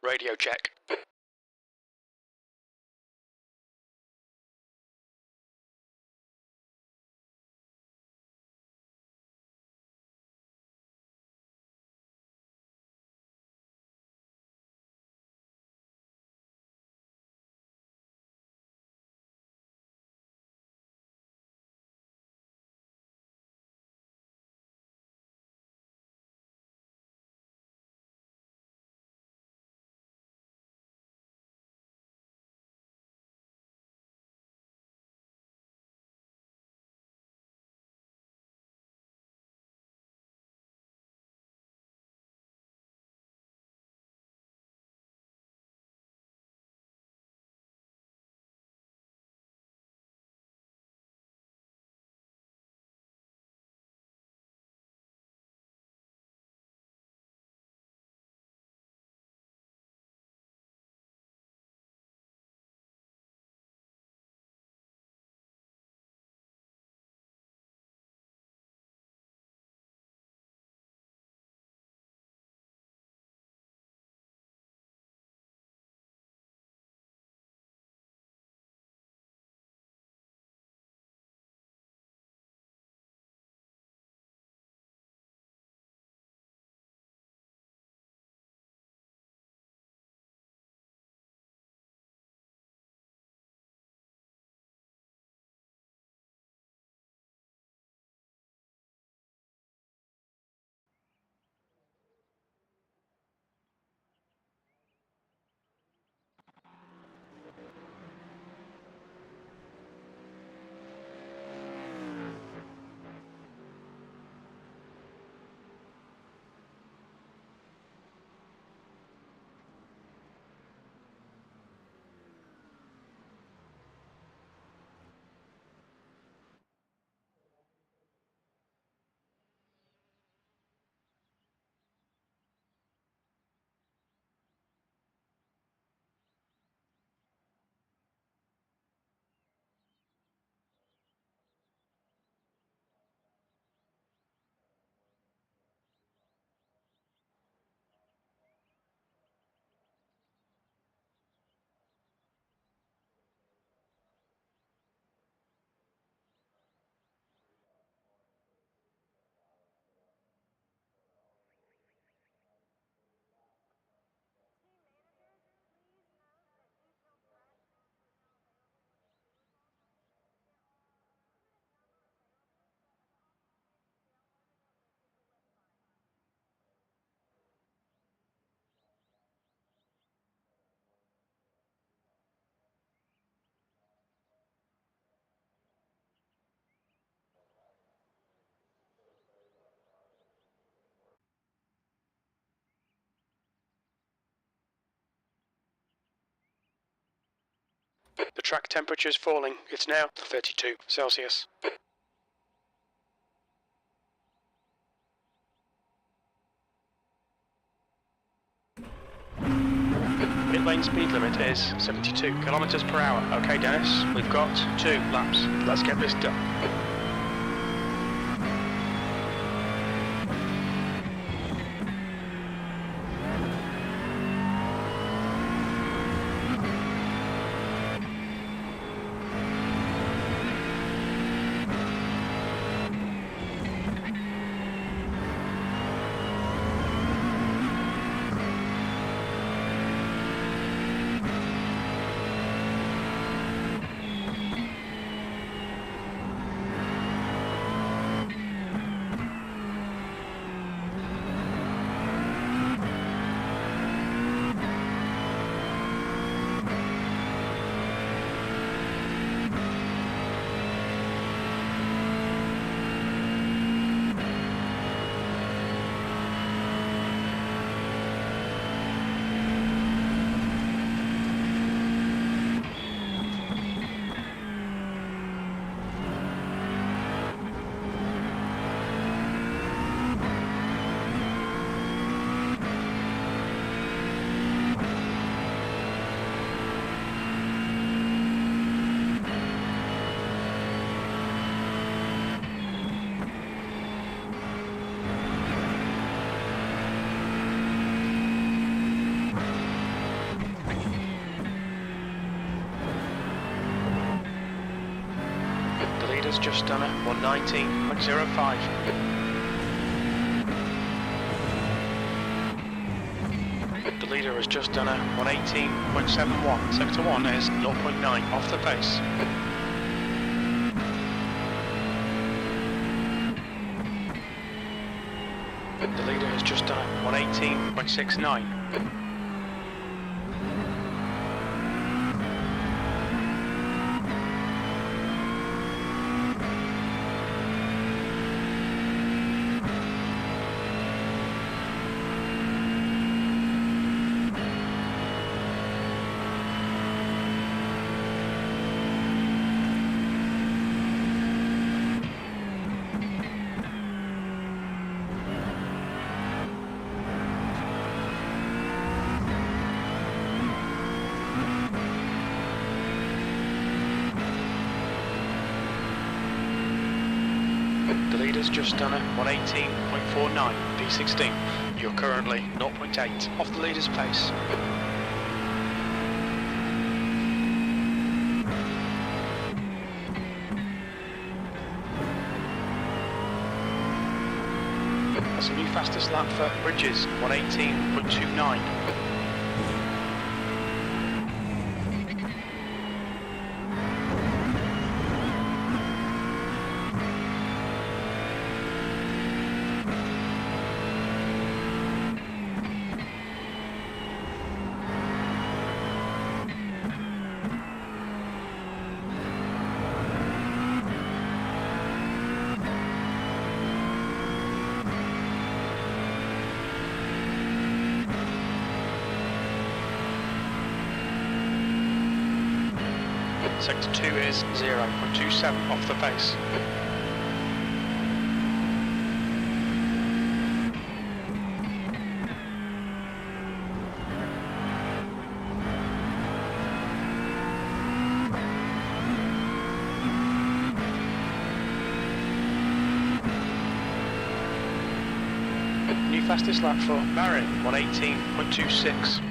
Radio check. The track temperature is falling. It's now 32 Celsius. Pit lane speed limit is 72 kilometers per hour. Okay, Dennis, we've got 2 laps. Let's get this done. leader's just done a 119.05. The leader has just done a 118.71. Sector 1 is 0.9 off the pace. The leader has just done a 118.69. The leader's just done a 118.49, P16. You're currently 0.8 off the leader's pace. That's a new fastest lap for Bridges, 118.29. Sector 2 is 0.27 off the pace. New fastest lap for McLaren, 118.26.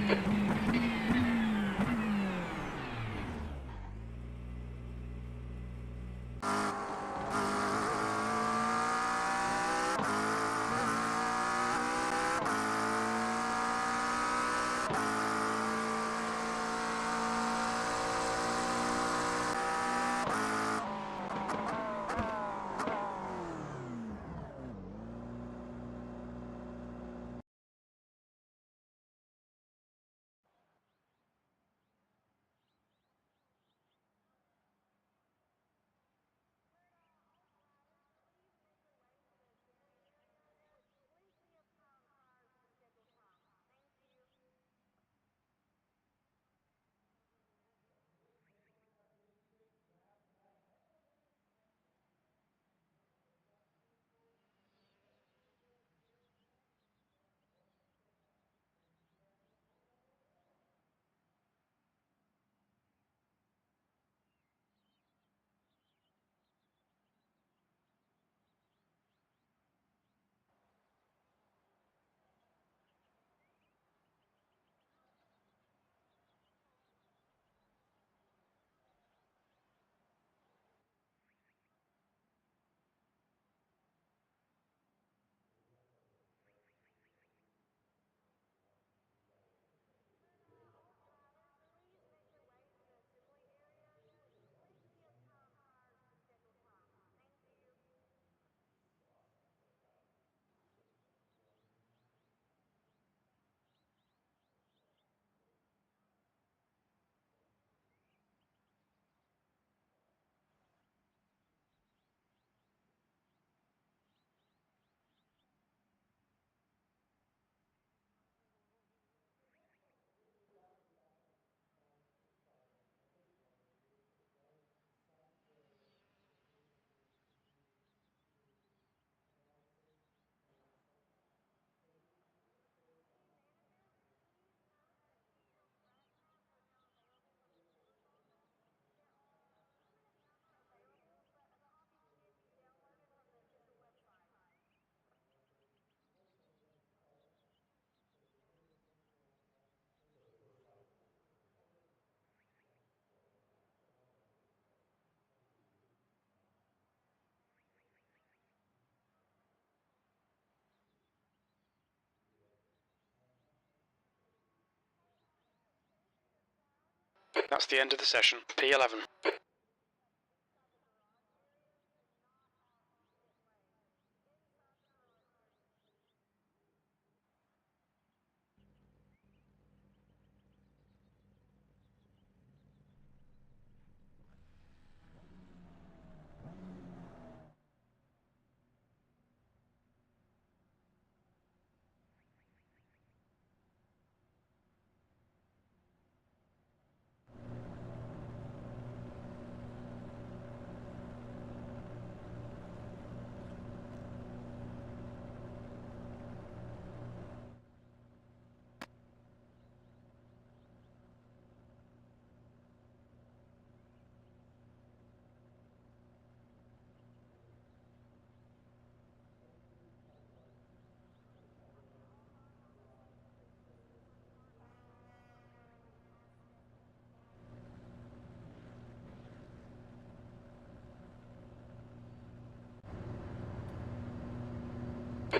That's the end of the session. P11.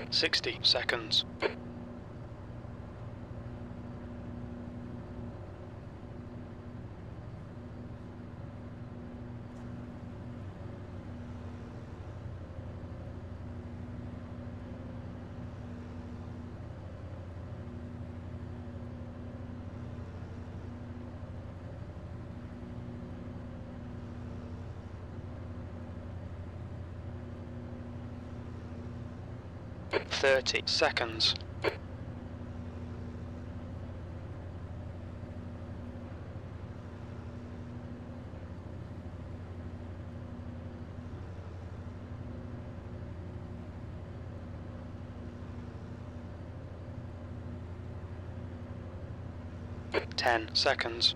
"60 seconds. "30 seconds. "10 seconds.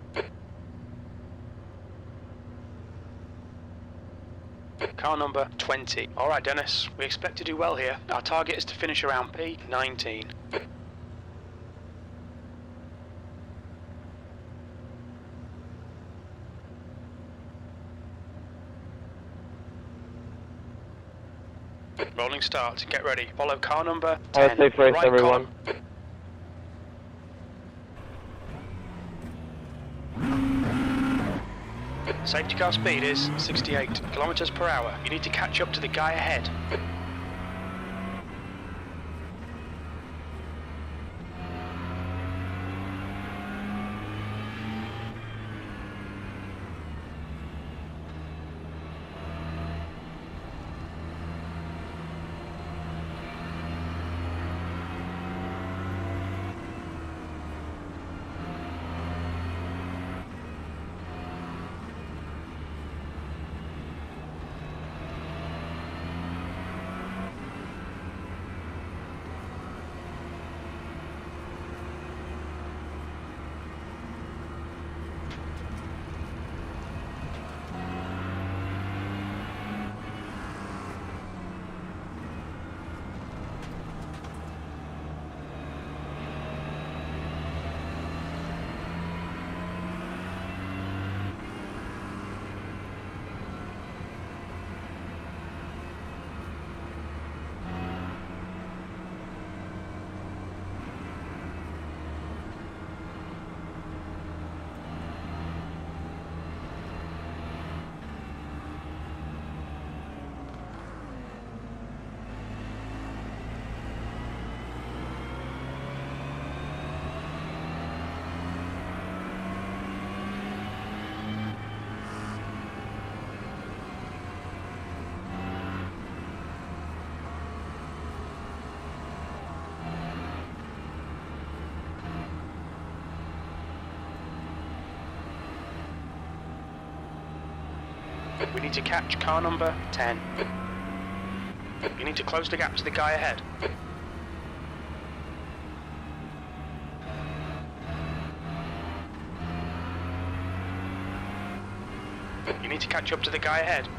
Car number 20. Alright Dennis, we expect to do well here. Our target is to finish around P19. Rolling start, get ready. Follow car number 10. Safe race, right everyone. column. Safety car speed is 68 kilometers per hour. You need to catch up to the guy ahead. We need to catch car number 10. You need to close the gap to the guy ahead. You need to catch up to the guy ahead.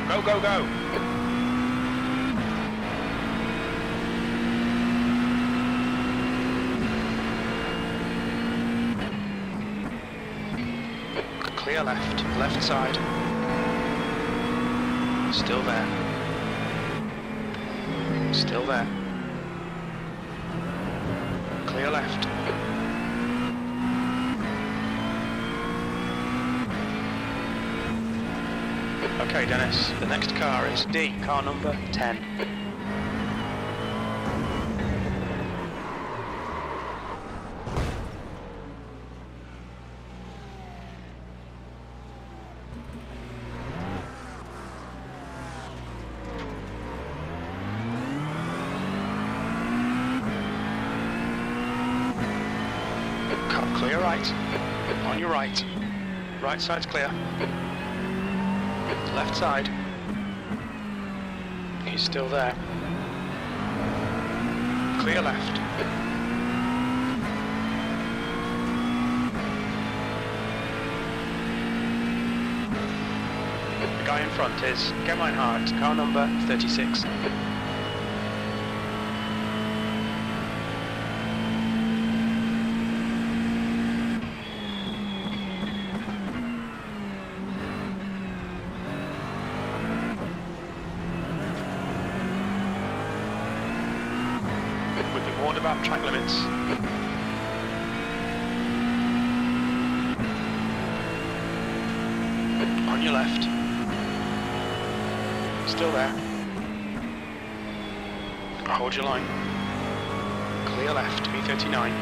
Go, go, go! left, left side. Still there. Still there. Clear left. Okay, Dennis, the next car is D, car number 10. Car clear right. On your right. Right side's clear. Left side. He's still there. Clear left. The guy in front is Gemeinhardt, car number 36. We've been warned about track limits. On your left. Still there. Hold your line. Clear left, B39.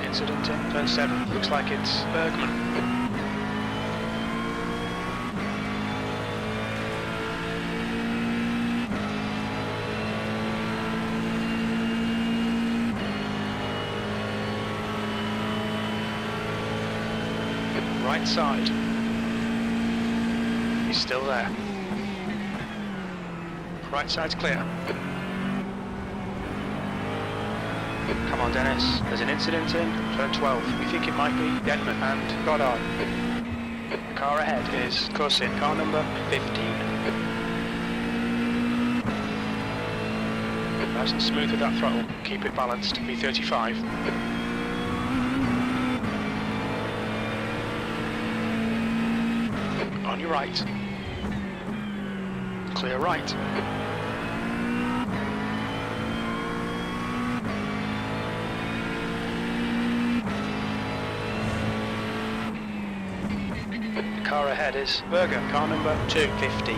Incident in turn 7. Looks like it's Bergman. Right side. He's still there. Right side's clear. Come on, Dennis. There's an incident in turn 12. We think it might be Denman and Goddard. The car ahead is Cousin, car number 15. Nice and smooth with that throttle. Keep it balanced. B35. On your right. Clear right. Car ahead is Berger, car number 250.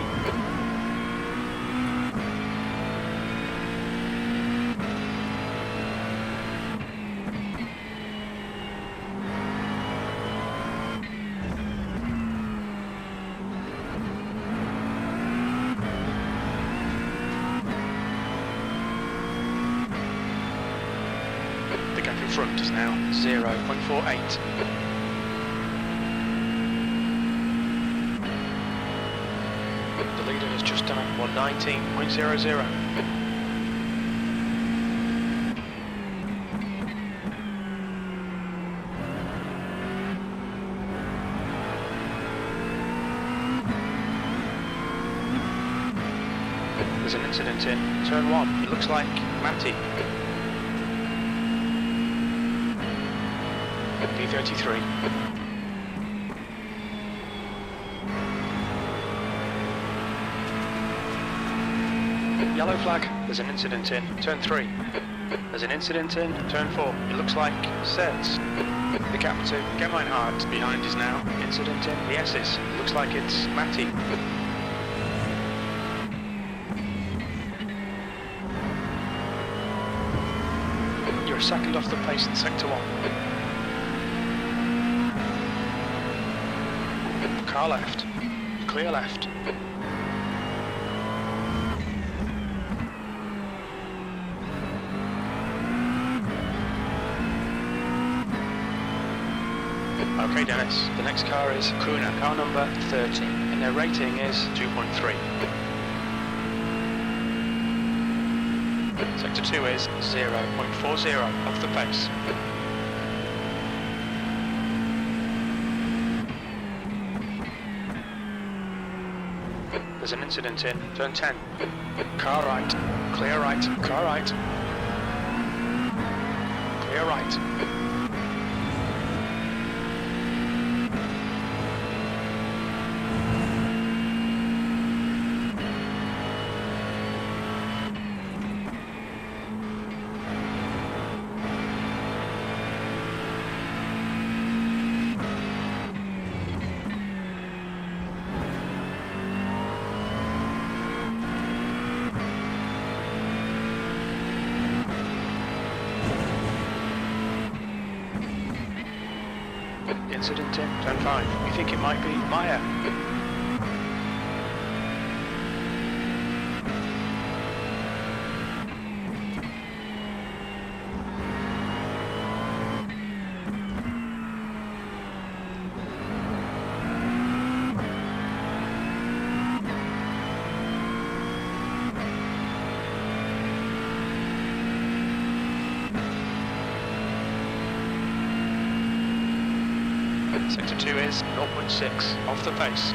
The gap in front is now 0.48. The leader has just done 119.00. There's an incident in turn 1. It looks like Matty. B33. Yellow flag. There's an incident in turn 3. There's an incident in turn 4. It looks like Sets. The gap to Gemeinhardt behind is now incident in the S's. It looks like it's Matty. You're a second off the pace in sector 1. Car left. Clear left. Okay, Dennis. The next car is Kuna, car number 13, and their rating is 2.3. Sector 2 is 0.40 off the pace. There's an incident in turn 10. Car right, clear right, car right. Clear right. Incident in turn 5. We think it might be Maya. Sector 2 is 0.6 off the pace.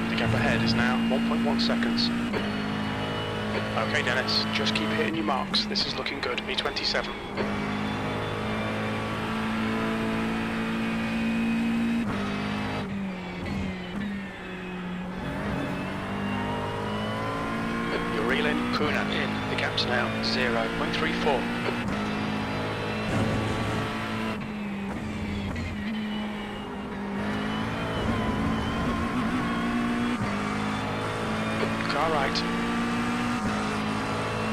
The gap ahead is now 1.1 seconds. Okay, Dennis, just keep hitting your marks. This is looking good. B27. You're reeling Kuna in. The gap's now 0.34. Car right.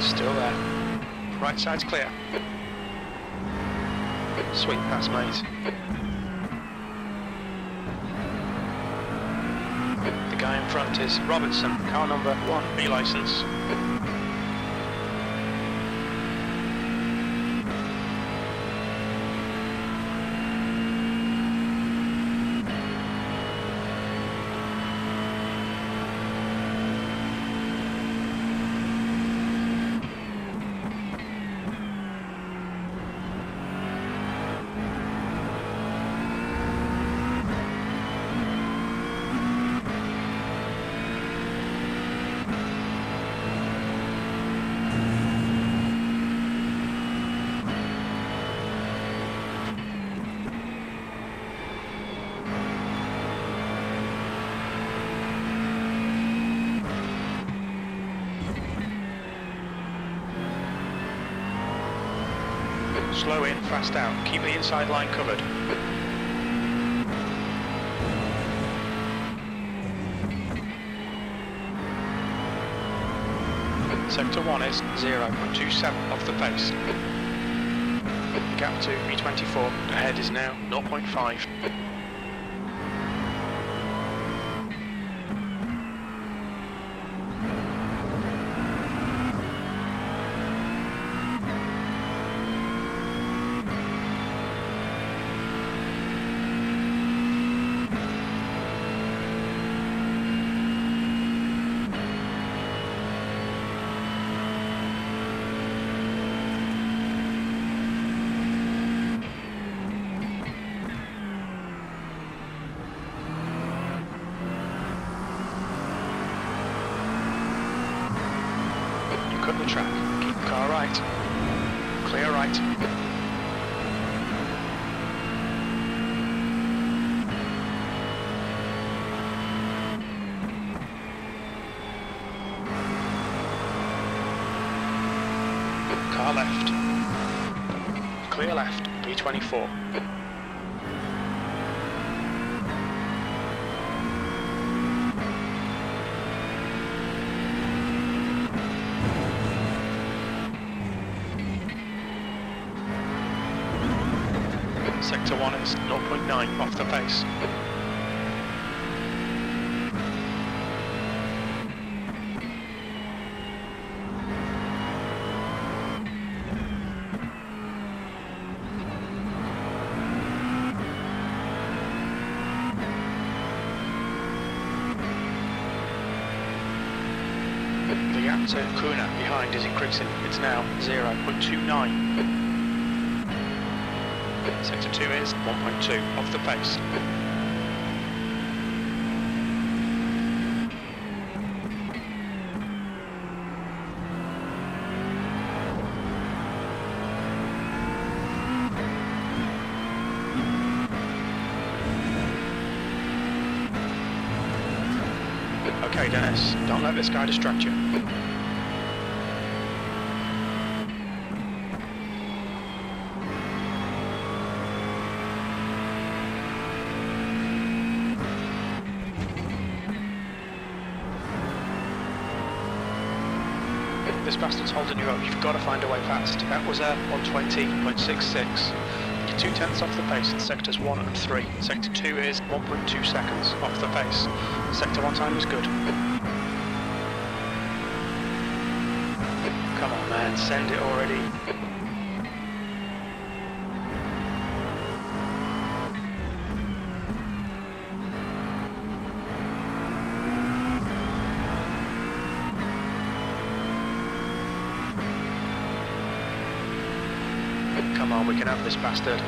Still there. Right side's clear. Sweet pass, mate. The guy in front is Robertson, car number 1, B licence. Slow in, fast out. Keep the inside line covered. Sector 1 is 0.27 off the pace. The gap to B24 ahead is now 0.5. Cut the track. Keep car right. Clear right. Car left. Clear left. B24. Sector 1 is 0.9 off the pace. The gap to Kuna behind is increasing. It's now 0.29. Sector 2 is 1.2 off the pace. Okay, Dennis, don't let this guy distract you. This bastard's holding you up, you've got to find a way past. That was a 120.66. You're 2/10 off the pace in sectors 1 and 3. Sector 2 is 1.2 seconds off the pace. Sector 1 time is good. Come on man, send it already. Come on, we can have this bastard.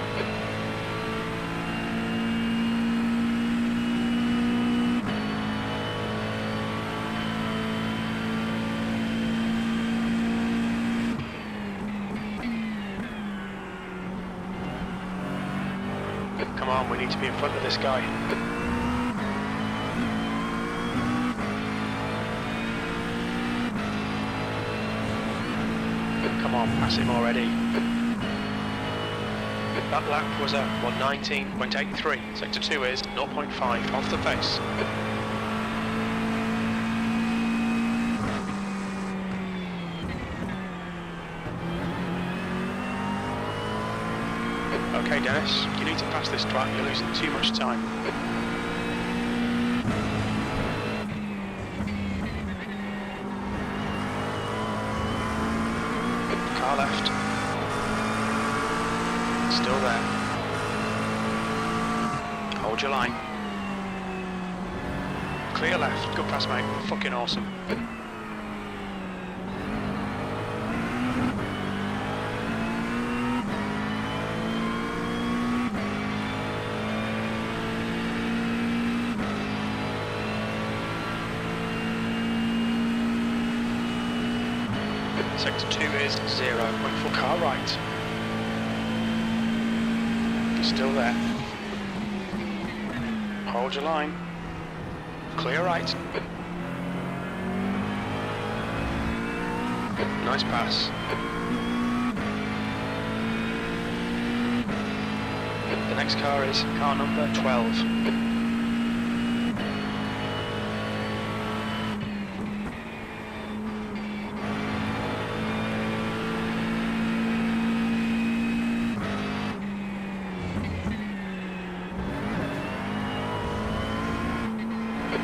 Come on, we need to be in front of this guy. Come on, pass him already. That lap was a 119.83. Sector 2 is 0.5 off the pace. Okay Dennis, you need to pass this twat, you're losing too much time. Car left. Still there. Hold your line. Clear left. Good pass, mate. Fucking awesome. Sector 2 is 0.4. Car right. Still there. Hold your line. Clear right. Nice pass. The next car is car number 12.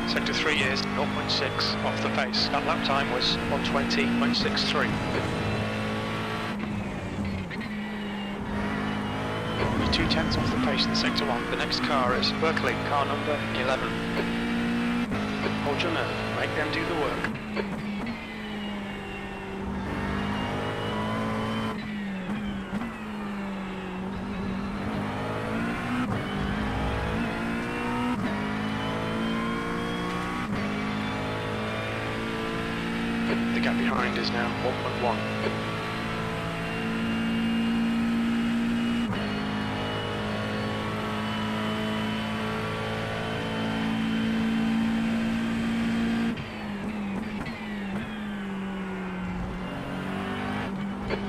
Sector 3 is 0.6 off the pace. That lap time was 120.63. We're 2/10 off the pace in Sector 1. The next car is Berkeley, car number 11. Hold your nerve, make them do the work. The gap behind is now 1.1.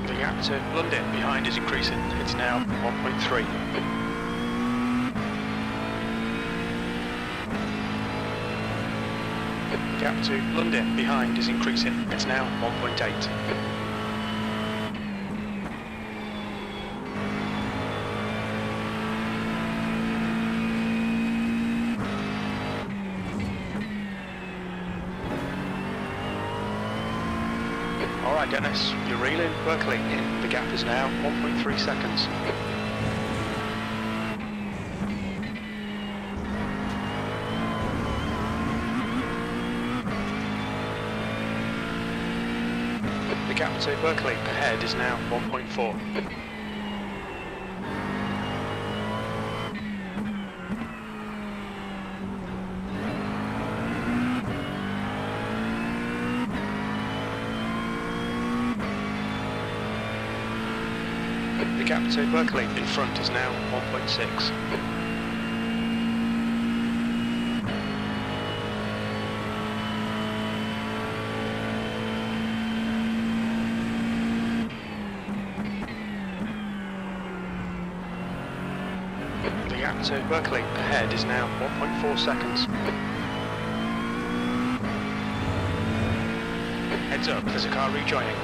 The gap to London behind is increasing. It's now 1.3. The gap to London behind is increasing. It's now 1.8. right, Dennis, you're reeling. Berkeley in. The gap is now 1.3 seconds. The gap to Berkeley ahead is now 1.4. The gap to Berkeley in front is now 1.6. The gap to Berkeley ahead is now 1.4 seconds. Heads up, there's a car rejoining.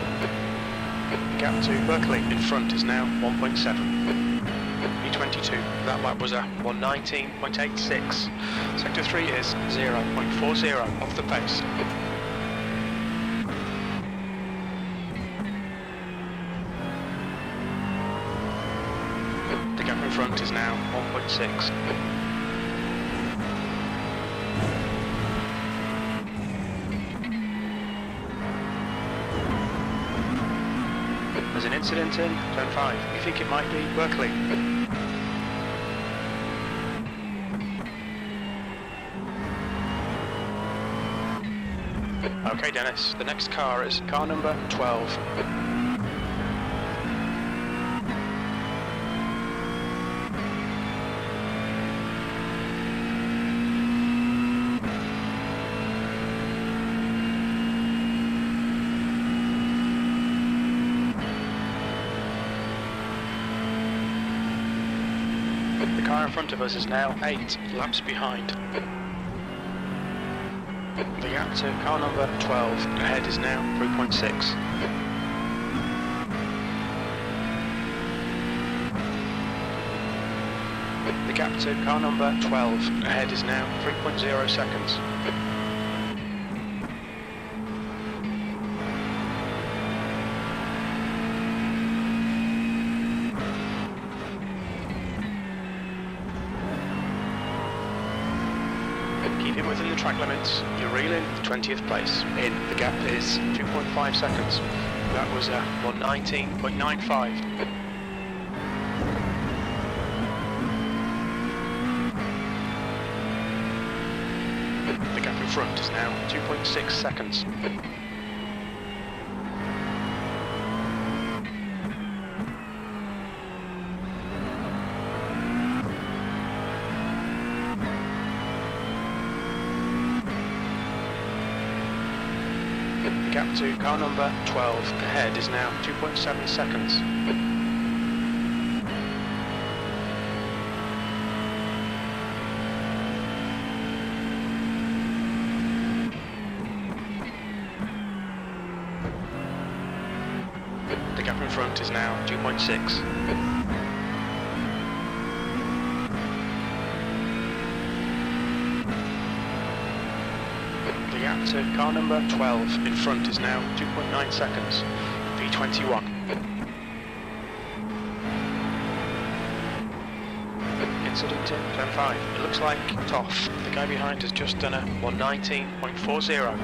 The gap to Berkeley in front is now 1.7. E22, that lap was a 1:19.86. Sector 3 is 0.40 off the pace. The gap in front is now 1.6. There's an incident in turn 5. You think it might be Berkeley? Okay, Dennis, the next car is car number 12. The car in front of us is now 8 laps behind. The gap to car number 12 ahead is now 3.6. The gap to car number 12 ahead is now 3.0 seconds. Keep it within the track limits. You're reeling 20th place. In. The gap is 2.5 seconds. That was a 1:19.95. The gap in front is now 2.6 seconds. The gap to car number 12 ahead is now 2.7 seconds. The gap in front is now 2.6. The gap to car number 12 in front is now 2.9 seconds. V21. Incident in turn 5. It looks like Toff. The guy behind has just done a 1:19.40.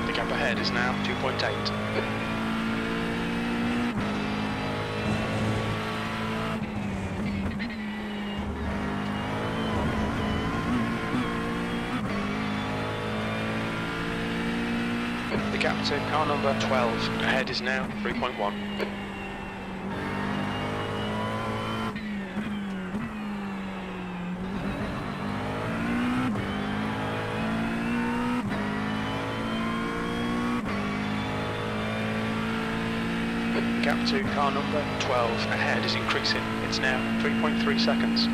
The gap ahead is now 2.8. The gap to car number 12 ahead is now 3.1. The gap to car number 12 ahead is increasing. It's now 3.3 seconds.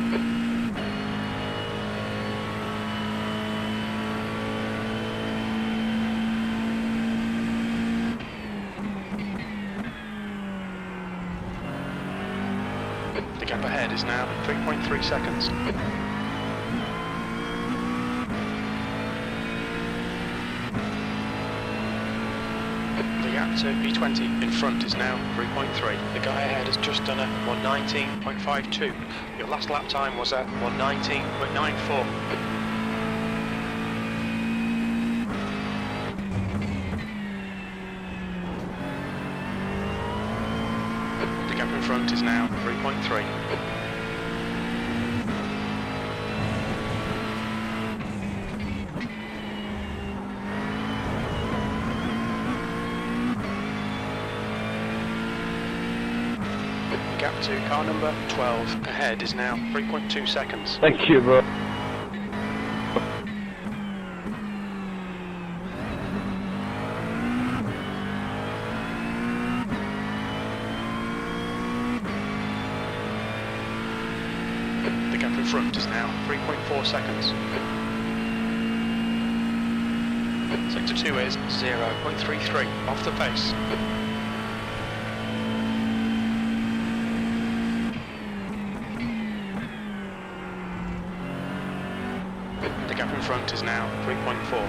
The gap ahead is now 3.3 seconds. gap to B20 in front is now 3.3. The guy ahead has just done a 119.52. Your last lap time was a 119.94. The gap in front is now 3.3. Gap to car number 12 ahead is now 3.2 seconds. Thank you, bro. The gap in front is now 3.4 seconds. Sector 2 is 0.33 off the pace. The gap in front is now 3.4.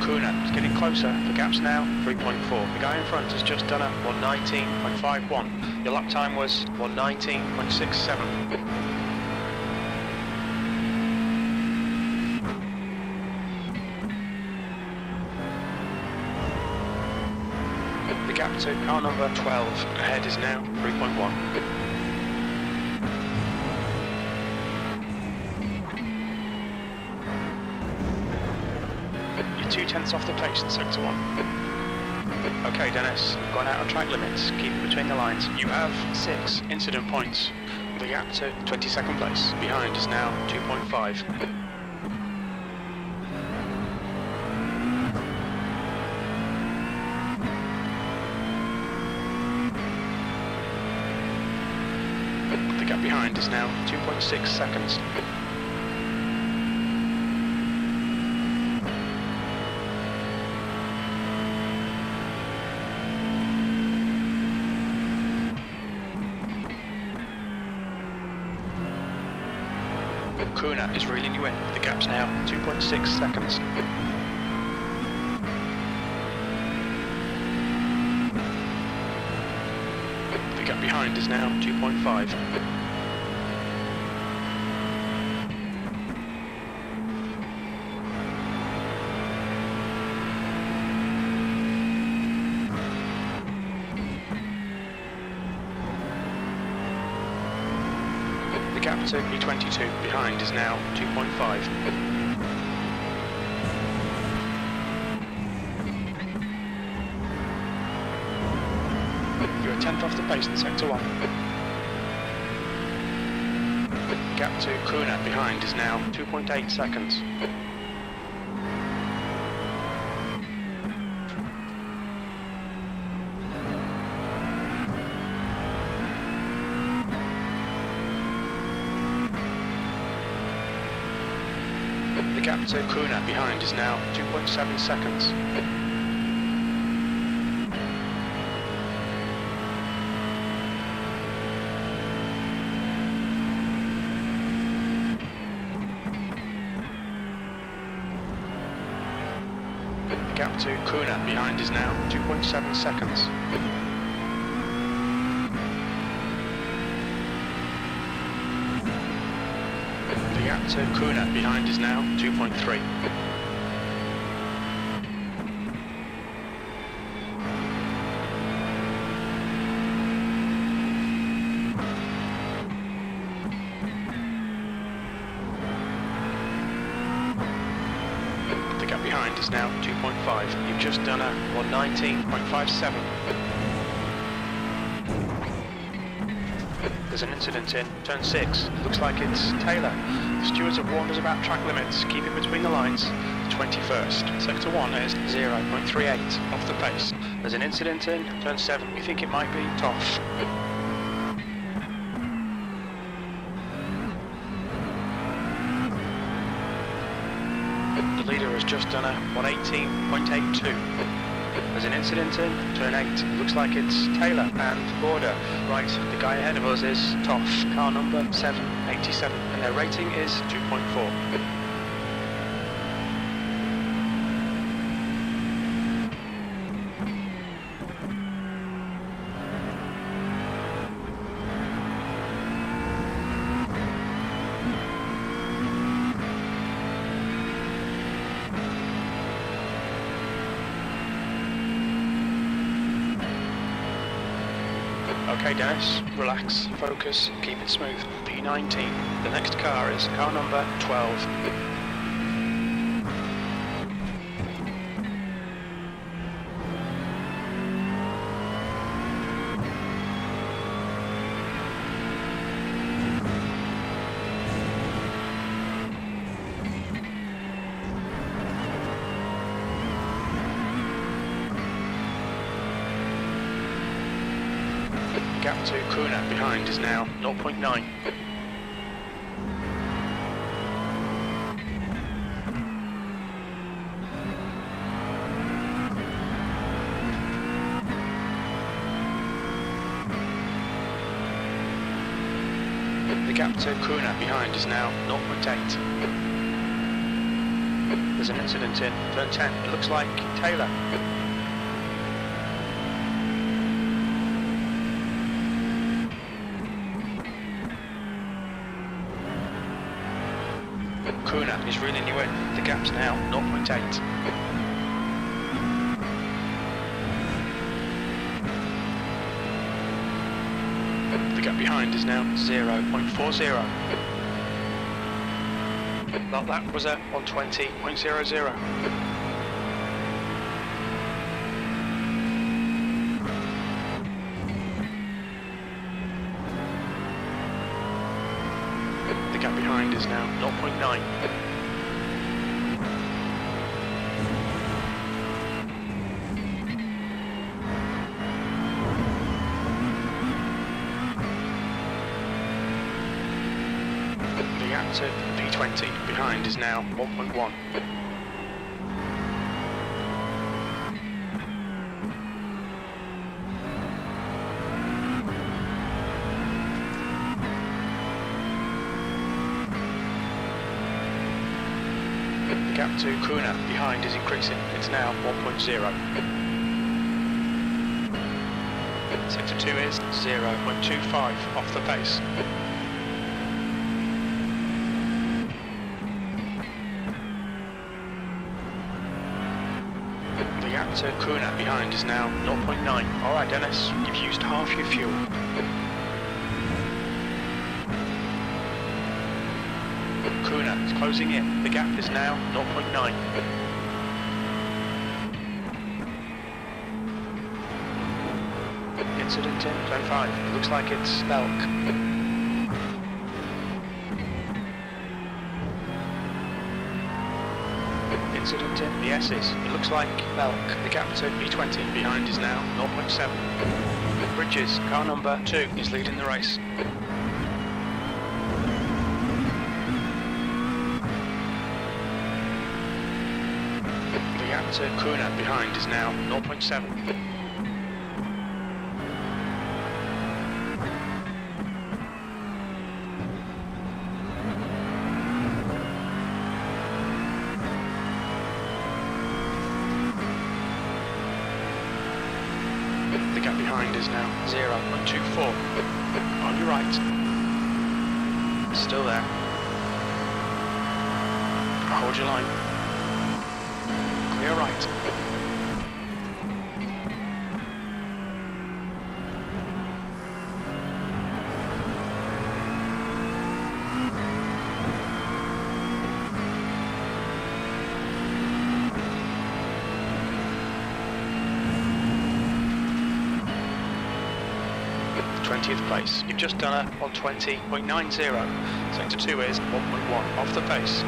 Kuna is getting closer. The gap's now 3.4. The guy in front has just done a 119.51. Your lap time was 119.67. The gap to car number 12 ahead is now 3.1. You're 2/10 off the pace in sector 1. Okay, Dennis, you've gone out of track limits. Keep it between the lines. You have 6 incident points. The gap to 22nd place behind is now 2.5. The gap behind is now 2.6 seconds. Kuna is reeling you in. The gap's now 2.6 seconds. The gap behind is now 2.5. The gap to B22 behind is now 2.5. You're a 10th off the pace in sector 1. The gap to Kuna behind is now 2.8 seconds. The gap to Kuna behind is now 2.7 seconds. The gap to Kuna behind is now 2.7 seconds. The gap to Kuna behind is now 2.3. The gap behind is now 2.5. You've just done a 119.57. There's an incident in turn 6. Looks like it's Taylor. The stewards have warned us about track limits. Keep it between the lines. 21st. Sector 1 is 0.38 off the pace. There's an incident in turn 7. We think it might be Toff. The leader has just done a 118.82. There's an incident in turn 8. Looks like it's Taylor and Border. Right, the guy ahead of us is Toff, car number 7, 87 and Their rating is 2.4. Okay Dennis, relax, focus, keep it smooth. P19, the next car is car number 12. Gap to Kuna behind is now 0.9. The gap to Kuna behind is now 0.8. There's an incident in turn 10. It looks like Taylor. Kuna is reeling you in. The gap's now 0.8. The gap behind is now 0.40. Well, that was a 120.00. The gap behind is now 0.9. The gap to P20 behind is now 1.1. The gap to Kuna behind is increasing. It's now 1.0. Sector 2 is 0.25 off the pace. The gap to Kuna behind is now 0.9. Alright Dennis, you've used half your fuel. Kuna is closing in. The gap is now 0.9. Incident in turn 5. It looks like it's Belk. Incident in the S's. It looks like Belk. The gap to P20 behind is now 0.7. Bridges, car number 2 is leading the race. The gap to Kuna behind is now 0.7. The gap behind is now 0.24. On your right. Still there. Hold your line. Clear right. The 20th place. You've just done a 120.90. Sector 2 is 1.1 off the pace.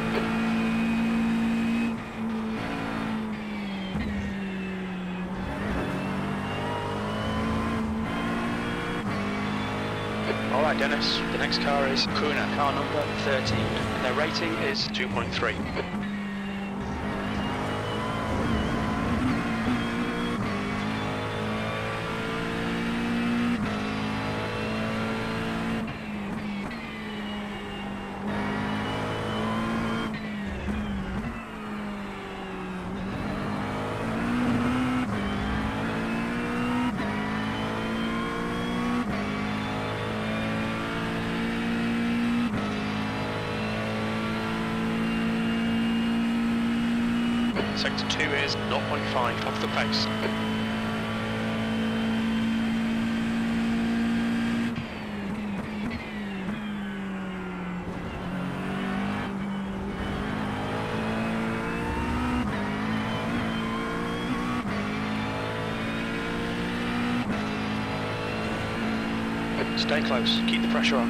Alright Dennis, the next car is Kuna, car number 13, and their rating is 2.3. Sector 2 is 0.5 off the pace. Stay close, keep the pressure on.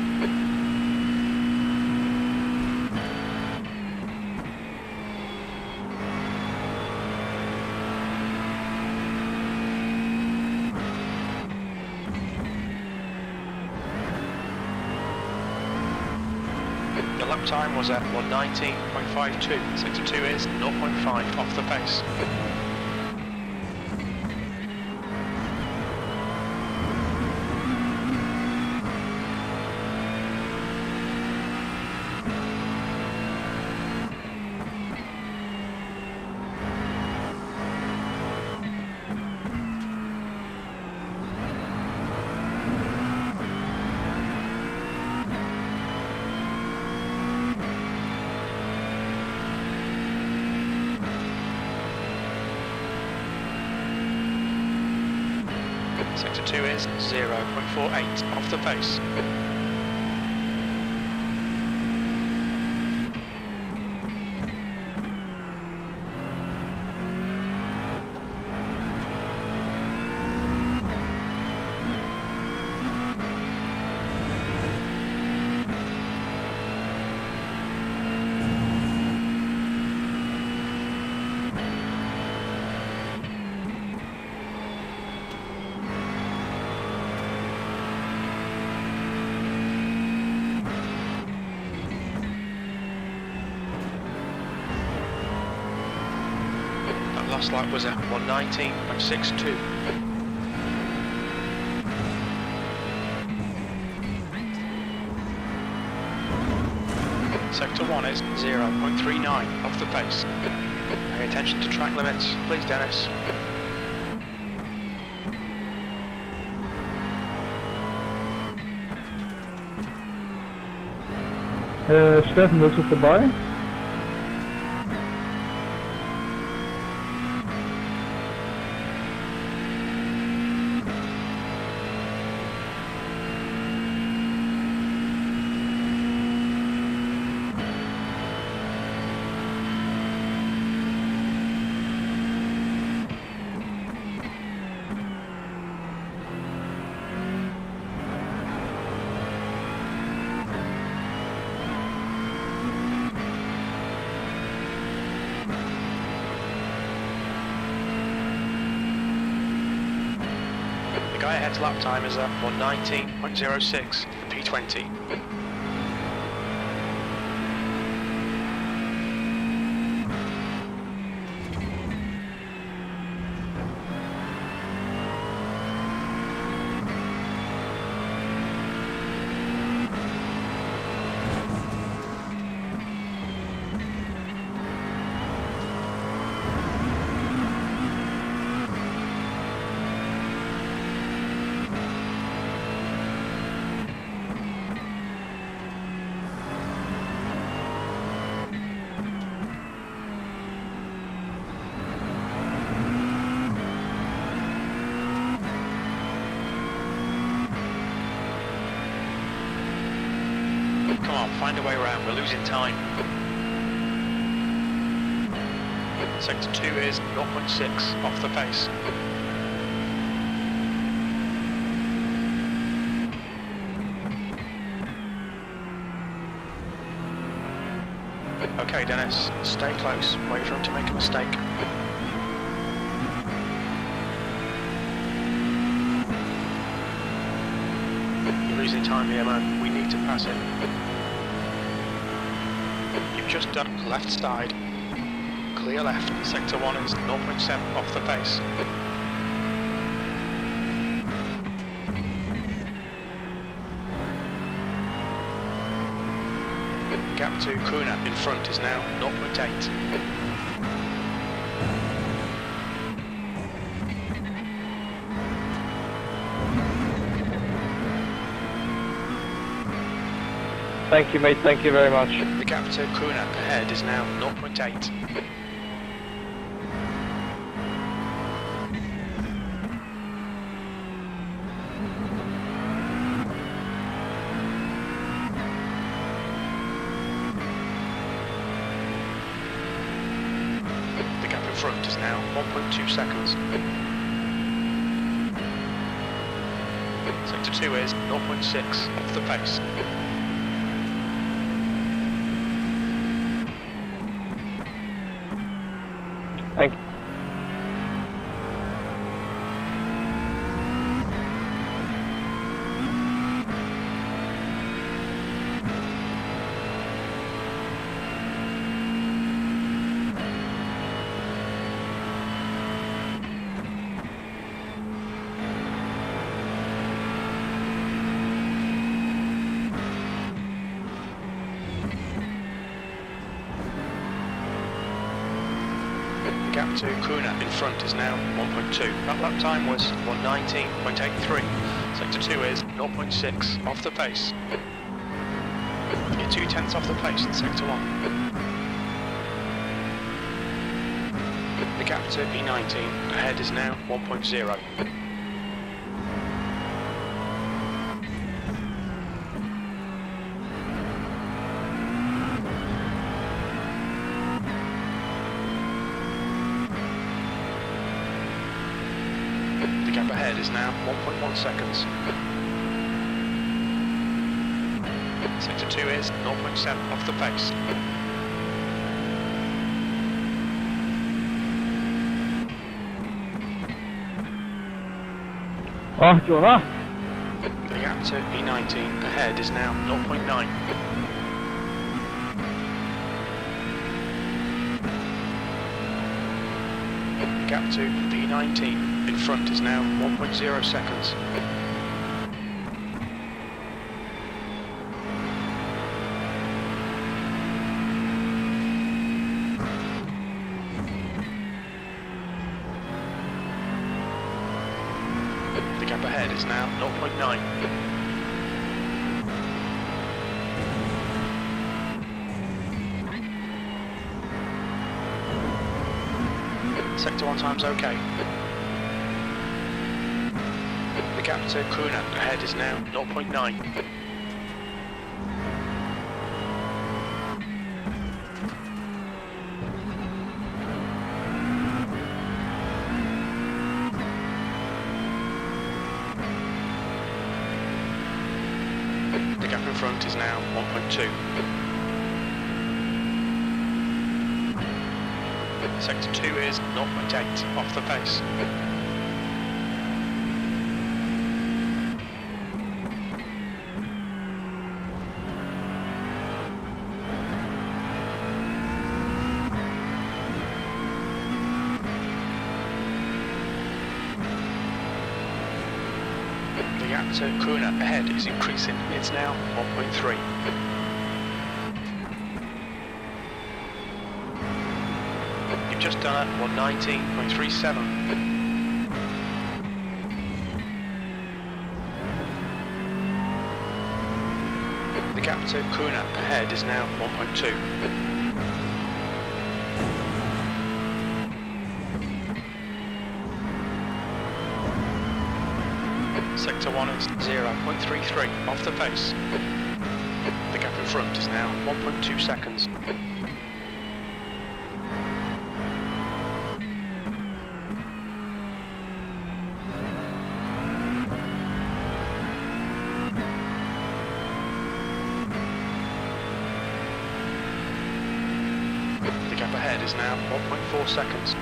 The lap time was at 1:19.52. Sector 2 is 0.5 off the pace. Sector 2 is 0.48 off the pace. Last lap was at 1:19.62. Sector 1 is 0.39 off the pace. Pay attention to track limits, please Dennis. Steffen, bist du vorbei? The guy ahead's lap time is at 1:19.06 for P20. Come on, find a way around, we're losing time. Sector 2 is 0.6 off the pace. Okay Dennis, stay close, wait for him to make a mistake. You're losing time here man, we need to pass him. You've just done left side. Clear left, sector 1 is 0.7 off the pace. Gap to Kuna in front is now 0.8. Thank you, mate. Thank you very much. The gap to Kuna ahead is now 0.8. front is now 1.2 seconds. Sector 2 is 0.6 off the pace. Thank you. Gap to Kuna in front is now 1.2. That lap time was 1:19.83. Sector 2 is 0.6 off the pace. You're 0.2 off the pace in Sector 1. The gap to P19 ahead is now 1.0. The gap ahead is now 1.1 seconds. Sector 2 is 0.7 off the pace. Ah, Jonah. The gap to P19 ahead is now 0.9. The gap to P19 in front is now 1.0 seconds. The gap ahead is now 0.9. Sector 1 time's okay. The gap to Kuna ahead is now 0.9. The gap in front is now 1.2. Sector 2 is 0.8 off the pace. The gap to Kuna ahead is increasing. It's now 1.3. You've just done it 1:19.37. The gap to Kuna ahead is now 1.2. Sector 1 is 0.33 off the pace. The gap in front is now 1.2 seconds. The gap ahead is now 1.4 seconds.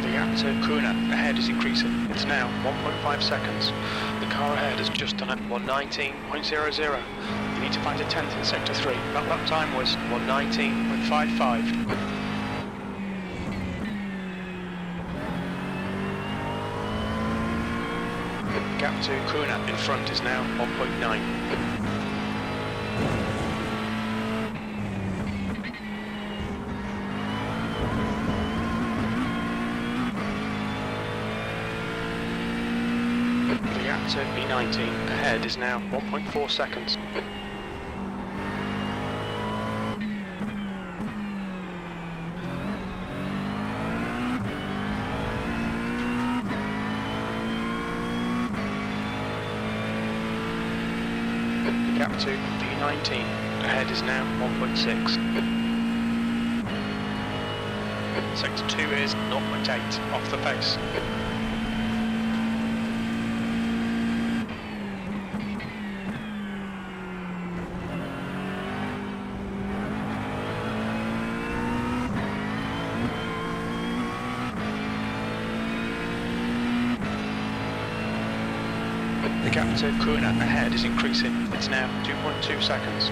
The gap to Kuna ahead is increasing. It's now 1.5 seconds. The car ahead has just done it 1:19.00. You need to find a 10th in Sector 3. That lap time was 1:19.55. The gap to Kuna in front is now 1.9. to B19. Ahead is now 1.4 seconds. The gap to B19. Ahead is now 1.6. Sector 2 is 0.8 off the pace. The gap to Kuna ahead is increasing. It's now 2.2 seconds.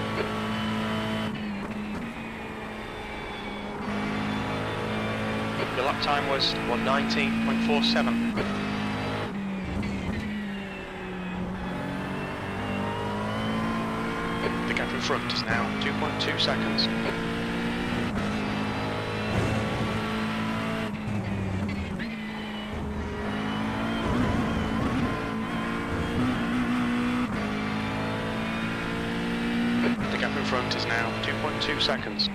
The lap time was 1:19.47. The gap in front is now 2.2 seconds. The gap in front is now 2.2 seconds.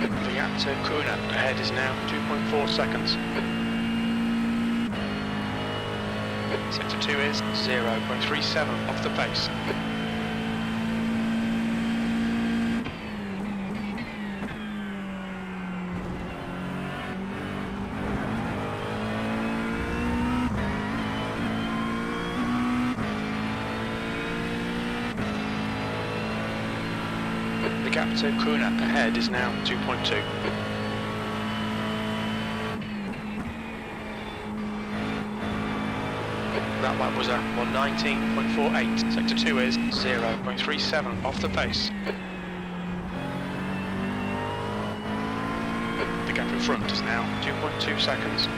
The gap to Kuna ahead is now 2.4 seconds. Sector 2 is 0.37 off the pace. The gap to Kuna ahead is now 2.2. That lap was at 1:19.48. Sector 2 is 0.37 off the pace. The gap in front is now 2.2 seconds.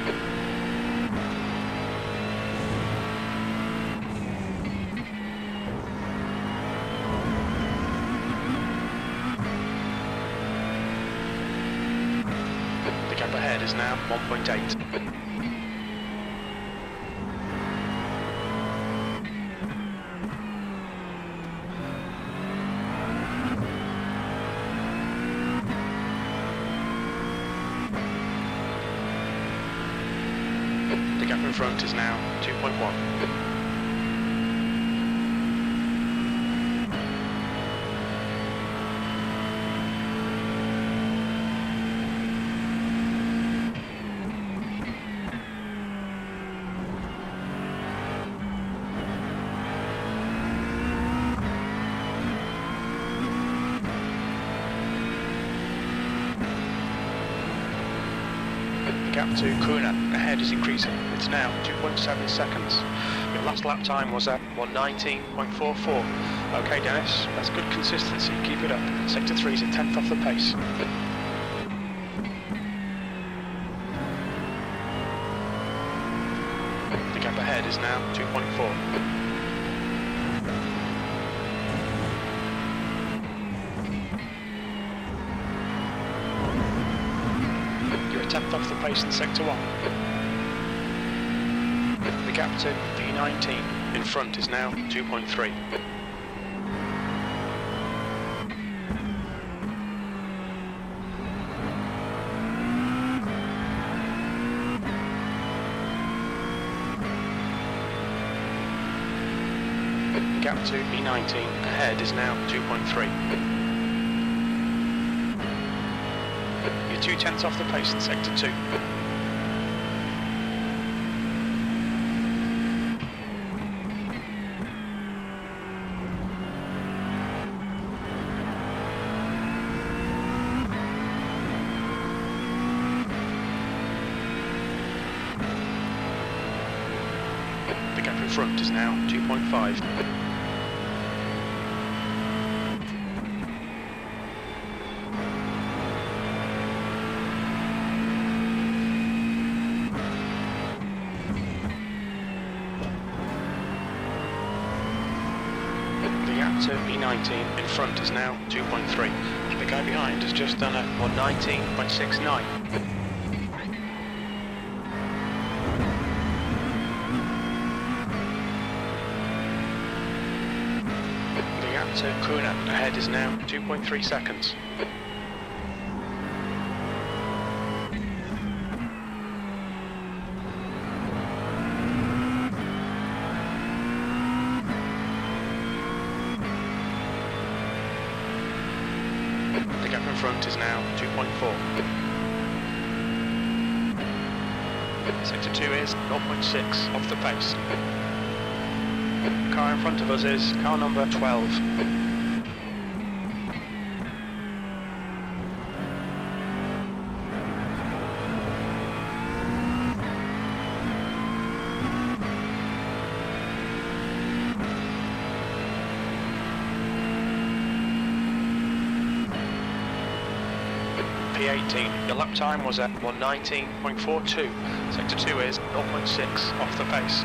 The gap ahead is now 1.8. The gap in front is now 2.1. The gap to Kuna ahead is increasing. It's now 2.7 seconds. Your last lap time was at 1:19.44. Okay, Dennis, that's good consistency. Keep it up. Sector 3 is a tenth off the pace. The gap ahead is now 2.4. You're a tenth off the pace in Sector 1. The gap to B19 in front is now 2.3. The gap to B19 ahead is now 2.3. You're 2/10 off the pace in Sector 2. The gap in front is now 2.5. gap to P19 in front is now 2.3. The guy behind has just done a 119.69. The gap to Kuna ahead is now 2.3 seconds. The gap in front is now 2.4. Sector 2 is 0.6 off the pace. The car in front of us is car number 12. P18, your lap time was at 119.42. Sector 2 is 0.6 off the pace.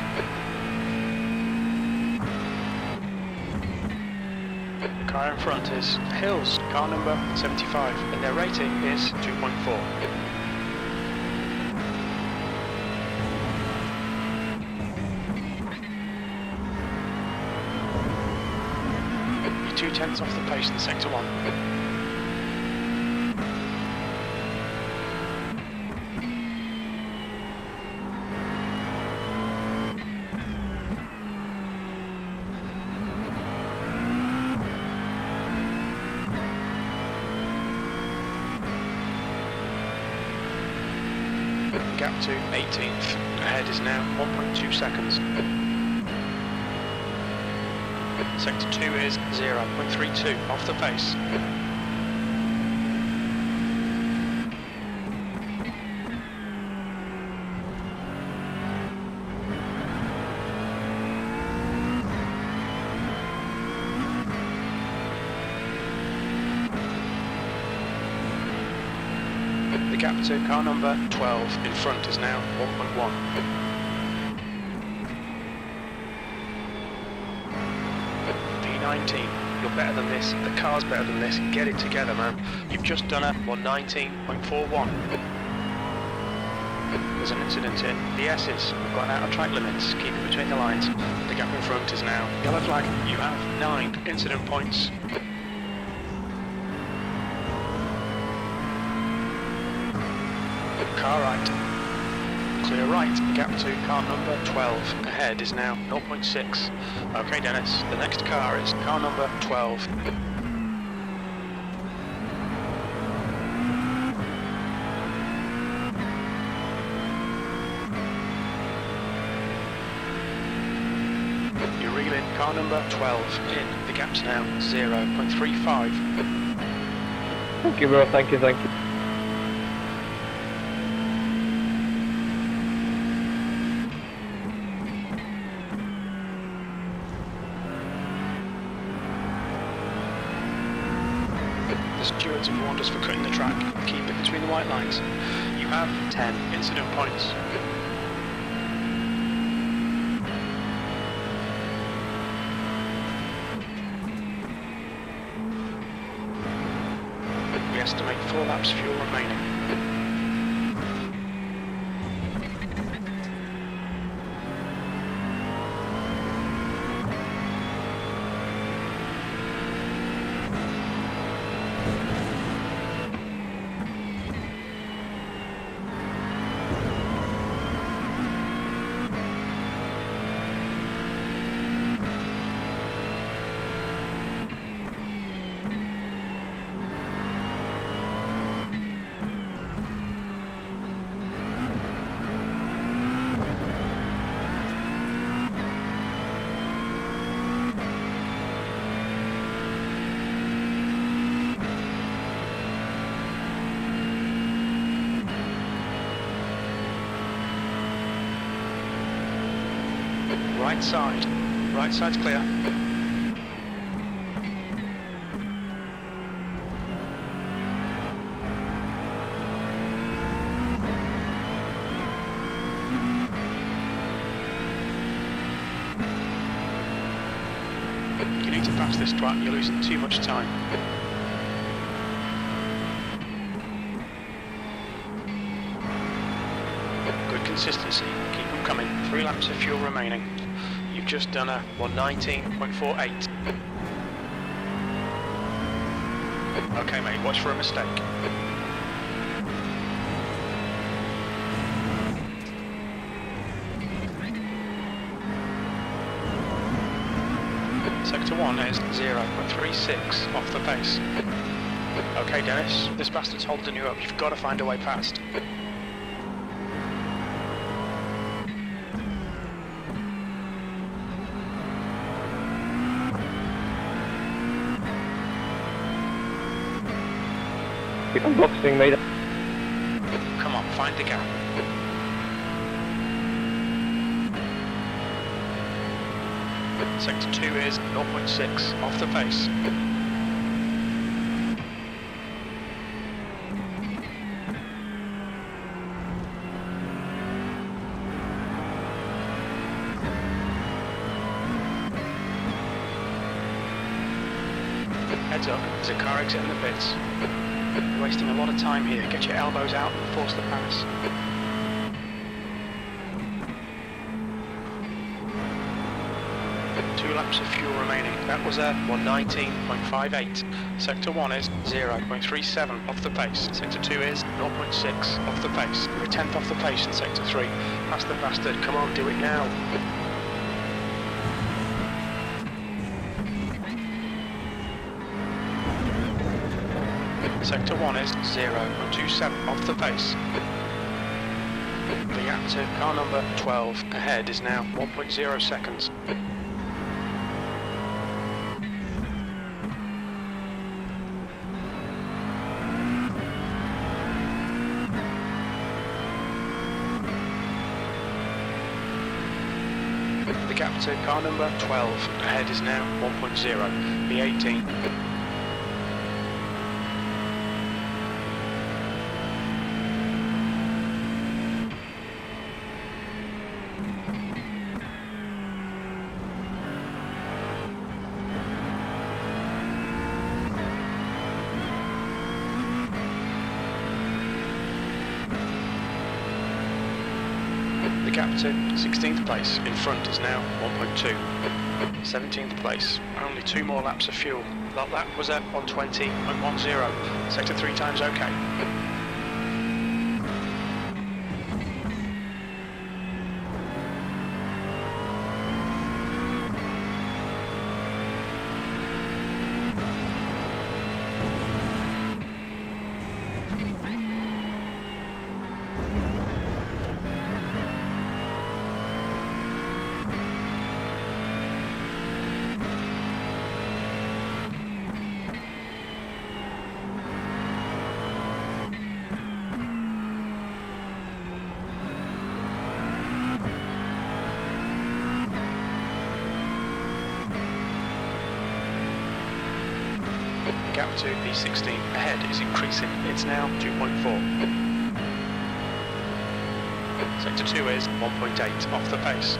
The car in front is Hills, car number 75, and their rating is 2.4. You're 2/10 off the pace in Sector 1. Gap to 18th ahead is now 1.2 seconds. Sector 2 is 0.32 off the pace. The gap to car number 12 in front is now 1.1. P19, you're better than this, the car's better than this, get it together, man. You've just done a 119.41. There's an incident in the S's, we've got out of track limits, keep it between the lines. The gap in front is now yellow flag, you have 9 incident points. Car right. Clear right, gap to car number 12. Ahead is now 0.6. Okay Dennis, the next car is car number 12. You reel in car number 12 in. The gap's now 0.35. Thank you, bro. Thank you, thank you. The stewards have warned us for cutting the track. Keep it between the white lines. You have 10 incident points. We estimate 4 laps fuel remaining. Right side. Right side's clear. Can you need to pass this twat, you're losing too much time. Good consistency, keep them coming. 3 laps of fuel remaining. You've just done a 119.48. Okay mate, watch for a mistake. Sector 1 is 0.36 off the pace. Okay Dennis, this bastard's holding you up, you've got to find a way past. Keep on boxing, mate. Come on, find the gap. Sector 2 is 0.6 off the pace. Heads up, there's a car exiting the pits. You're wasting a lot of time here. Get your elbows out and force the pass. Two laps of fuel remaining. That was a 119.58. Sector 1 is 0.37 off the pace. Sector 2 is 0.6 off the pace. You're a tenth off the pace in Sector 3. Pass the bastard. Come on, do it now. Sector 1 is 0.27 off the pace. The gap to car number 12 ahead is now 1.0 seconds. The gap to car number 12 ahead is now 1.0, B18. The gap to 16th place in front is now 1.2. 17th place, only 2 more laps of fuel. That lap was at 120.10. Sector 3 times okay. The gap to P16 ahead is increasing. It's now 2.4. Sector 2 is 1.8 off the pace.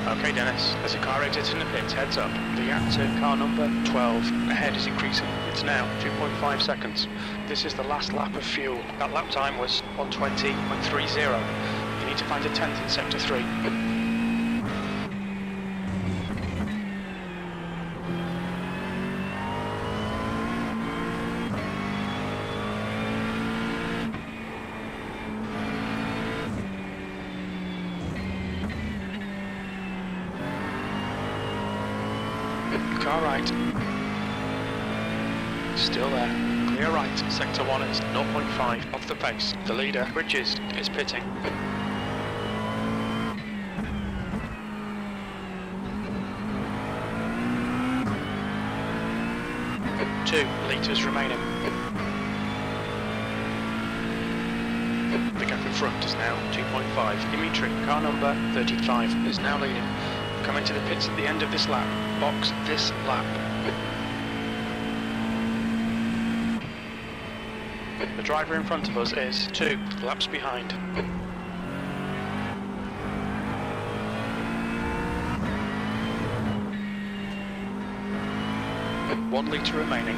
Okay Dennis, there's a car exiting the pits, heads up. The gap to car number 12 ahead is increasing. It's now 2.5 seconds. This is the last lap of fuel. That lap time was 120.30. You need to find a 10th in Sector 3. Car right. Still there. Clear right. Sector 1 is 0.5 off the pace. The leader, Bridges, is pitting. 2 litres remaining. The gap in front is now 2.5. Dimitri, car number 35, is now leading. Coming to the pits at the end of this lap. box this lap. The driver in front of us is 2 laps behind. 1 litre remaining.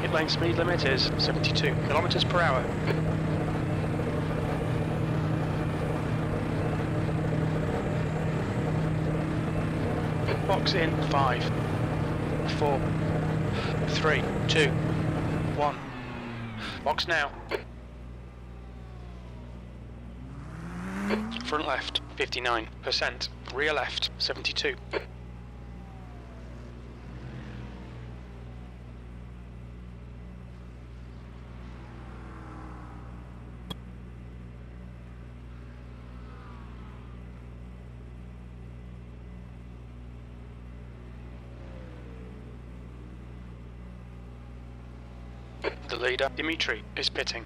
Pit lane speed limit is 72 kilometers per hour. Box in 5, 4, 3, 2, 1. Box now. Front left 59%, rear left 72. The leader, Dimitri, is pitting.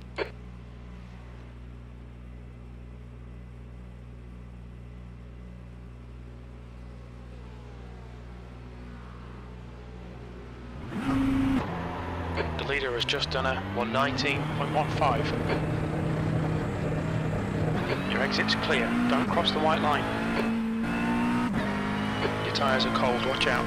The leader has just done a 119.15. Your exit's clear, don't cross the white line. Your tyres are cold, watch out.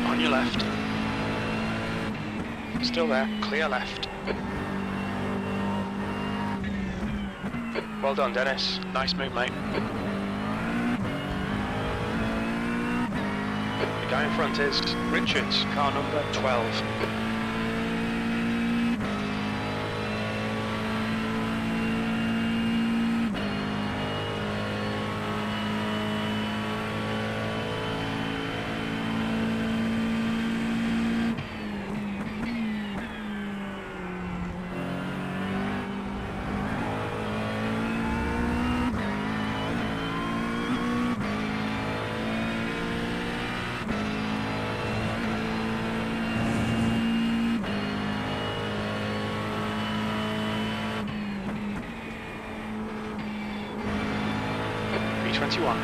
On your left. Still there, clear left. Well done, Dennis. Nice move, mate. The guy in front is Richards, car number 12. B21.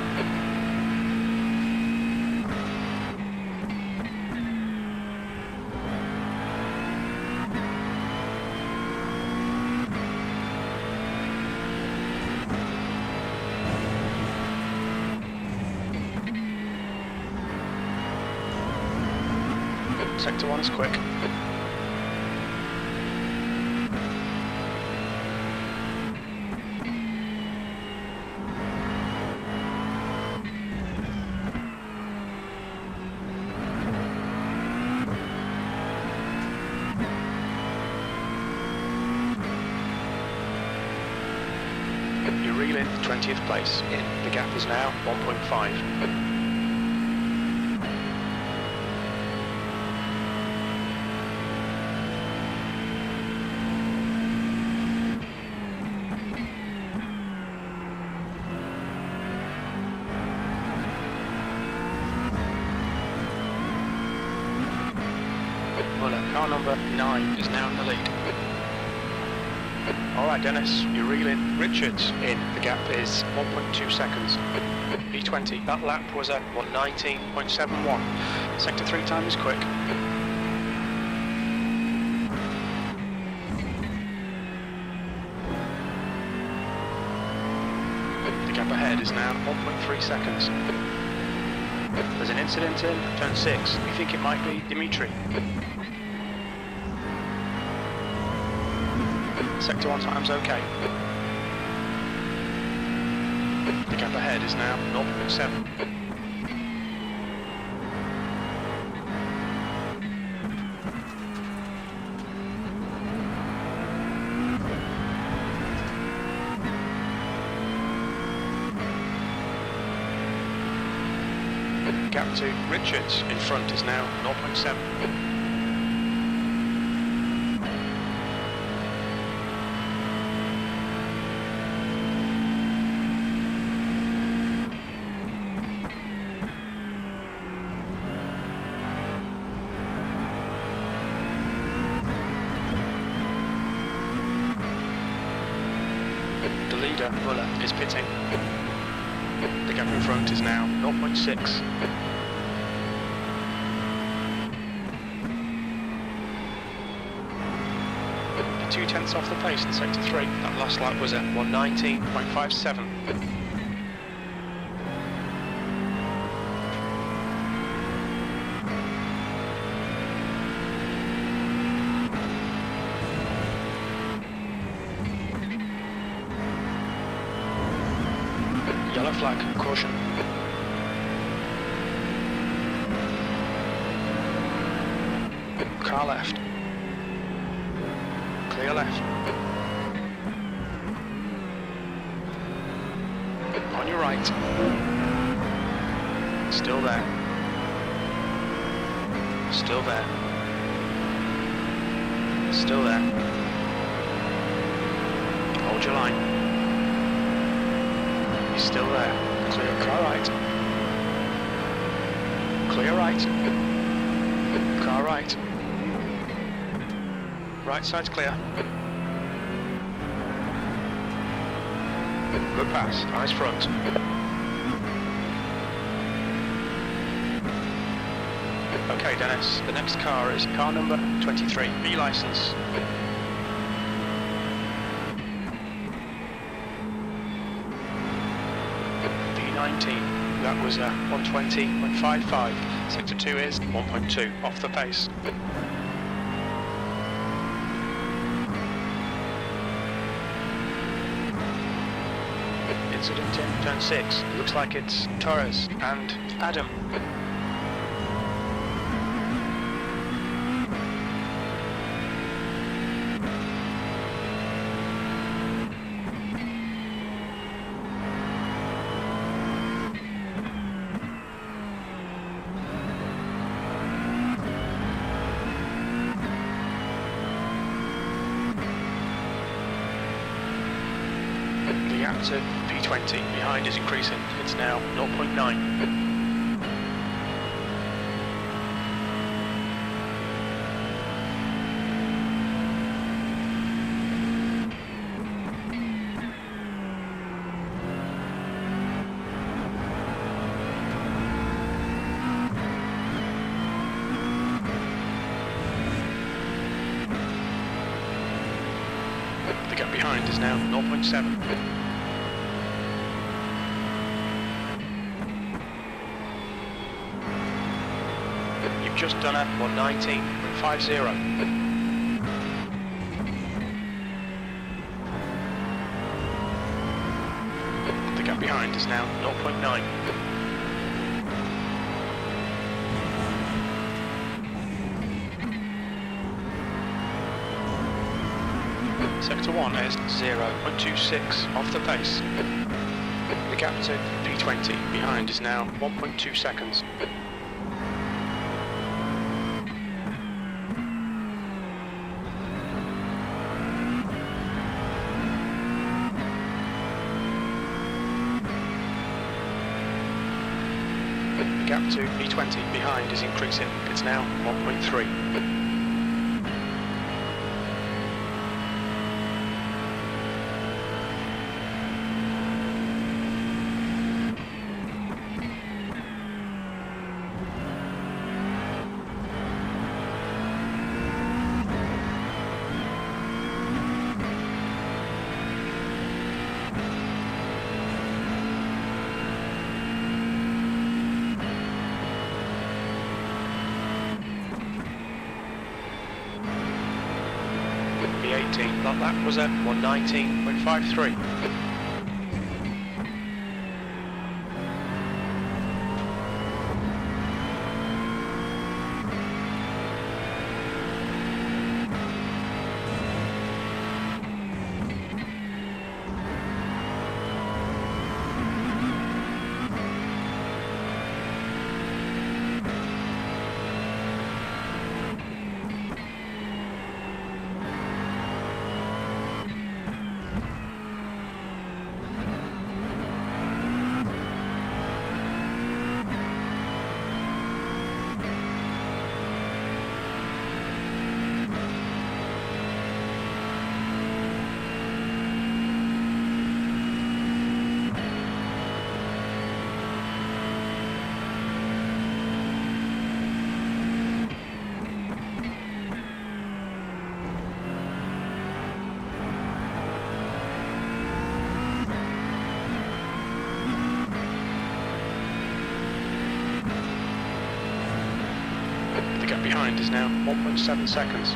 Sector 1 is quick. You're reeling 20th place in. The gap is now 1.5. Car number 9 is now in the lead. Alright Dennis, you're reeling Richards in. The gap is 1.2 seconds. B20, that lap was at 119.71. Sector 3 time is quick. The gap ahead is now 1.3 seconds. There's an incident in turn 6. We think it might be Dimitri. Sector 1 time's okay. The gap ahead is now 0.7. Gap to Richards in front is now 0.7. leader, Muller, is pitting. The gap in front is now 0.6. You're 2/10 off the pace in sector 3. That last lap was at 1:19.57. Yellow flag, caution. Car left. Clear left. On your right. Still there. Still there. Still there. Hold your line. He's still there. Clear car right. Clear right. Car right. Right side's clear. Good pass. Eyes front. Okay, Dennis. The next car is car number 23. B license. That was 1:20.55. Sector 2 is 1.2 off the pace. Incident in turn 6. Looks like it's Torres and Adam. The gap to P20 behind is increasing. It's now 0.9. The gap behind is now 0.7. You've just done a 1:19.50. The gap behind is now 0.9. Sector 1 is 0.26 off the pace. The gap to P20 behind is now 1.2 seconds. The gap to P20 behind is increasing. It's now 1.3. P18, that lap was at 1:19.53. behind is now 1.7 seconds.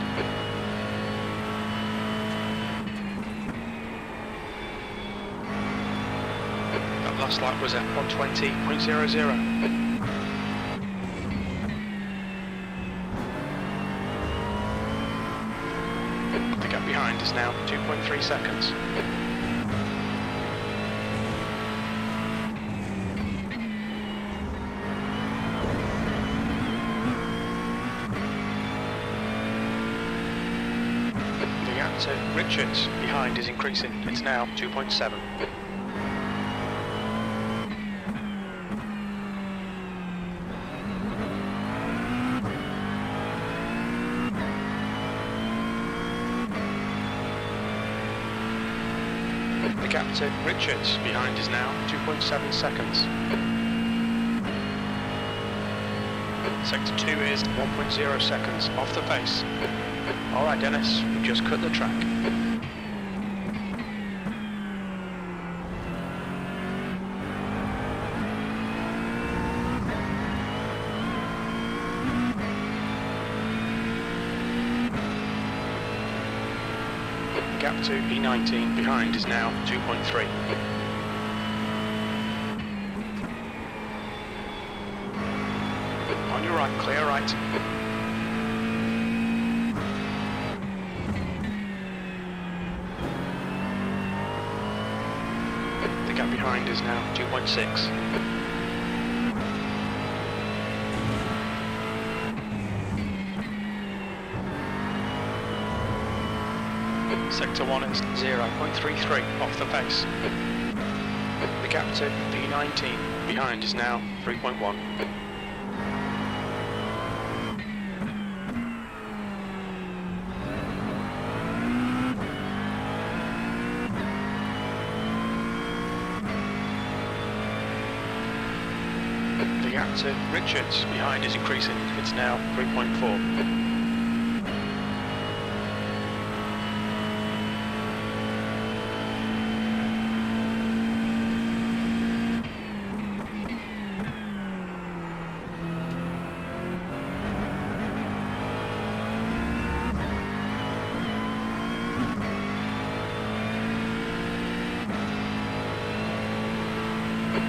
That last lap was at 120.00. The gap behind is now 2.3 seconds. The gap to Richards behind is increasing. It's now 2.7. The gap to Richards behind is now 2.7 seconds. Sector 2 is 1.0 seconds off the pace. Alright Dennis, we've just cut the track. The gap to E19 behind is now 2.3. On your right, clear right. The gap behind is now 2.6. Sector 1 is 0.33 off the pace. The gap to P19 behind is now 3.1. The gap to Richards behind is increasing. It's now 3.4.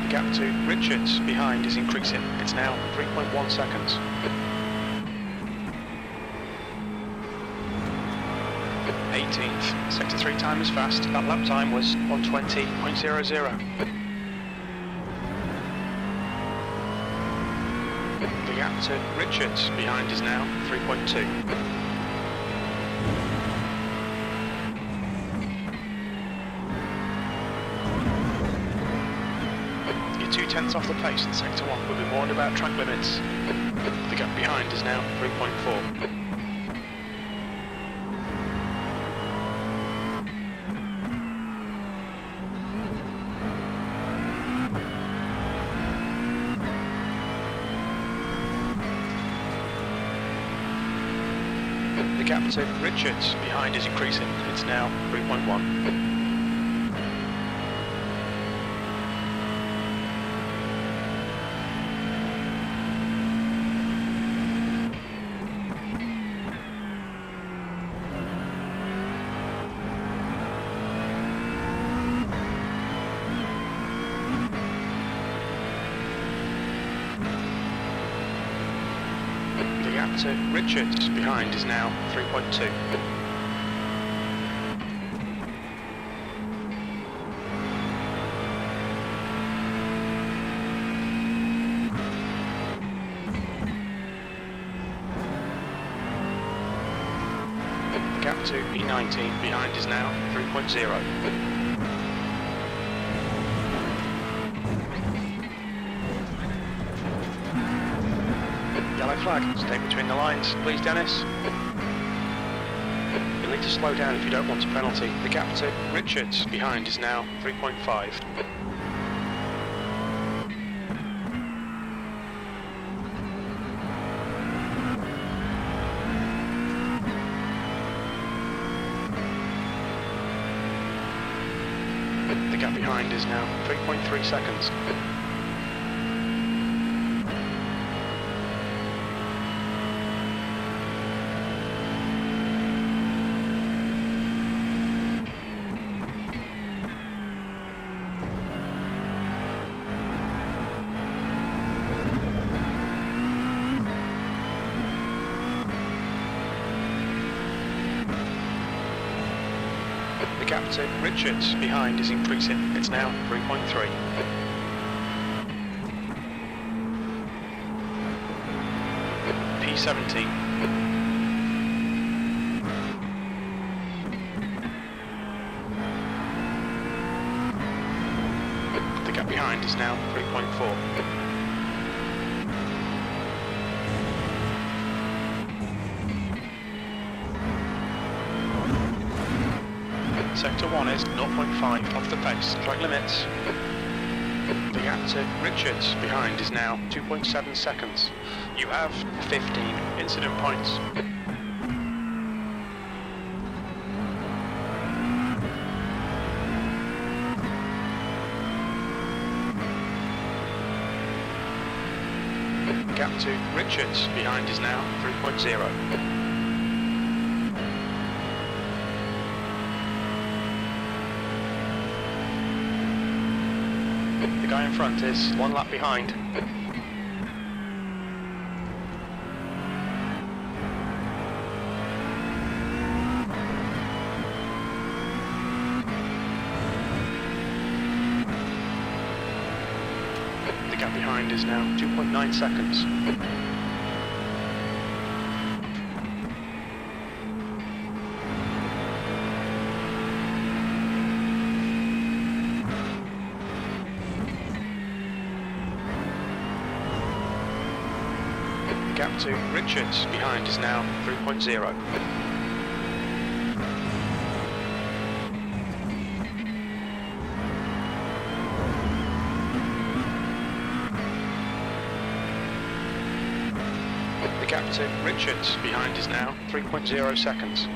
The gap to Richards behind is increasing. It's now 3.1 seconds. Sector 3 time is fast. That lap time was 120.00. The gap to Richards behind is now 3.2. You're 2/10 off the pace in Sector 1. We'll be warned about track limits. The gap behind is now 3.4. The gap to Richards behind is increasing. It's now 3.1. The gap to Richards behind is now 3.2. The gap to E19 behind is now 3.0. Yellow flag, stay between the lines, please Dennis. You'll need to slow down if you don't want a penalty. The gap to Richards behind is now 3.5. The gap behind is now 3.3 seconds. The gap to Richards behind is increasing. It's now 3.3. P17. The gap behind is now 3.4. Sector 1 is 0.5 off the pace. Track limits. The gap to Richards behind is now 2.7 seconds. You have 15 incident points. The gap to Richards behind is now 3.0. The guy in front is 1 lap behind. The gap behind is now 2.9 seconds. The gap to Richards behind is now 3.0. The gap to Richards behind is now 3.0 seconds.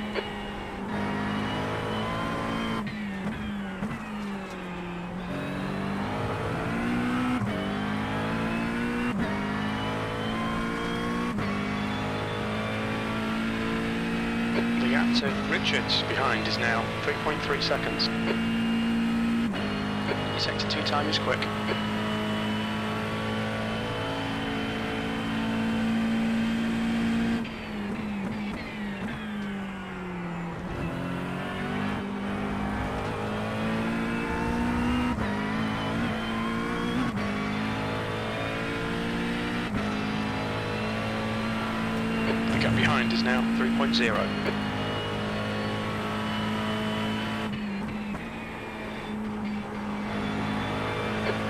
The gap to Richards behind is now 3.3 seconds. Your sector 2 time is quick. The gap behind is now 3.0.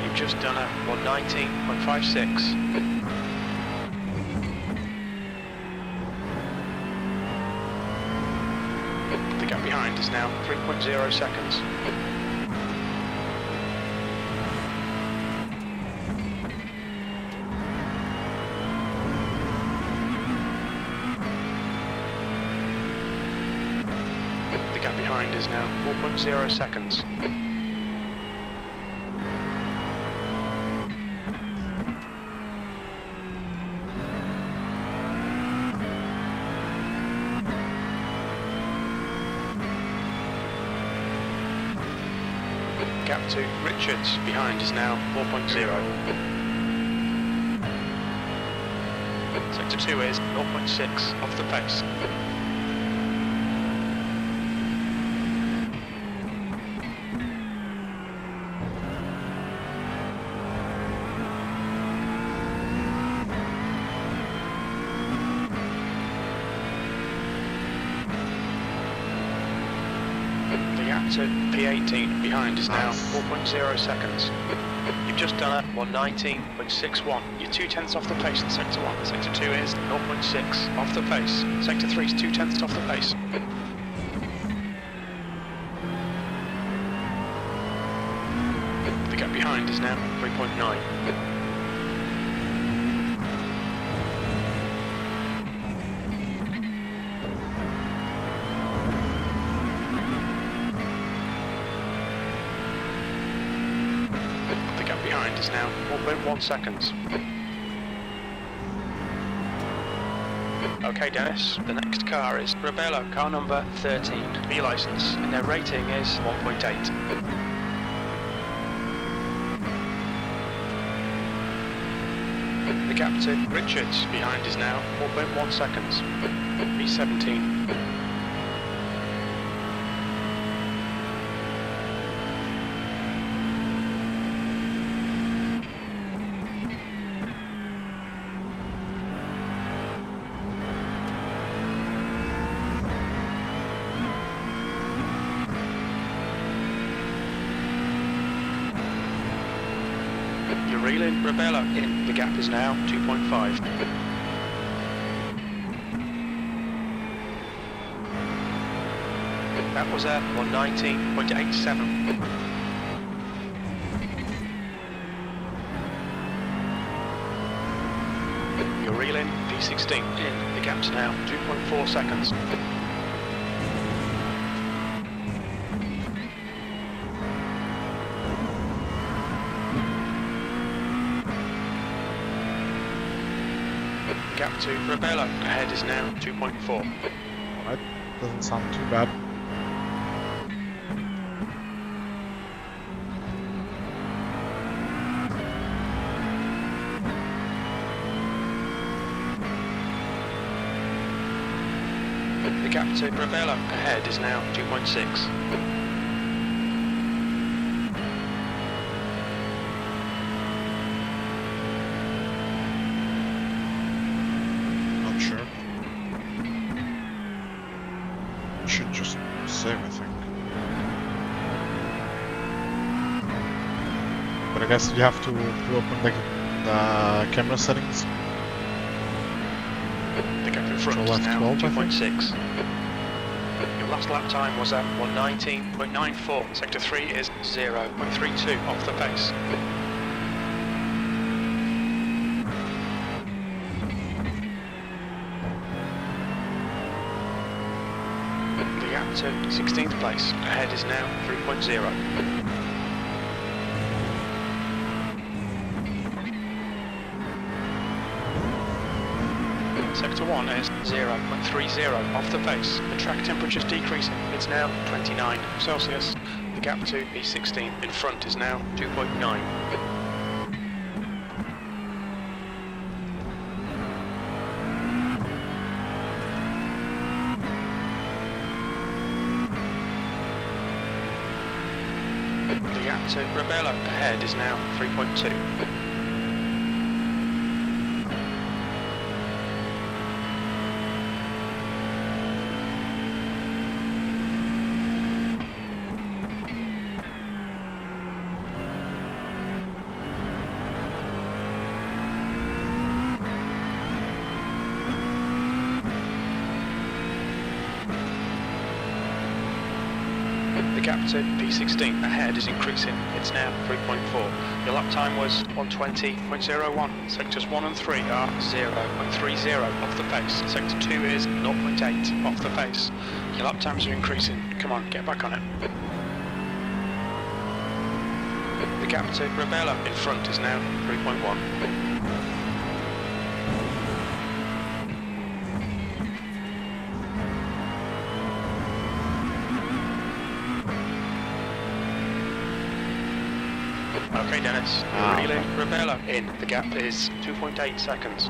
You've just done a 119.56. The gap behind is now 3.0 seconds. The gap behind is now 4.0 seconds. Gap to Richards behind is now 4.0. Sector 2 is 0.6 off the pace. The gap to P18 behind is now 4.0 seconds. You've just done a 119.61. You're 2/10 off the pace in Sector 1. Sector 2 is 0.6 off the pace. Sector 3 is 2/10 off the pace. The gap behind is now 3.9. The gap behind is now 4.1 seconds. Okay, Dennis, the next car is Rebello, car number 13, B license, and their rating is 1.8. The gap to Richards behind is now 4.1 seconds. B17. reeling, Rebella in. The gap is now 2.5. That was at 119.87. You're reeling, P16 in. The gap's now 2.4 seconds. Gap to Rebella. Ahead is now 2.4. That doesn't sound too bad. The gap to Rebella. Ahead is now 2.6. Not sure. Should just save, I think. But I guess you have to open the camera settings. The gap in front is now 2.6. Your last lap time was at 119.94. Sector 3 is 0.32 off the pace. The gap to 16th place. Ahead is now 3.0. Sector 1 is 0.30 off the pace. The track temperature is decreasing. It's now 29 Celsius. The gap to E16 in front is now 2.9. The gap to Rebella ahead is now 3.2. The gap to P16 ahead is increasing. It's now 3.4. Your lap time was 120.01. Sectors 1 and 3 are 0.30 off the pace. Sector 2 is 0.8 off the pace. Your lap times are increasing. Come on, get back on it. The gap to Rebella in front is now 3.1. Okay, Dennis, you're reeling Rebella in. The gap is 2.8 seconds.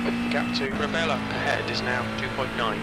The gap to Rebella ahead is now 2.9.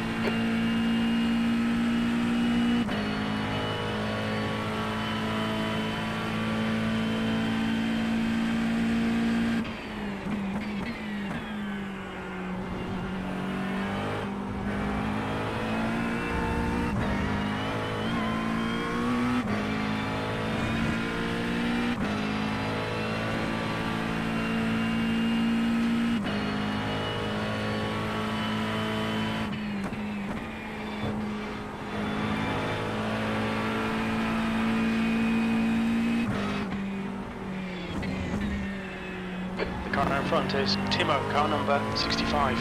The car in front is Timo, car number 65.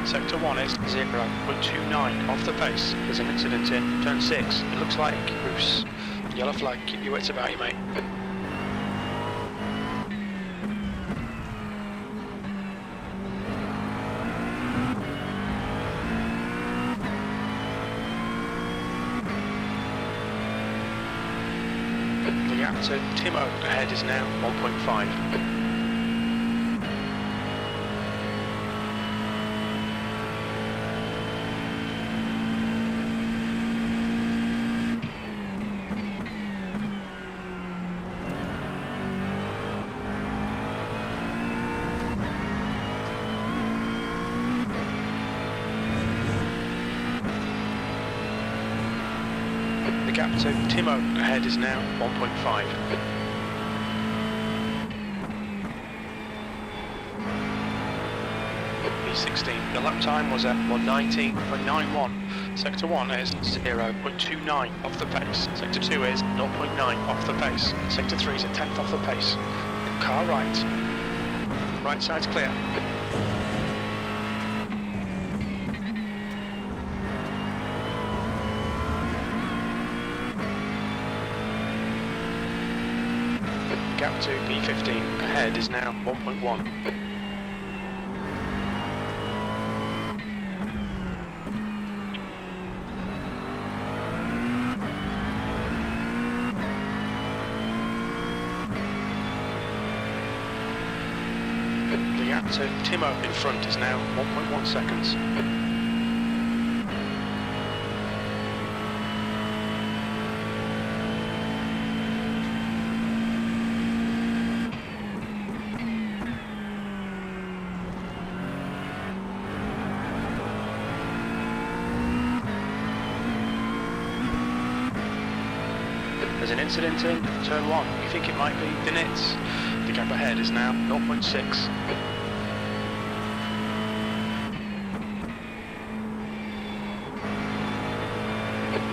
Sector 1 is 0.29 off the pace. There's an incident in turn 6. It looks like Bruce. Yellow flag, keep your wits about you, mate. The gap to Timo ahead is now 1.5. gap to Timo ahead is now 1.5. P16, the lap time was at 1:19.91. Sector 1 is 0.29 off the pace. Sector 2 is 0.9 off the pace. Sector 3 is a tenth off the pace. Car right. Right side's clear. Gap to P15 ahead is now 1.1. The gap to Timo in front is now 1.1 seconds. There's an incident in turn 1. You think it might be the nits. The gap ahead is now 0.6.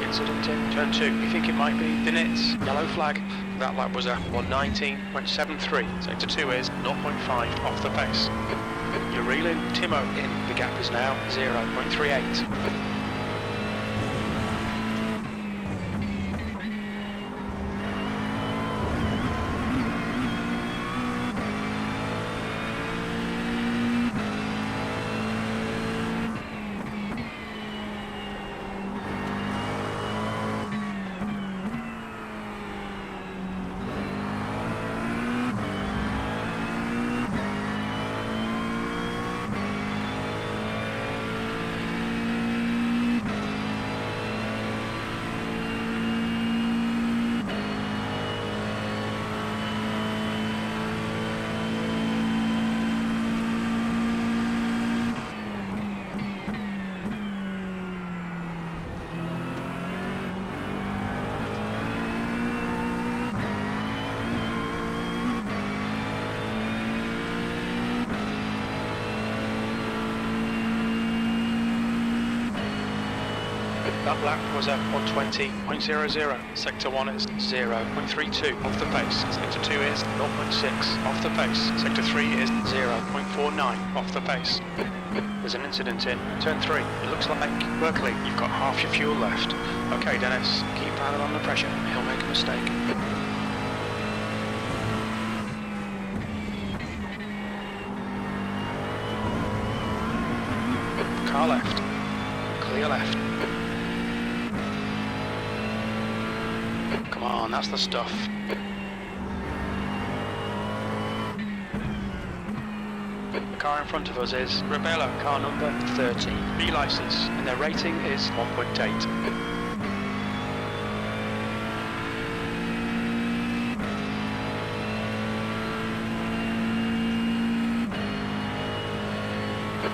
Incident in turn 2. You think it might be the nits. Yellow flag. That lap was a 1:19.73. Sector 2 is 0.5 off the pace. You're reeling Timo in. The gap is now 0.38. That lap was at 1:20.00. Sector 1 is 0.32 off the pace. Sector 2 is 0.6 off the pace. Sector 3 is 0.49 off the pace. There's an incident in turn 3. It looks like Berkeley, you've got half your fuel left. Okay, Dennis, keep piling on the pressure. He'll make a mistake. Car left. Clear left. Come on, that's the stuff. The car in front of us is Rebella, car number 30, B license, and their rating is 1.8.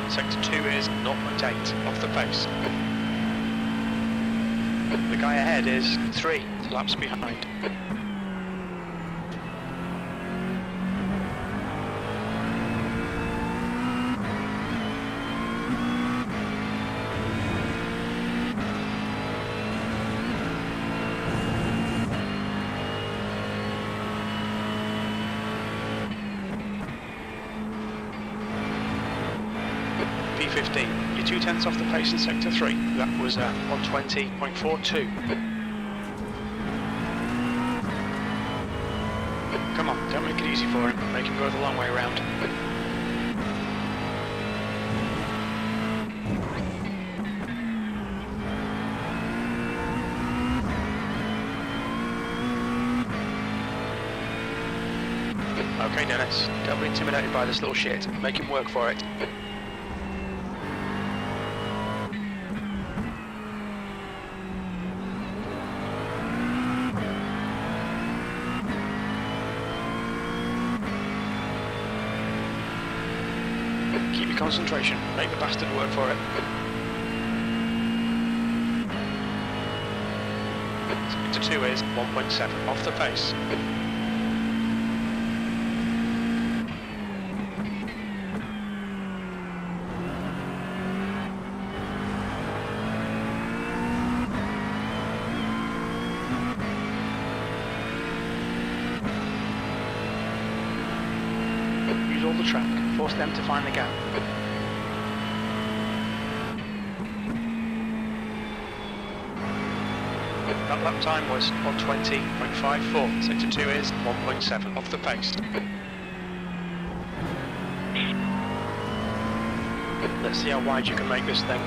Sector 2 is 0.8 off the pace. The guy ahead is 3 laps behind. P15, you're 2/10 off the pace in Sector 3. That was 1:20.42. Come on, don't make it easy for him. Make him go the long way round. Okay, Dennis, don't be intimidated by this little shit. Make him work for it. Keep your concentration. Make the bastard work for it. Sector 2 is 1.7 off the pace. Use all the track, force them to find the gap. That lap time was 1:20.54. Sector 2 is 1.7 off the pace. Let's see how wide you can make this thing.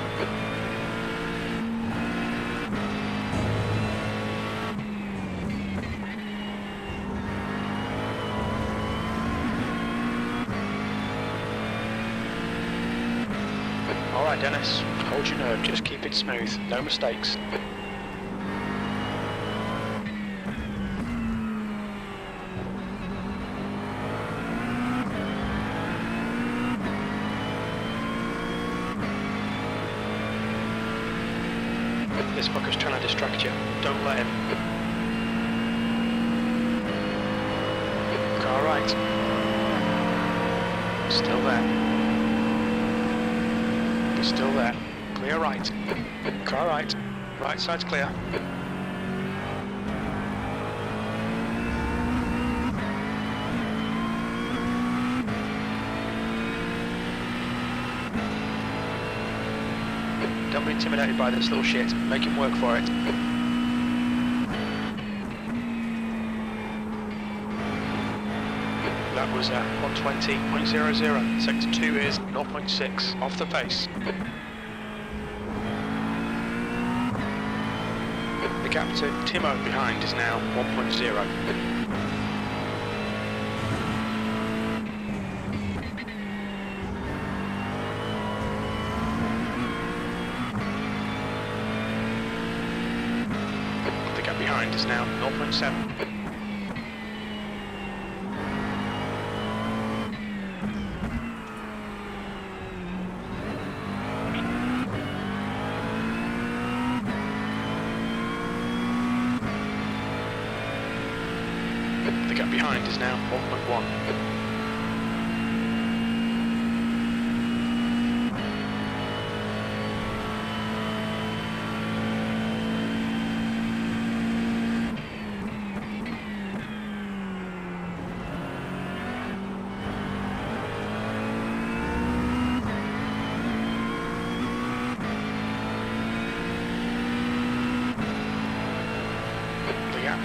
Alright Dennis, hold your nerve, just keep it smooth, no mistakes. This fucker's trying to distract you. Don't let him. Car right. Still there. He's still there. Clear right. Car right. Right side's clear. Don't be intimidated by this little shit. Make him work for it. That was 1:20.00. Sector 2 is 0.6 off the pace. The gap to Timo behind is now 1.0. The gap behind is now 0.7. The gap behind is now 1.1.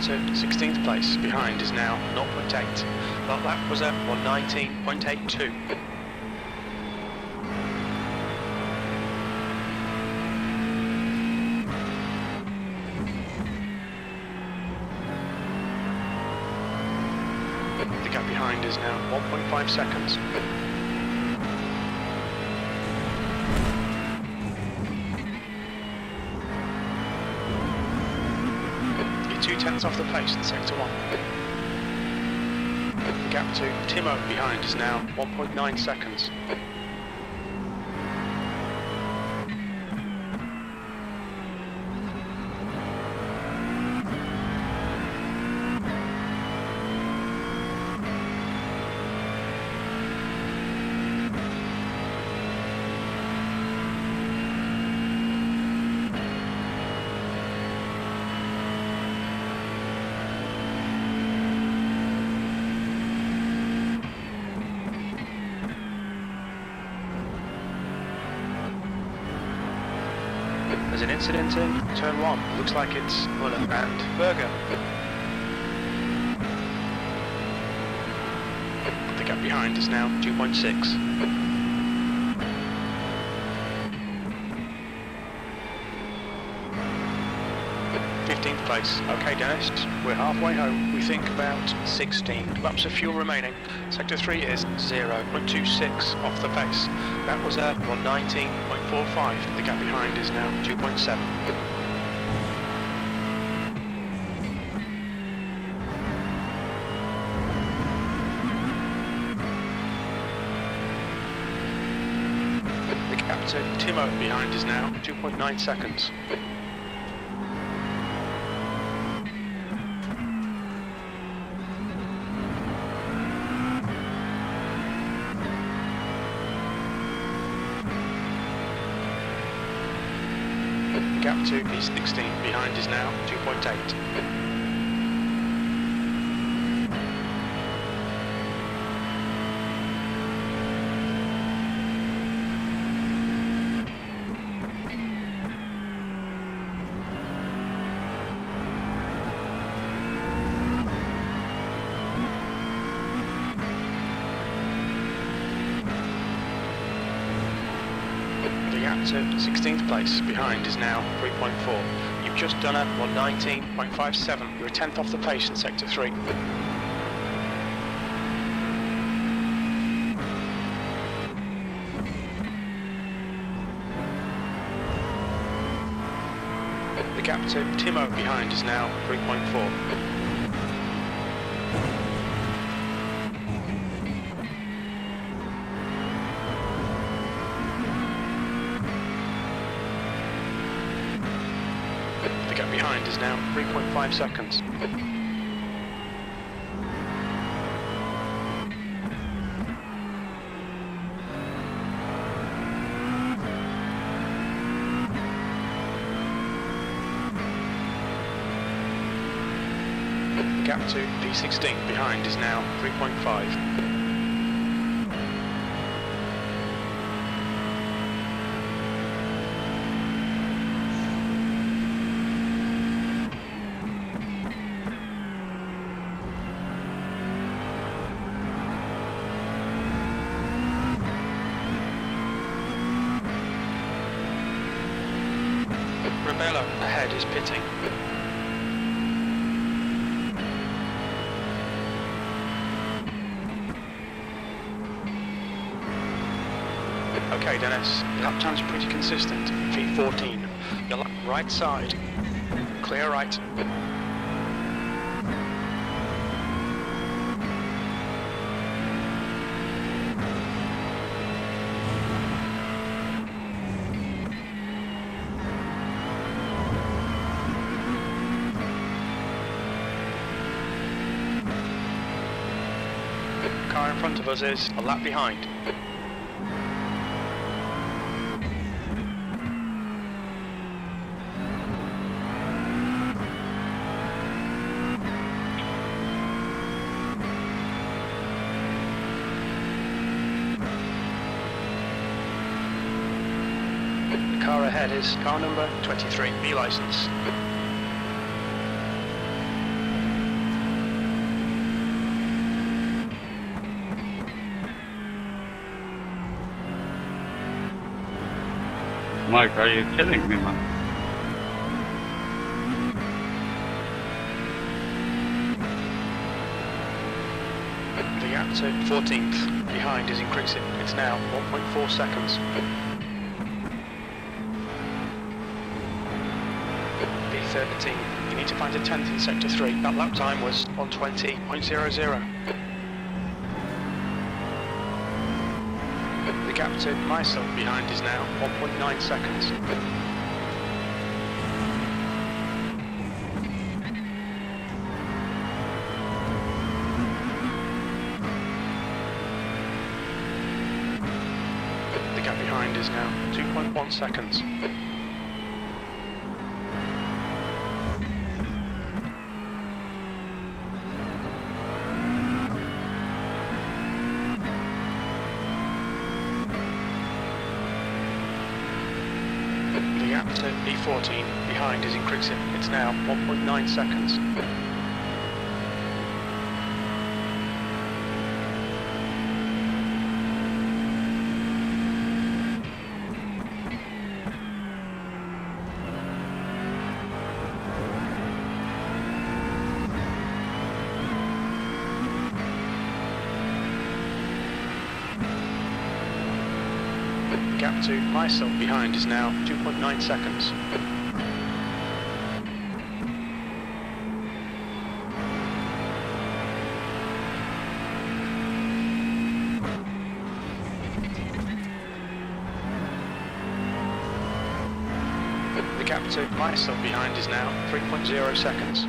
To 16th place behind is now 0.8. That lap was at 1:19.82. The gap behind is now 1.5 seconds. You're 0.2 off the pace in Sector 1. The gap to Timo behind is now 1.9 seconds. There's an incident in turn 1. Looks like it's Muller and Berger. The gap behind is now 2.6. 15th place. Okay Dennis, we're halfway home. We think about 16 laps of fuel remaining. Sector 3 is 0.26 off the pace. That was at 1:19.45. The gap behind is now 2.7. The gap to Timo behind is now 2.9 seconds. gap to P16 behind is now 2.8. The gap to 16th place behind is now 3.4. You've just done a 119.57. You're a tenth off the pace in sector 3. The gap to Timo behind is now 3.4. The gap behind is now 3.5 seconds. The gap to P16 behind is now 3.5. Rebello ahead is pitting. Okay Dennis, your lap time's pretty consistent. V14. Your lap right side. Clear right. Car in front of us is a lap behind. The car ahead is car number 23, B license. Mike, are you kidding me, man? The gap to 14th behind is increasing. It's now 1.4 seconds. V13, you need to find a 10th in sector 3. That lap time was 1:20.00. The gap to myself behind is now 1.9 seconds. The gap behind is now 2.1 seconds. The gap to E14 behind is increasing. It's now 1.9 seconds. The gap to myself behind is now 2.9 seconds. The gap to myself behind is now 3.0 seconds.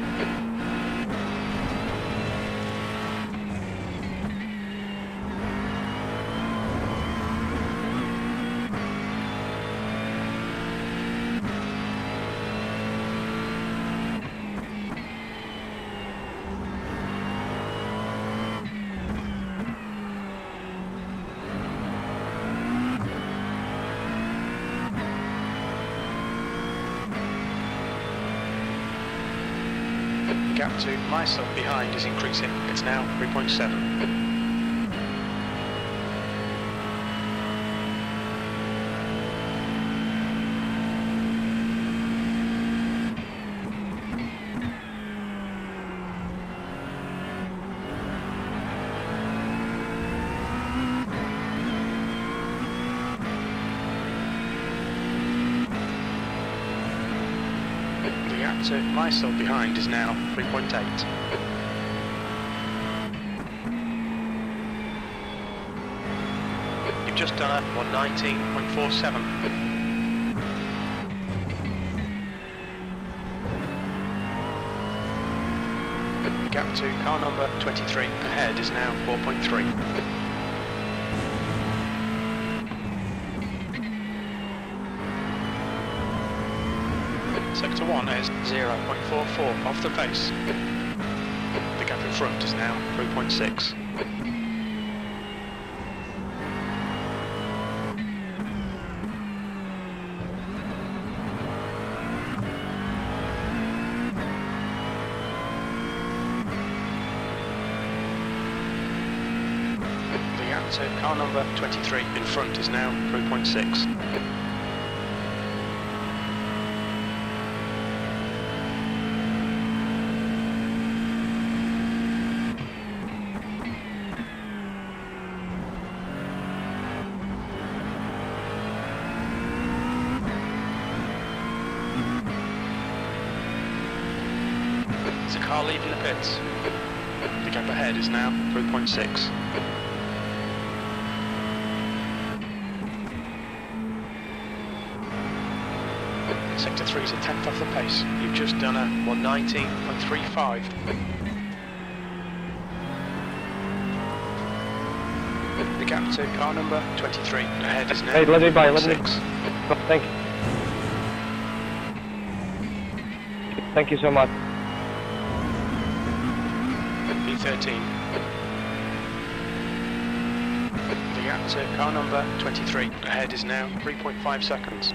gap to myself behind is increasing. It's now 3.7. The gap to myself behind is now 3.8. You've just done a 119.47. The gap to car number 23 ahead is now 4.3. Sector 1 is 0.44 off the pace. The gap in front is now 3.6. The gap to car number 23 in front is now 3.6. There's a car leaving the pits. The gap ahead is now 3.6. Sector 3 is a tenth off the pace. You've just done a 119.35. The gap to car number 23 ahead is now Hey, let me by, let me. 3.6. Oh, thank you. Thank you so much. P13. The gap to car number 23 ahead is now 3.5 seconds.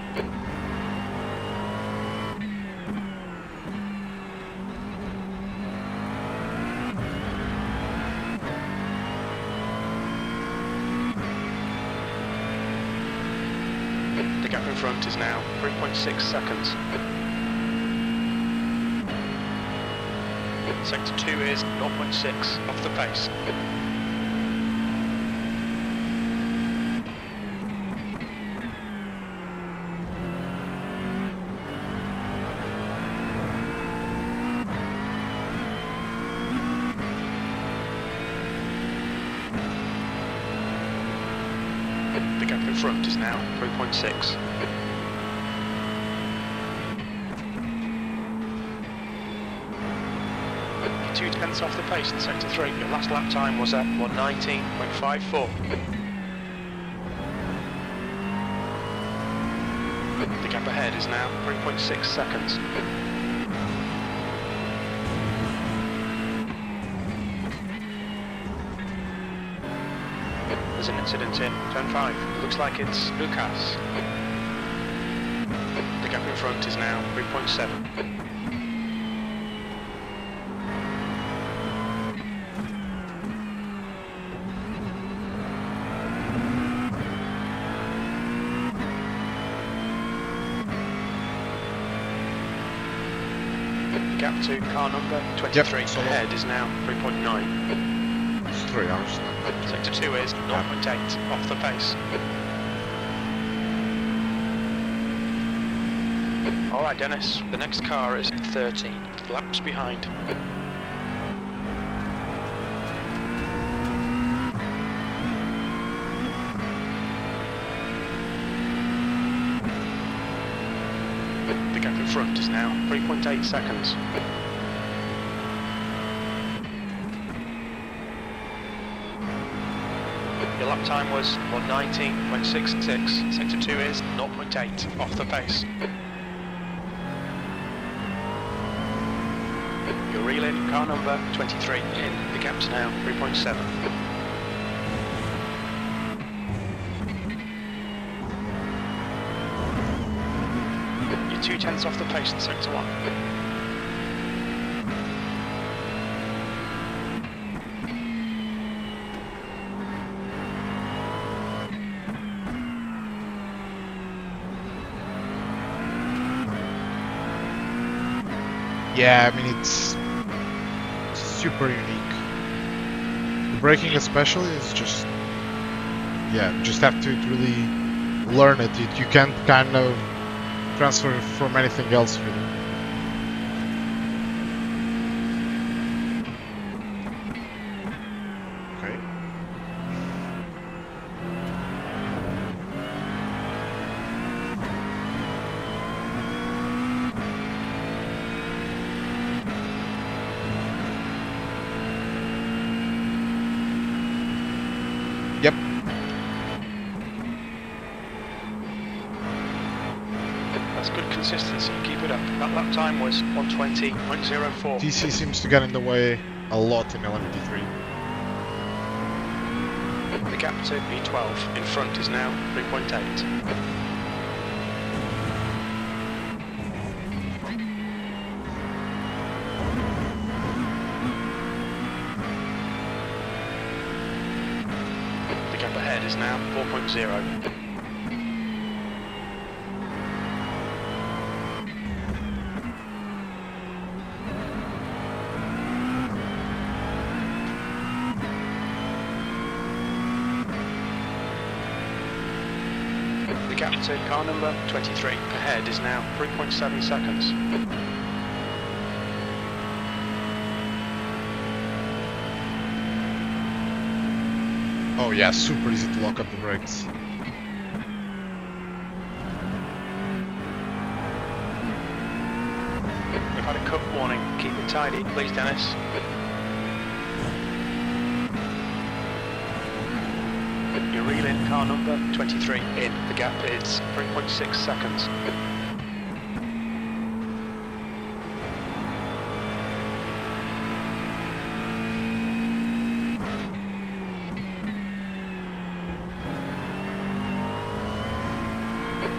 The gap in front is now 3.6 seconds. Sector 2 is 0.6 off the pace. The gap in front is now 3.6. Two tenths off the pace in Sector 3. Your last lap time was at 119.54. The gap ahead is now 3.6 seconds. There's an incident in turn 5. It looks like it's Lucas. The gap in front is now 3.7. The gap to car number 23 Yep, so long. ahead is now 3.9. It's 3 hours. Sector 2 is 0.8 off the pace. Alright Dennis, the next car is 13 laps behind. The gap in front is now 3.8 seconds. Your lap time was 119.66. Sector 2 is 0.8 off the pace. You're reeling car number 23 in. The gap's now 3.7. You're 2 tenths off the pace in Sector 1. Yeah, I mean it's super unique. The braking especially is just, yeah, you just have to really learn it. You can't kind of transfer from anything else really. Okay. Yep. That's good consistency. Keep it up. That lap time was 1:20.04. TC seems to get in the way a lot in LMP3. The gap to B12 in front is now 3.8. The gap ahead is now 4.0. The gap to car number 23 ahead is now 3.7 seconds. Oh yeah, super easy to lock up the brakes. We've had a cut warning. Keep it tidy, please, Dennis. You're reeling car number 23 in. The gap is 3.6 seconds.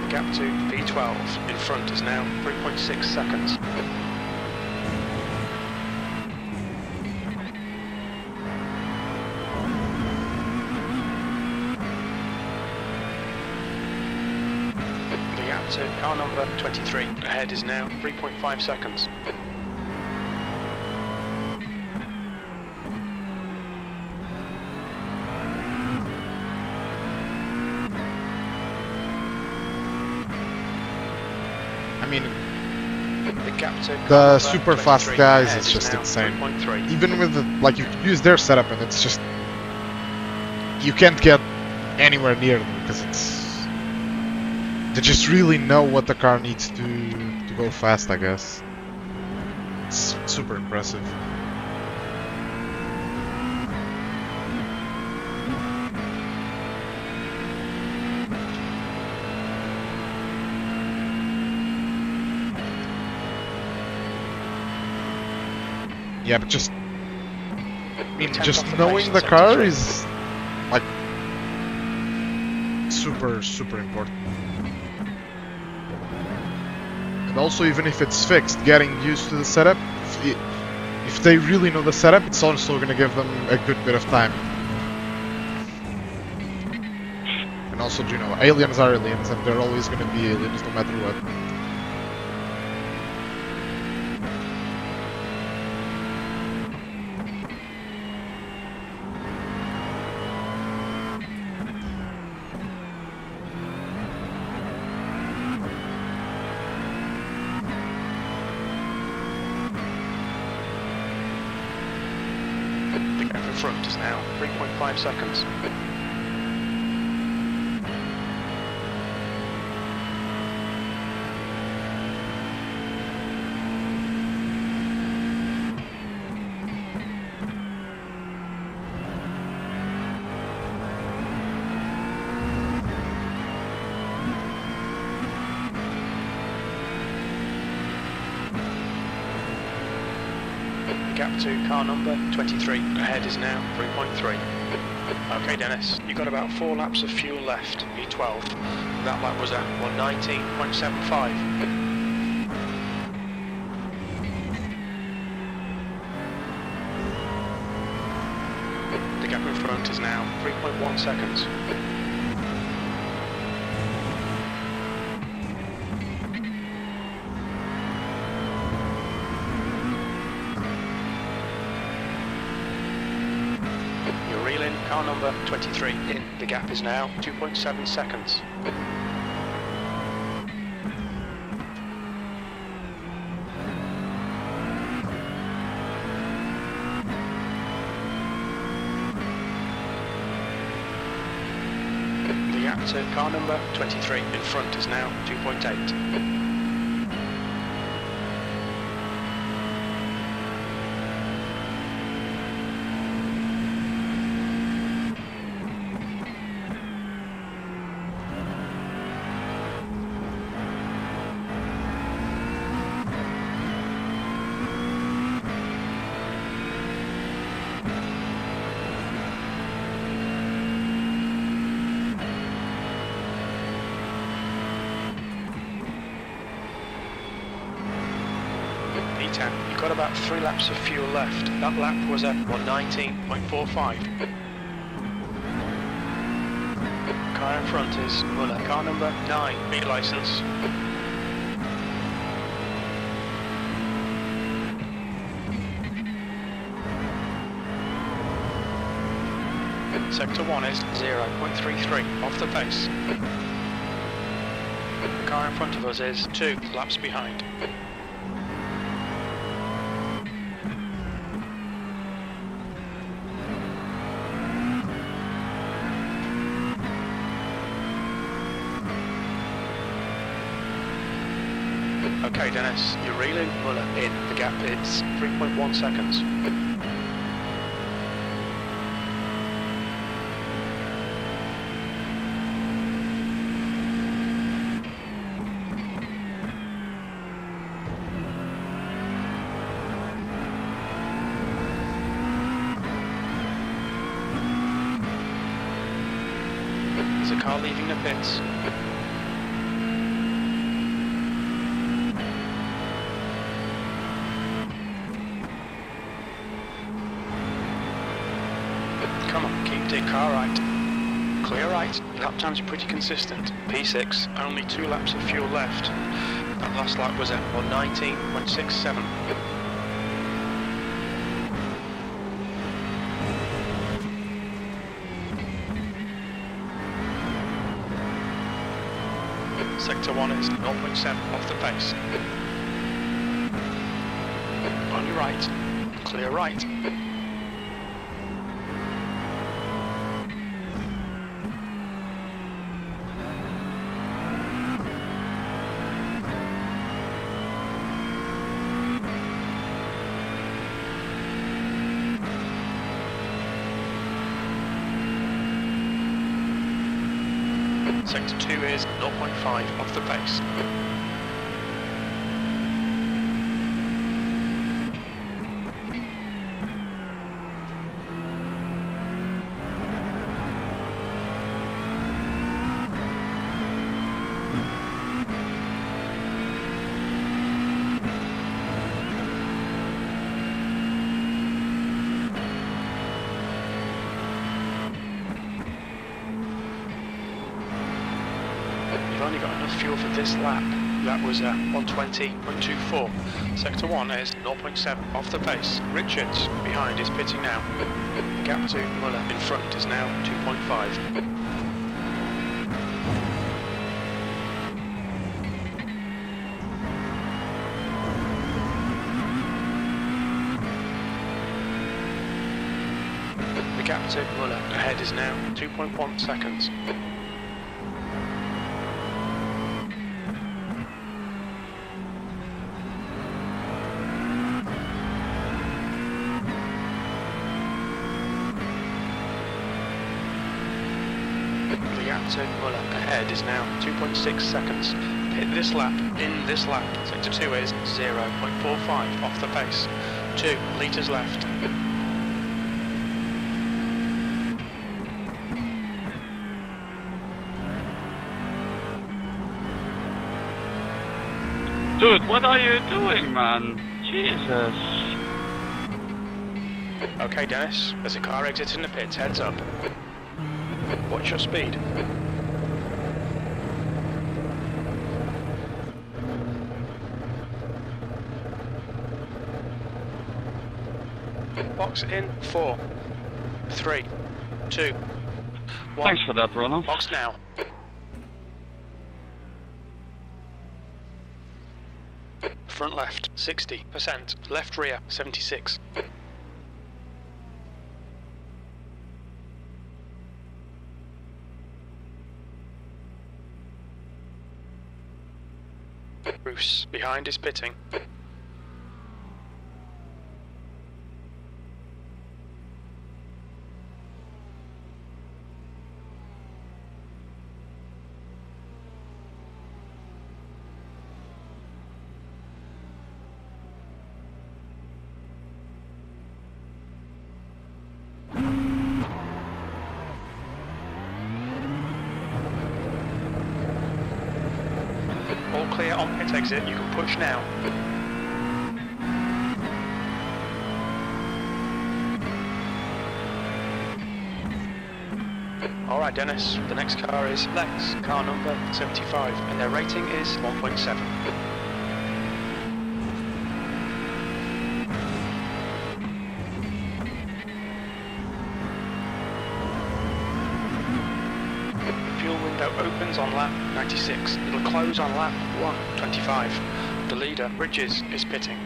The gap to V12 in front is now 3.6 seconds. The gap to car number 23 ahead is now 3.5 seconds. I mean, The gap to car the number super fast 23 guys ahead is just now insane. 3.3. Even with the, like, you use their setup and it's just, you can't get anywhere near them because they just really know what the car needs to go fast, I guess. It's super impressive. Yeah, but just, I mean, just knowing the car is, like, super important. And also, even if it's fixed, getting used to the setup, if they really know the setup, it's also going to give them a good bit of time. And also, you know, aliens are aliens, and they're always going to be aliens no matter what. The gap in front is now 3.5 seconds. The gap to car number 23 ahead is now 3.3. Okay, Dennis, you've got about 4 laps of fuel left, V12. That lap was at 119.75. The gap in front is now 3.1 seconds. car number 23 in. The gap is now 2.7 seconds. The gap to car number 23 in front is now 2.8. You've got about 3 laps of fuel left. That lap was at 119.45. Car in front is Muller. Car number 9, B licence. Sector 1 is 0.33 off the pace. The car in front of us is 2 laps behind. Okay, Dennis, you're reeling Muller in. The gap is 3.1 seconds. There's a car leaving the pits. Come on, keep the car right. Clear right. Lap times are pretty consistent. P6, only 2 laps of fuel left. That last lap was at 119.67. Sector 1 is 0.7 off the pace. On your right. Clear right. Sector 2 is 0.5 off the pace. You've only got enough fuel for this lap. That was 120.24. Sector 1 is 0.7 off the pace. Richards behind is pitting now. The gap to Muller in front is now 2.5. The gap to Muller ahead is now 2.1 seconds. The gap to Muller ahead is now 2.6 seconds. Hit this lap, in this lap. Sector 2 is 0.45 off the pace. 2 litres left. Dude, what are you doing, man? Jesus. Okay, Dennis, there's a car exiting the pits, heads up. Watch your speed. Box in 4, 3, 2. 1. Thanks for that, Ronald. Box now. Front left, 60%. Left rear, 76. Bruce, behind is pitting. All clear on pit exit, you can push now. Alright Dennis, the next car is Lex, car number 75, and their rating is 1.7. Fuel window opens on lap 96. It'll close on lap 125. The leader, Bridges, is pitting.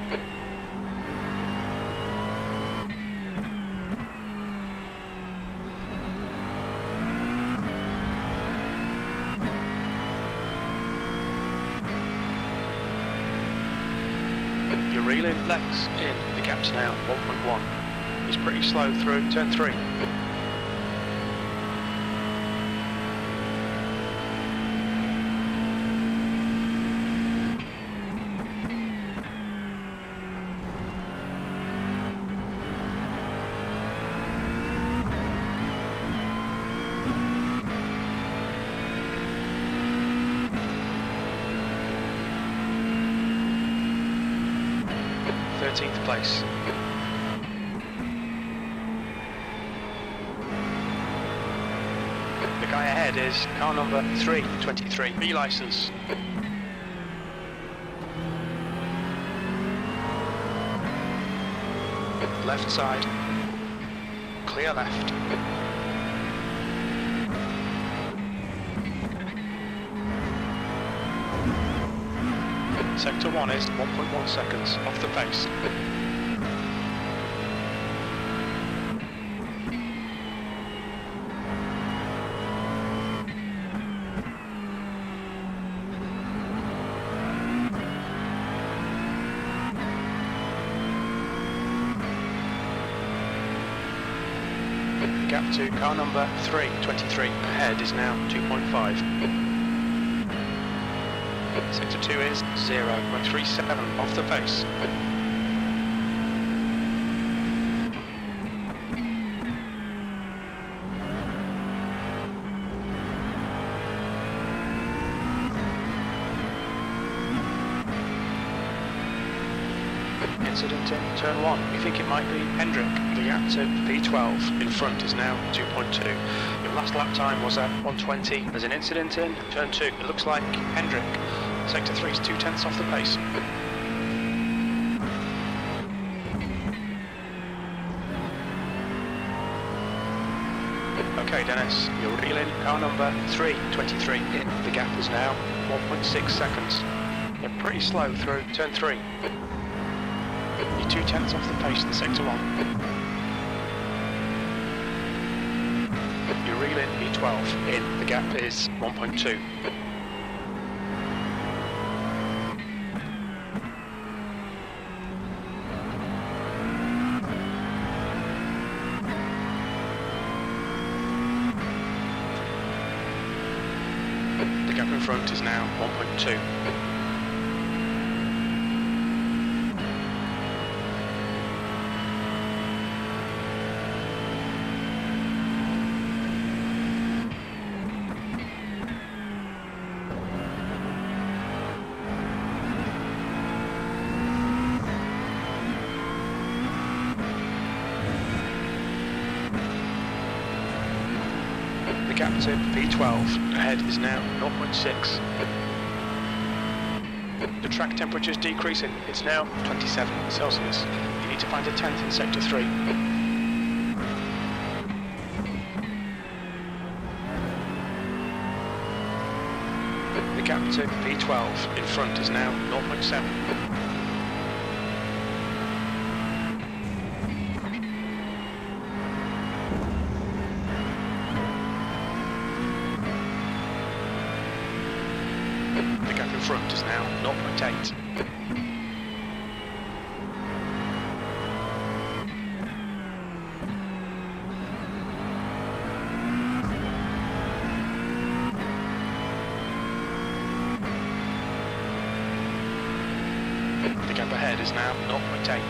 You're reeling Lex in. The gap's now 1.1. He's pretty slow through turn 3. Place. The guy ahead is car number 323, B license. Left side, clear left. Sector 1 is 1.1 seconds off the pace. The gap to car number 323 ahead is now 2.5. Sector 2 is 0.37 off the pace. Incident in turn 1. You think it might be Hendrick. The gap to P12 in front is now 2.2. Your last lap time was at 120. There's an incident in turn 2. It looks like Hendrick. Sector 3 is 0.2 off the pace. Okay Dennis, you're reeling car number 323 in. The gap is now 1.6 seconds. You're pretty slow through turn 3. You're 0.2 off the pace in sector 1. You're reeling P12 in. The gap is 1.2. The gap in front is now 1.2. The gap to P12 ahead is now 0.6. The track temperature is decreasing. It's now 27 Celsius. You need to find a 10th in sector 3. gap to P12 in front is now 0.7. The gap in front is now 0.8. The gap ahead is now 0.8.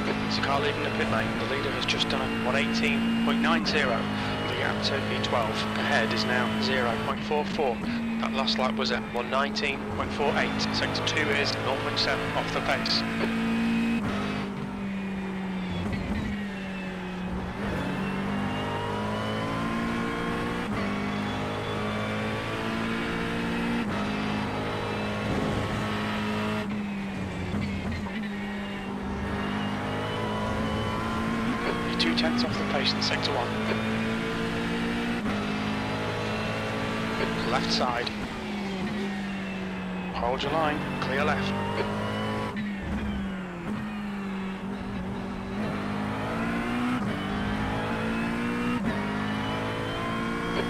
There's a car leaving the pit lane. The leader has just done a 118.90. The gap to P12 ahead is now 0.44. That last lap was at 119.48. Sector 2 is 0.7 off the pace. You're 2/10 off the pace in sector 1. Left side. Hold your line, clear left.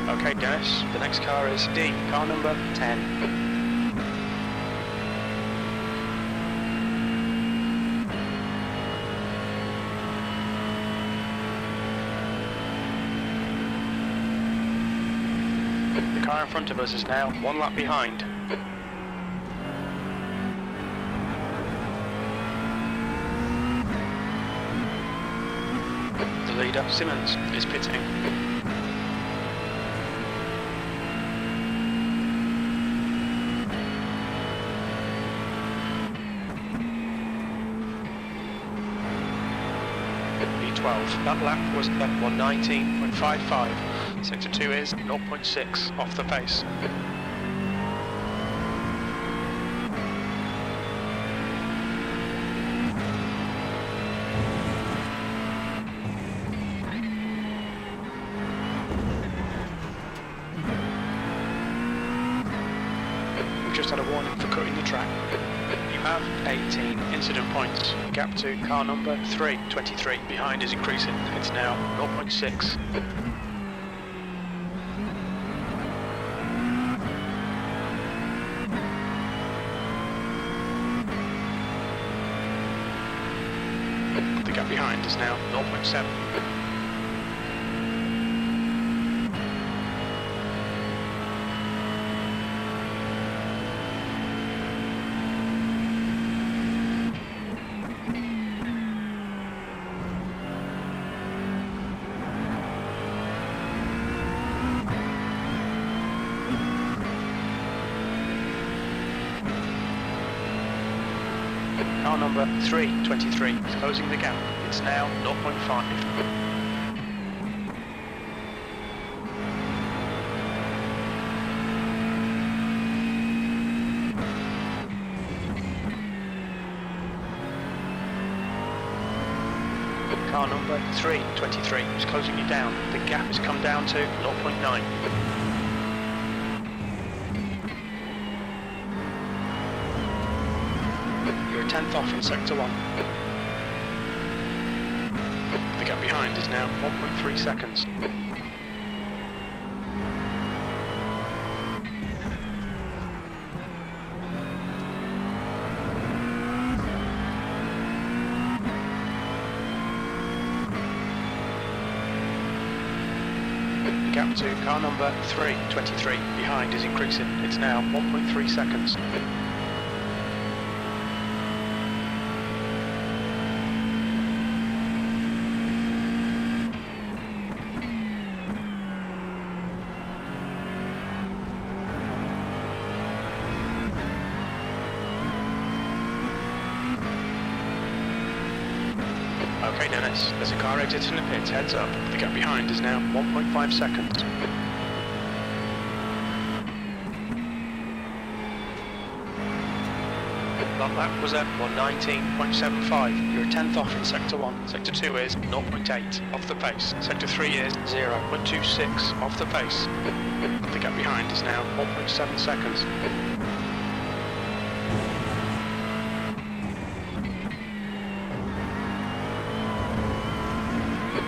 Okay Dennis, the next car is D, car number 10. The car in front of us is now 1 lap behind. The leader, Simmons, is pitting. P12. That lap was at 119.55. Sector 2 is 0.6 off the pace. We've just had a warning for cutting the track. You have 18 incident points. Gap to car number 3, 23. Behind is increasing. It's now 0.6. The gap behind is now 0.7. Car number 323 is closing the gap. It's now 0.5. Car number 323 is closing you down. The gap has come down to 0.9. You're a 10th off in sector 1. The gap behind is now 1.3 seconds. The gap to car number 323 behind is increasing. It's now 1.3 seconds. Okay, Dennis, there's a car exiting the pits, heads up. The gap behind is now 1.5 seconds. That lap was at 119.75. You're a tenth off in Sector 1. Sector 2 is 0.8 off the pace. Sector 3 is 0.26 off the pace. The gap behind is now 1.7 seconds.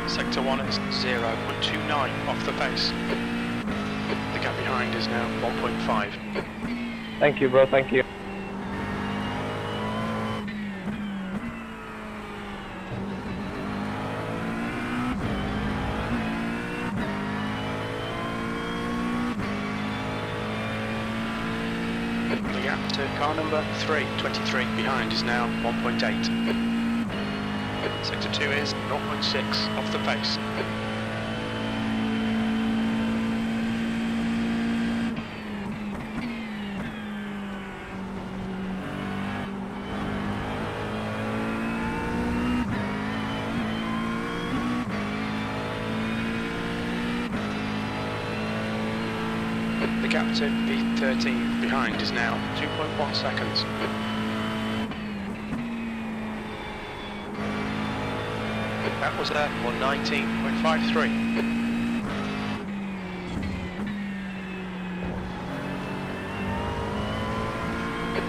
Sector 1 is 0.29 off the pace. The gap behind is now 1.5. Thank you, bro. Thank you. The gap to car number 323 behind is now 1.8. Sector 2 is 0.6 off the pace. The gap to P13 behind is now 2.1 seconds. That was at 119.53.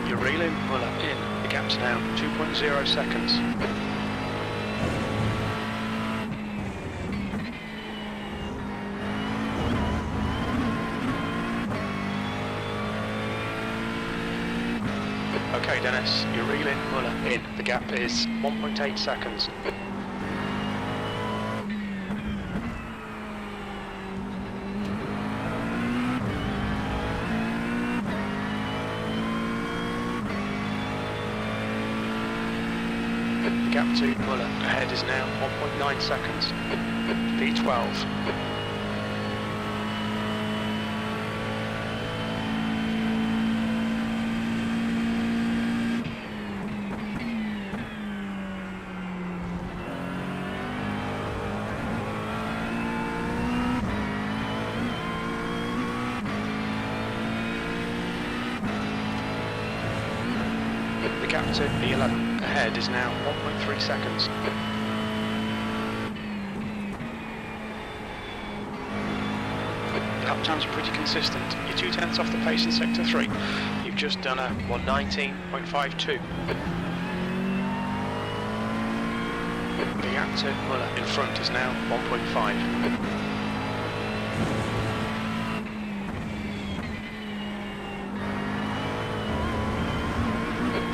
You're reeling well up in. The gap's now 2.0 seconds. Okay, Dennis, you're reeling Muller in. The gap is 1.8 seconds. The gap to Muller ahead is now 1.9 seconds. P12. The gap to P11 ahead is now 1.3 seconds. Lap times are pretty consistent. You're 2/10 off the pace in Sector 3. You've just done a 119.52. The gap to Muller in front is now 1.5.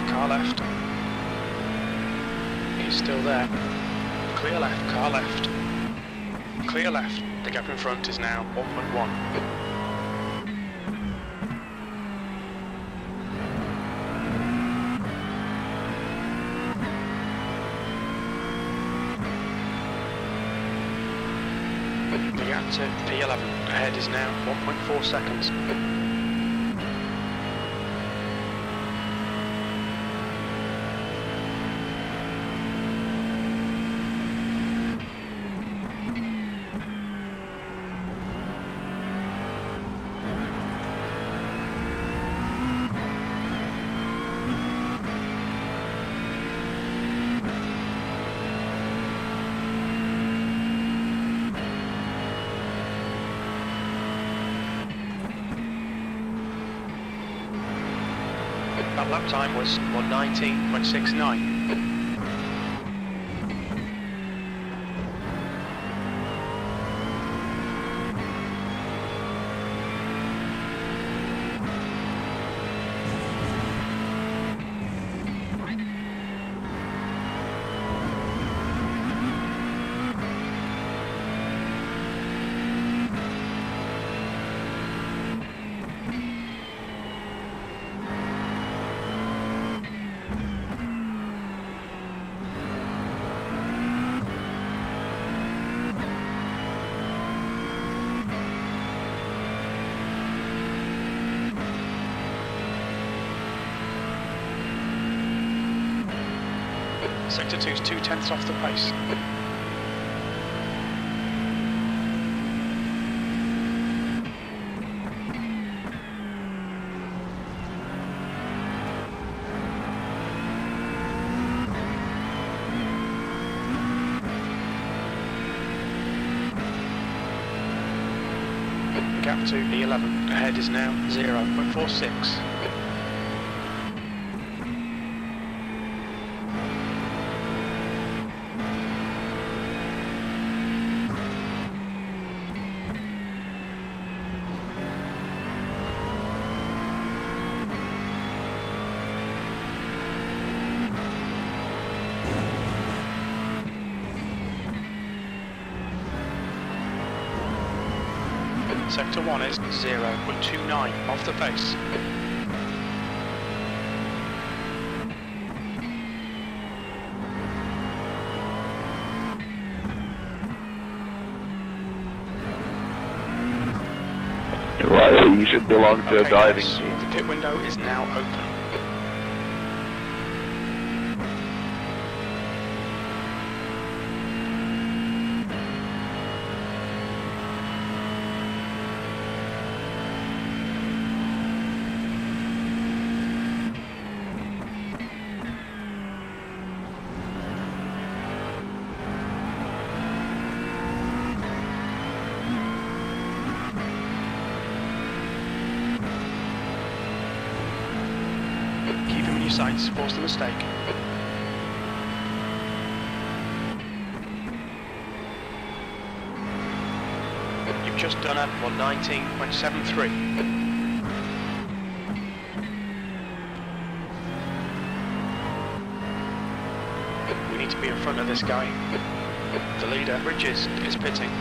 Car left. He's still there. Clear left, car left. Clear left. The gap in front is now 1.1. The gap to P11 ahead is now 1.4 seconds. That lap time was 119.69. Sector 2's 2/10 off the pace. Gap to E11. Ahead is now 0.46. Sector 1 is 0.29 off the pace. Right, you should belong to a diving yes, team. the pit window is now open. Keep him in your sights, force the mistake. You've just done a 119.73. We need to be in front of this guy. The leader, Bridges, is pitting.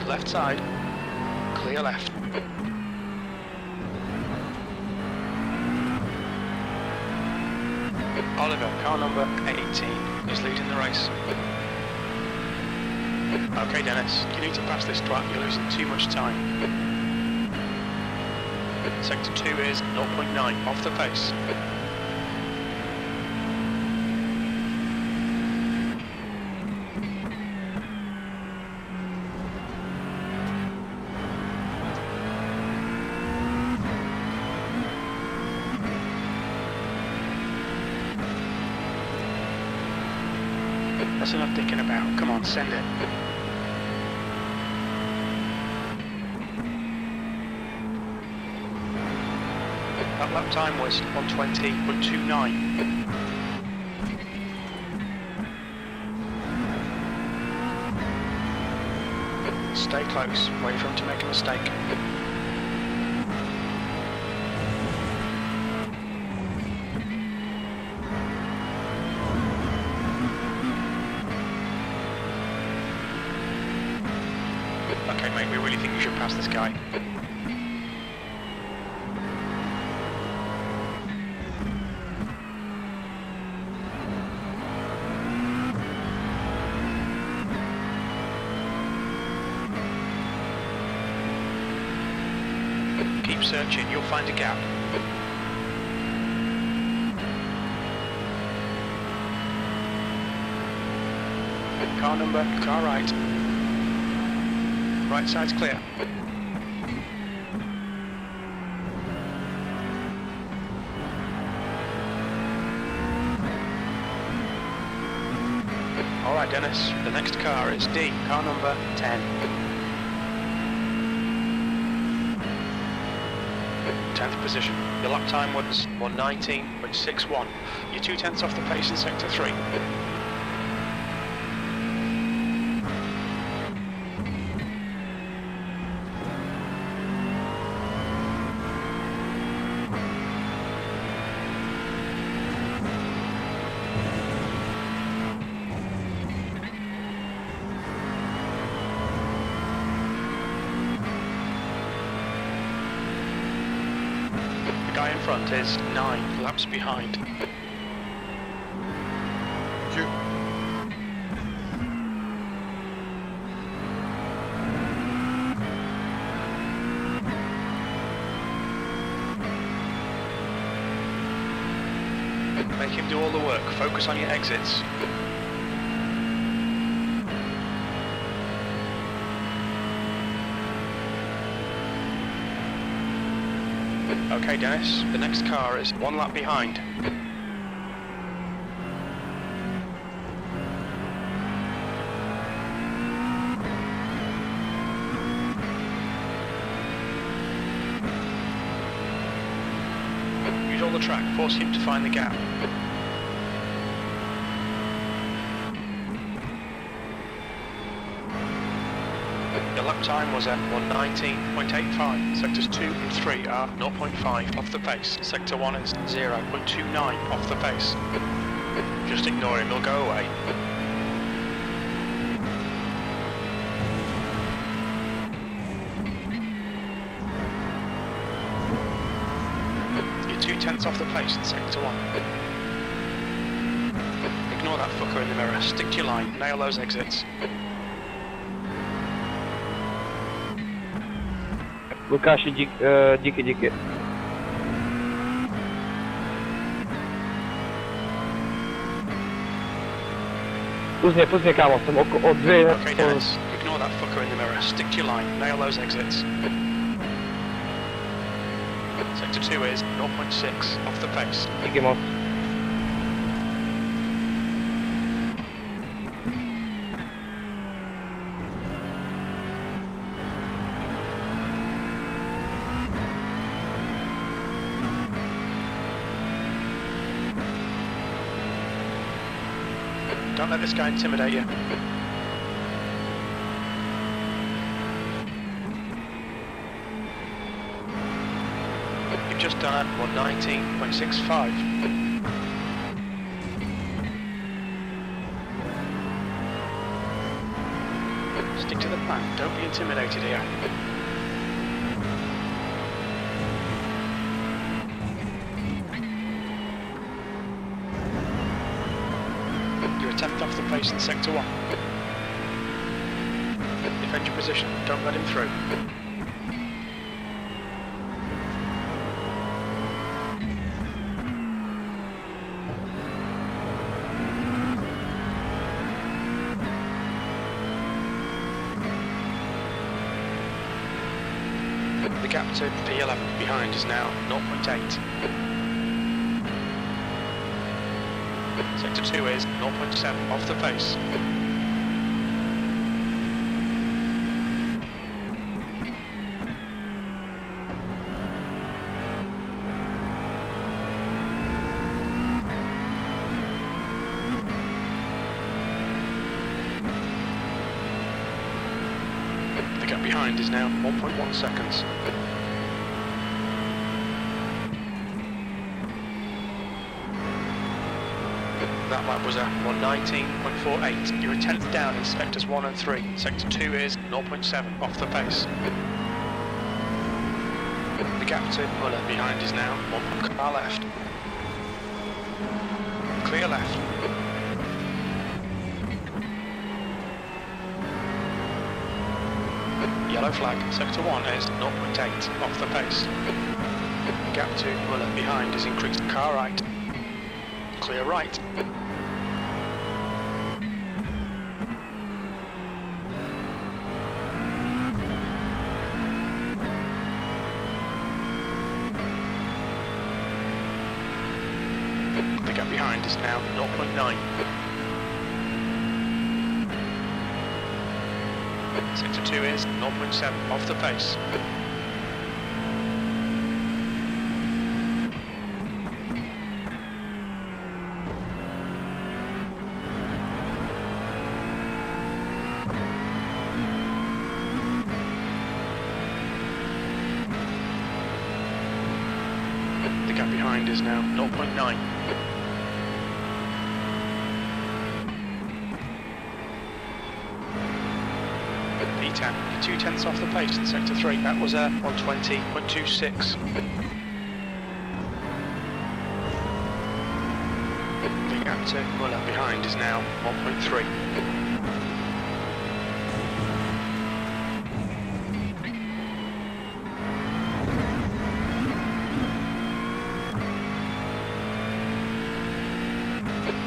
Left side, clear left. Oliver, car number 18, is leading the race. Okay Dennis, you need to pass this twat, you're losing too much time. Sector 2 is 0.9 off the pace. That's enough dicking about. Come on, send it. That lap time was 120.29. Stay close. Wait for him to make a mistake. Okay mate, we really think you should pass this guy. Keep searching, you'll find a gap. Car number, car right. Right side's clear. Alright Dennis, the next car is D, car number 10. 10th position. Your lap time was 119.61. You're 2/10 off the pace in sector 3. The guy in front is 9 laps behind. all the work. Focus on your exits. Okay, Dennis, the next car is 1 lap behind. Use all the track, force him to find the gap. Your lap time was at 1:19.85. Sectors 2 and 3 are 0.5 off the pace. Sector 1 is 0.29 off the pace. Just ignore him, he'll go away. You're 2/10 off the pace in Sector 1. Ignore that fucker in the mirror. Stick to your line. Nail those exits. Лукаши, дикий. Puznie kamo, tam o dwie... Okay, Dennis, ignore that fucker in the mirror. Stick to your line. Nail those exits. Sector 2 is 0.6 off the pace. Dickie most. Don't let this guy intimidate you. You've just done at 1:19.65. Stick to the plan, don't be intimidated here. You're a 10th off the pace in Sector 1. Defend your position, don't let him through. The gap to P11 behind is now 0.8. Sector 2 is 0.7 off the pace. The gap behind is now 1.1 seconds. That lap was at 1:19.48. You're a 10th down in sectors 1 and 3. Sector 2 is 0.7 off the pace. The gap to Muller behind is now 1 car left. Clear left. Yellow flag. Sector 1 is 0.8 off the pace. The gap to Muller behind is increased. Car right. Clear right. The gap behind is now 0.9. Sector 2 is 0.7 off the pace. The gap behind is now 0.9. P10, you're 2/10 off the pace in Sector 3. That was a 1:20.26. The gap to Muller behind is now 1.3.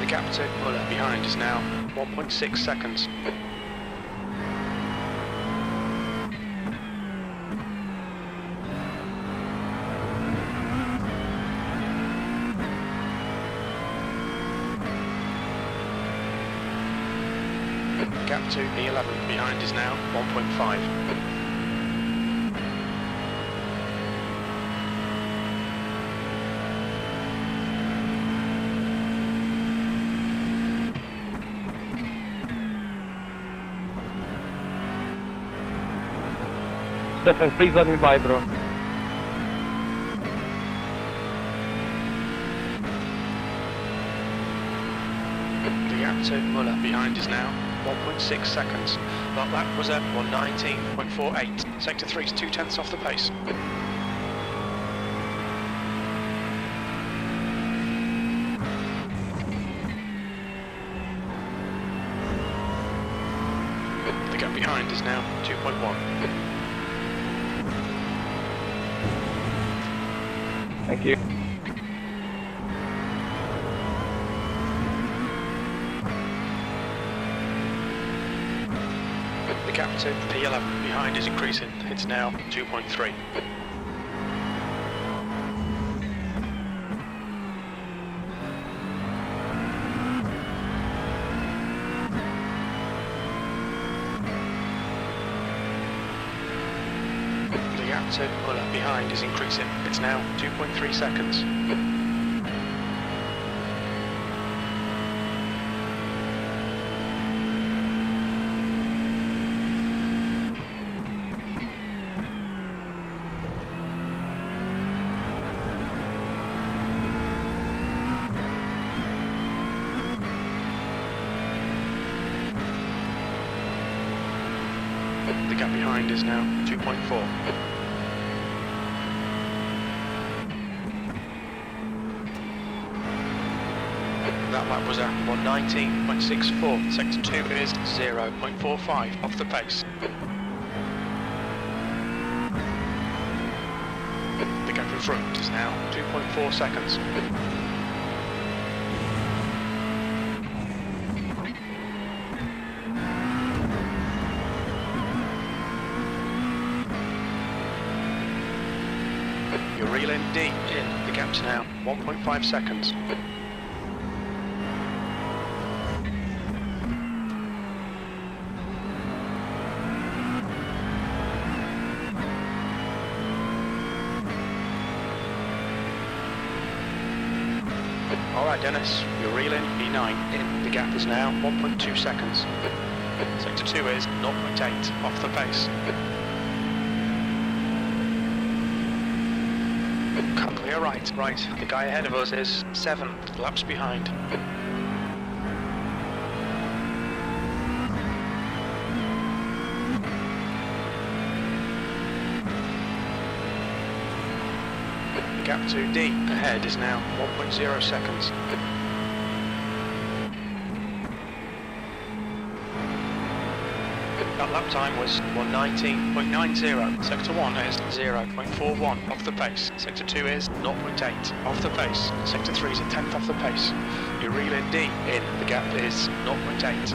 gap to Muller behind is now 1.6 seconds. The gap to E11 behind is now 1.5. Stefan, please let me by, bro. The gap to Muller behind is now 1.6 seconds. That lap was at 119.48. Sector 3 is 2/10 off the pace. The gap behind is now 2.1. Thank you. The gap to P11 behind is increasing. It's now 2.3. The gap to Muller behind is increasing. It's now 2.3 seconds. The gap behind is now 2.4. That lap was at 119.64. Sector 2 is 0.45 off the pace. The gap in front is now 2.4 seconds. You're reeling deep in. The gap's now 1.5 seconds. Alright Dennis, you're reeling E9 in. The gap is now 1.2 seconds. Sector 2 is 0.8 off the pace. Clear right. The guy ahead of us is 7 laps behind. The gap to D ahead is now 1.0 seconds. That lap time was 119.90. Sector 1 is 0.41 off the pace. Sector 2 is 0.8 off the pace. Sector 3 is a 10th off the pace. You're reeling D in. The gap is 0.8.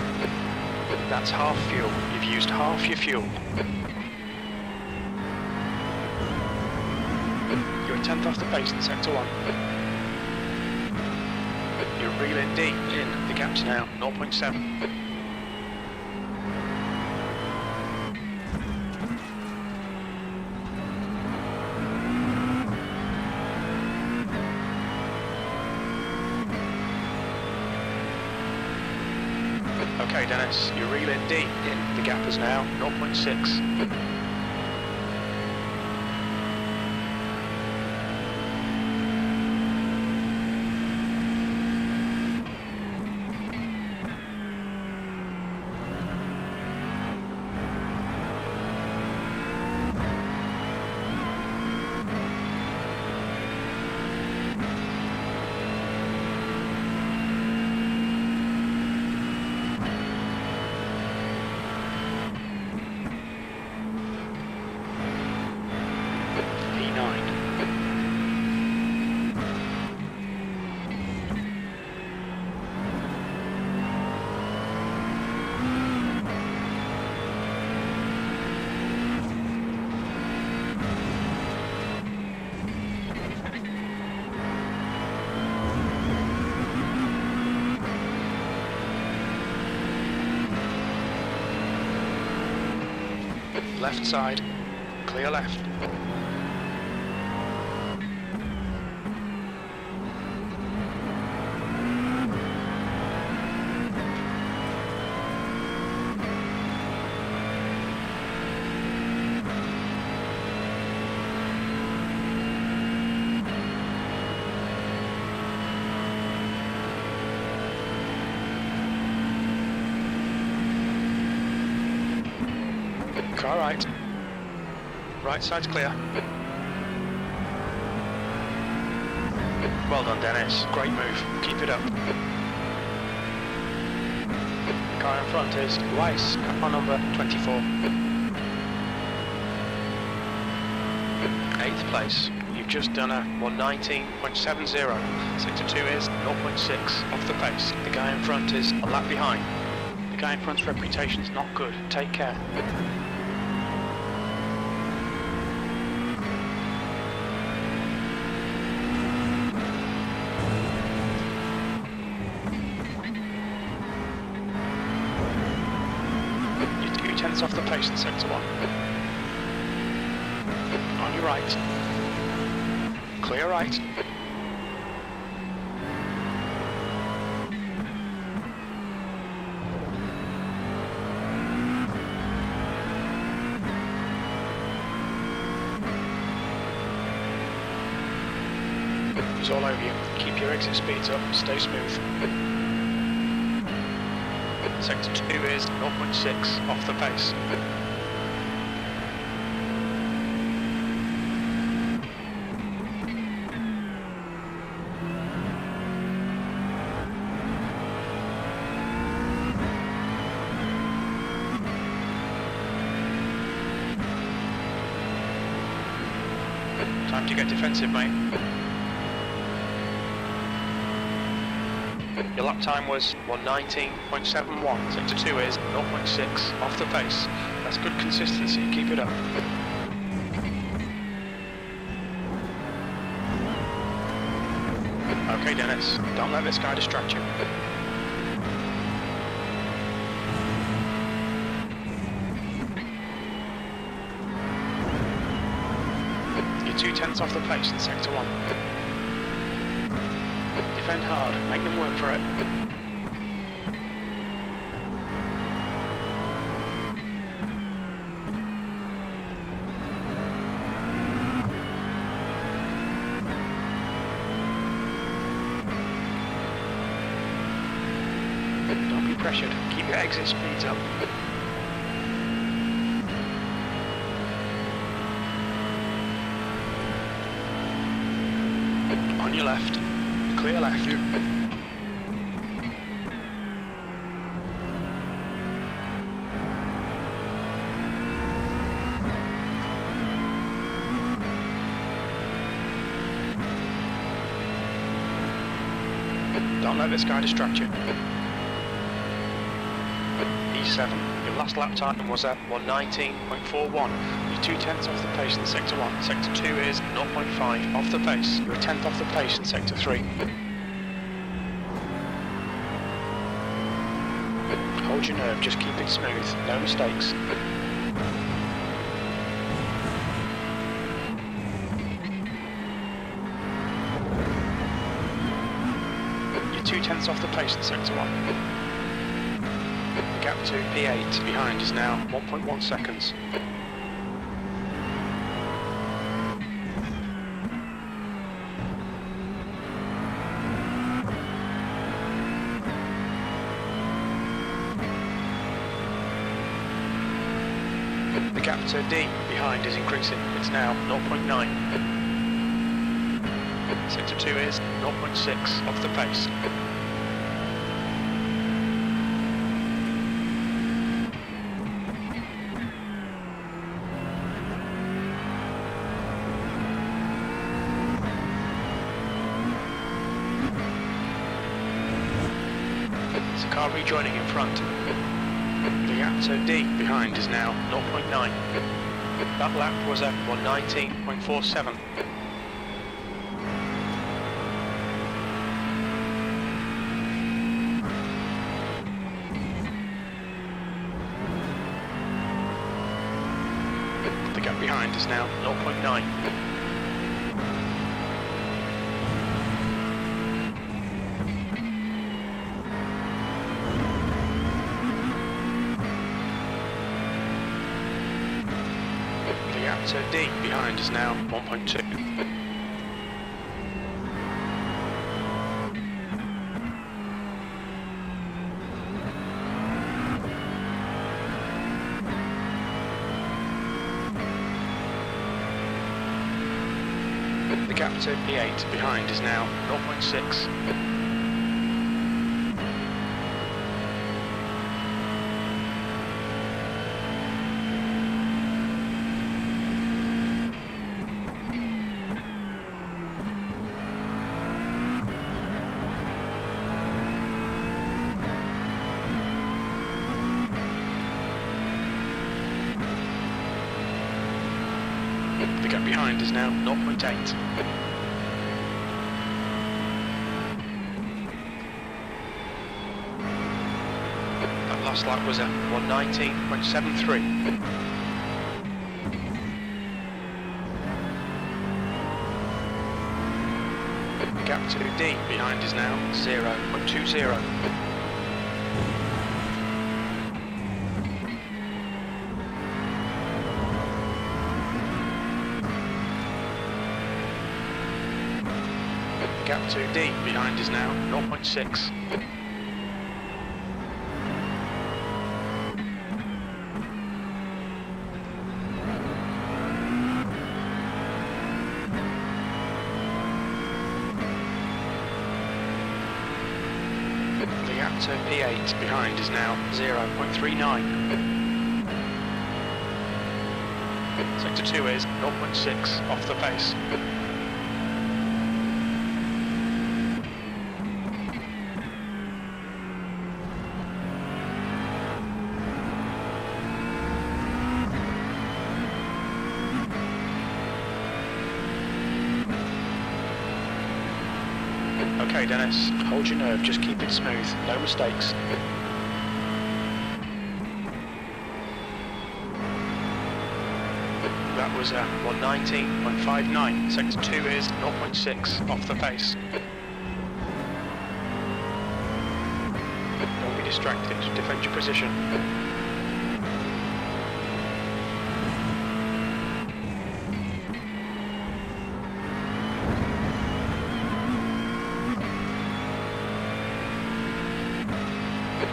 That's half fuel. You've used half your fuel. You're a 10th off the pace in Sector 1. You're reeling D in. The gap's now 0.7. Okay Dennis, you're reeling D in. The gap is now 0.6. left side, clear left. Car right. Right side's clear. Well done, Dennis. Great move. Keep it up. The car in front is Weiss, car number 24. 8th place. You've just done a 119.70. Sector 2 is 0.6 off the pace. The guy in front is a lap behind. The guy in front's reputation's not good. Take care. Tenths off the pace in sector 1. On your right. Clear right. It's all over you. Keep your exit speeds up. Stay smooth. Sector 2 is 0.6 off the pace. Time to get defensive, mate. Your lap time was 119.71. Sector 2 is 0.6 off the pace. That's good consistency. Keep it up. Okay, Dennis. Don't let this guy distract you. You're 2/10 off the pace in sector 1. Defend hard, make them work for it. Don't be pressured, keep your exit speeds up. On your left. Clear left. Don't let this guy distract you. E7. Your last lap time was at 119.41. You're 2/10 off the pace in sector 1. Sector 2 is 0.5 off the pace. You're a 10th off the pace in sector 3. Hold your nerve, just keep it smooth. No mistakes. You're 2/10 off the pace in sector 1. The gap to P8 behind is now 1.1 seconds. The gap to D behind is increasing. It's now 0.9. Sector 2 is 0.6 off the pace. There's a car rejoining in front. The gap to D behind is now 0.9. That lap was at 119.47. is now 0.9. The gap to D behind is now 1.2. The gap to P8 behind is now 0.6. The gap behind is now 0.8. That last lap was at 119.73. The gap to D behind is now 0.20. The gap to D behind is now 0.6. The gap to P8 behind is now 0.39. Sector 2 is 0.6 off the pace. Okay, Dennis, hold your nerve, just keep it smooth, no mistakes. That was 119.59, sector 2 is 0.6 off the pace. Don't be distracted, defend your position.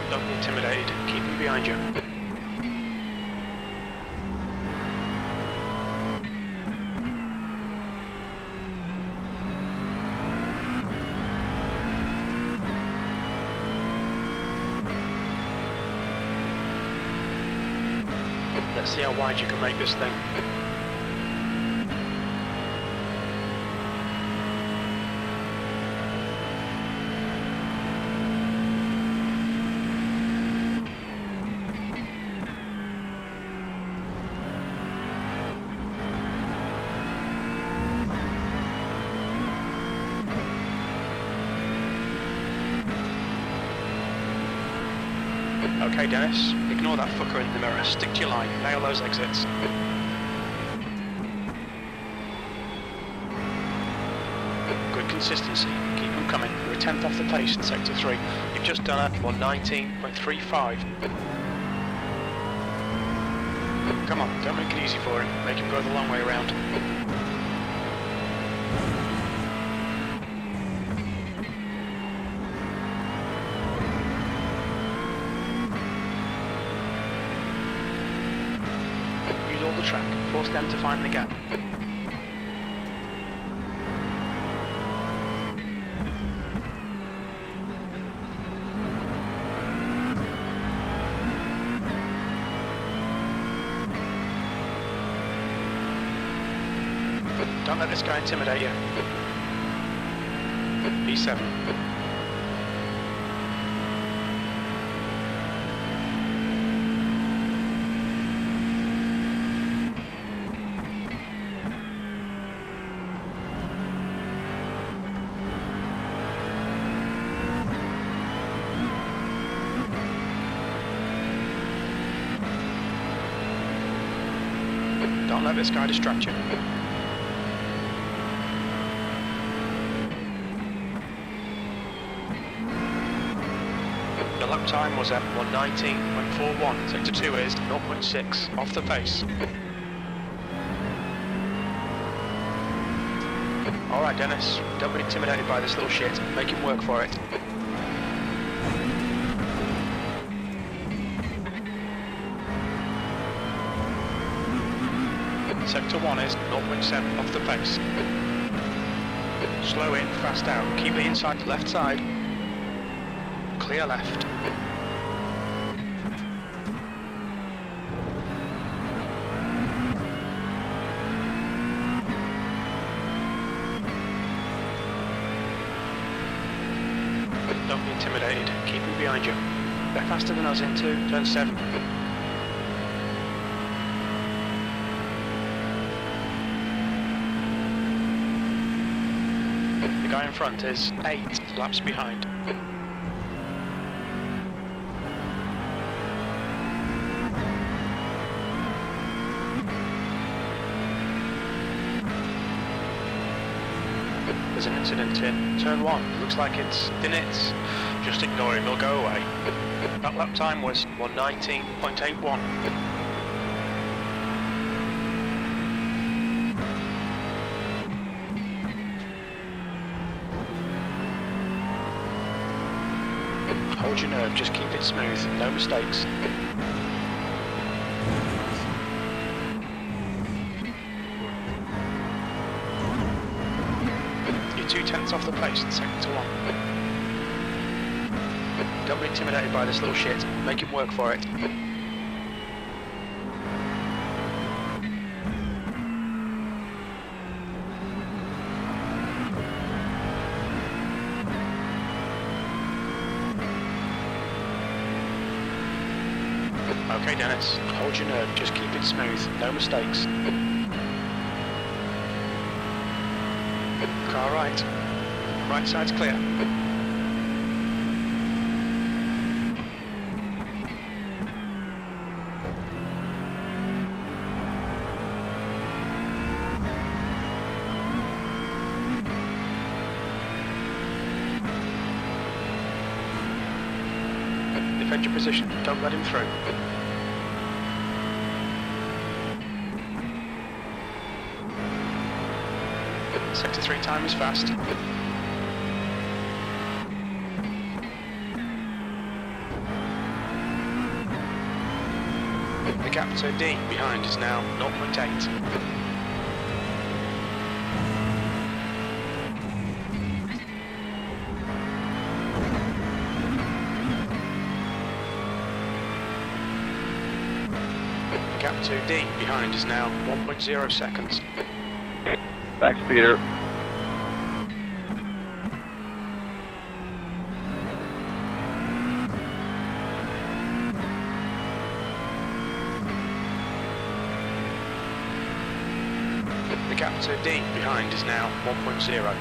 Don't be intimidated, keep them behind you. Let's see how wide you can make this thing. Okay, Dennis, ignore that fucker in the mirror, stick to your line, nail those exits. Good consistency, keep them coming, you're a tenth off the pace in sector 3. You've just done a 119.35. Come on, don't make it easy for him, make him go the long way around. All the track, force them to find the gap. Don't let this guy intimidate you. B7. Don't let this guy distract you. The lap time was at 1:19.41. Sector 2 is 0.6 off the pace. Alright Dennis, don't be intimidated by this little shit. Make him work for it. Sector 1 is 0.7 off the pace. Slow in, fast out. Keep it inside the left side. Clear left. Don't be intimidated. Keep him behind you. They're faster than us into turn 7. The guy in front is 8 laps behind. There's an incident in turn 1. Looks like it's in it. Just ignore him, he'll go away. That lap time was 1:19.81. Hold your nerve, just keep it smooth, no mistakes. You're 2/10 off the pace in sector 1. Don't be intimidated by this little shit, make him work for it. Okay Dennis, hold your nerve, just keep it smooth, no mistakes. Car right. Right side's clear. Defend your position, don't let him through. Sector 3 time is fast. The gap to D behind is now 0.8. The gap to D behind is now 1.0 seconds. Thanks, Peter. The gap to D behind is now 1.0.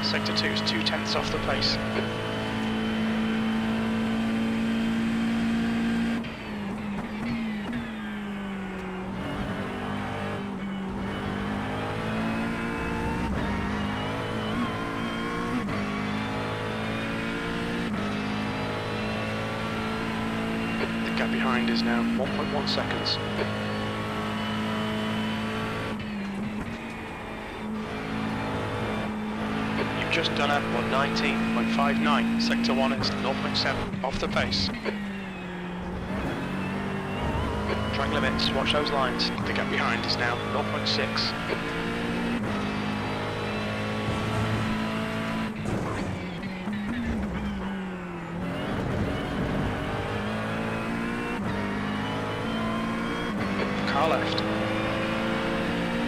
Sector 2 is 2/10 off the pace. The gap behind is now 1.1 seconds. You've just done a 1:19.59. Sector 1 is 0.7 off the pace. Track limits, watch those lines. The gap behind is now 0.6. Car left.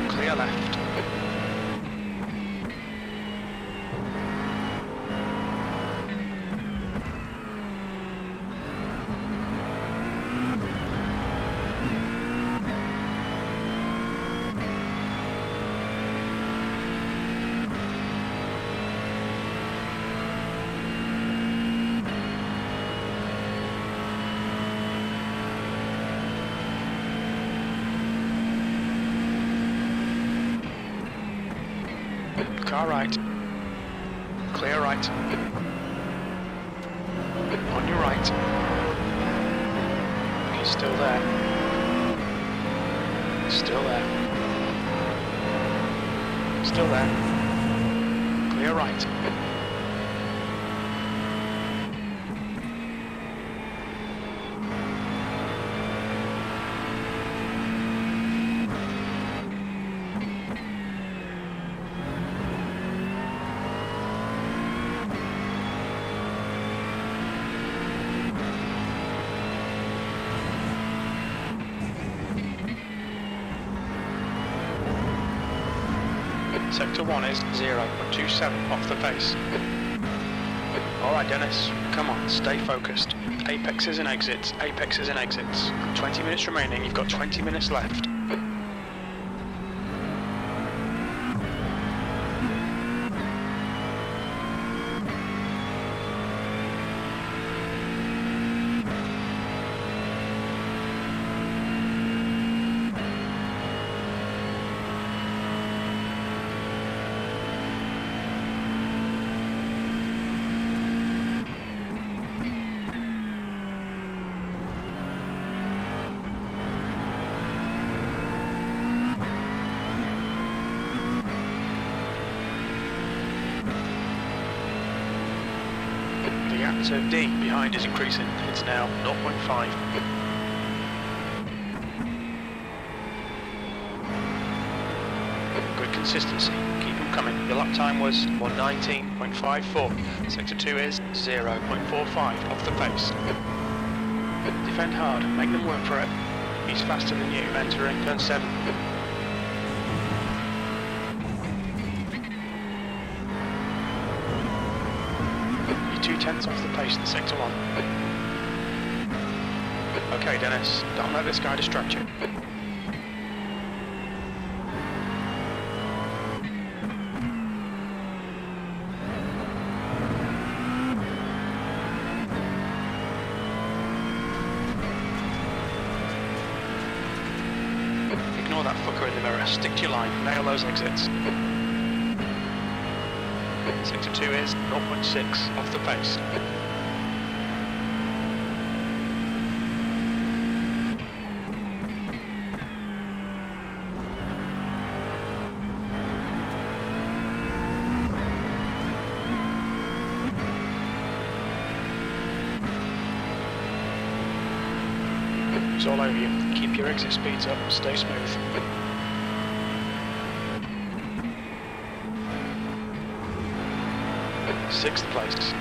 Clear left. Car right. Clear right. On your right. He's still there. Still there. Still there. Clear right. Sector 1 is 0.27 off the pace. Alright Dennis, come on, stay focused. Apexes and exits, apexes and exits. 20 minutes remaining, you've got 20 minutes left. The gap to D behind is increasing. It's now 0.5. Good consistency. Keep them coming. Your lap time was 1:19.54. Sector 2 is 0.45 off the pace. Defend hard. Make them work for it. He's faster than you. Entering turn 7. You're 2/10 off the pace in sector 1. Okay, Dennis, don't let this guy distract you. Ignore that fucker in the mirror. Stick to your line. Nail those exits. Sector 2 is 0.6 off the pace. It's all over you. Keep your exit speeds up. Stay smooth. Sixth place.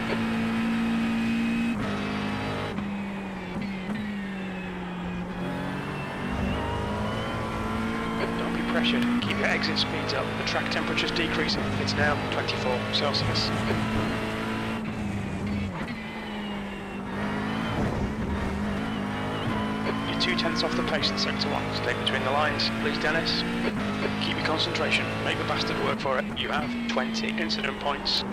Don't be pressured. Keep your exit speeds up. The track temperature's decreasing. It's now 24 Celsius. You're 2/10 off the pace in sector 1. Stay between the lines. Please, Dennis. Keep your concentration. Make the bastard work for it. You have 20 incident points.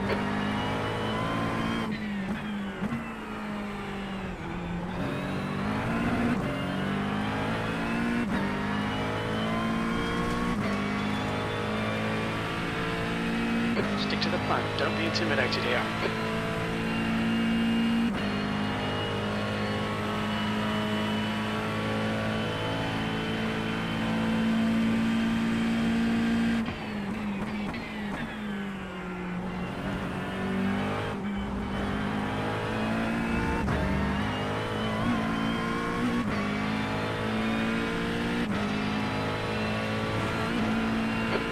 Stick to the plan. Don't be intimidated here.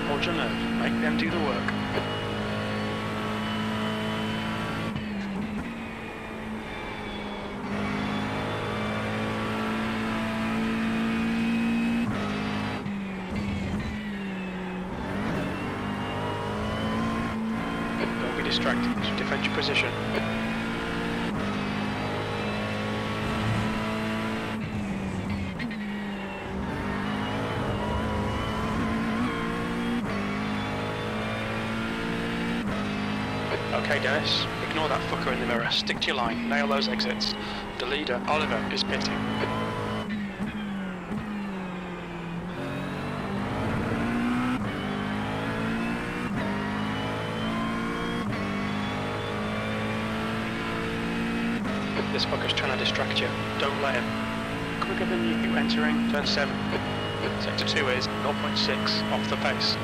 Hold your nerve. Make them do the work. Don't be distracted. Defend your position. Okay, Dennis, ignore that fucker in the mirror. Stick to your line. Nail those exits. The leader, Oliver, is pitting. This fucker's trying to distract you. Don't let him. Quicker than you entering turn 7. Sector 2 is 0.6 off the pace.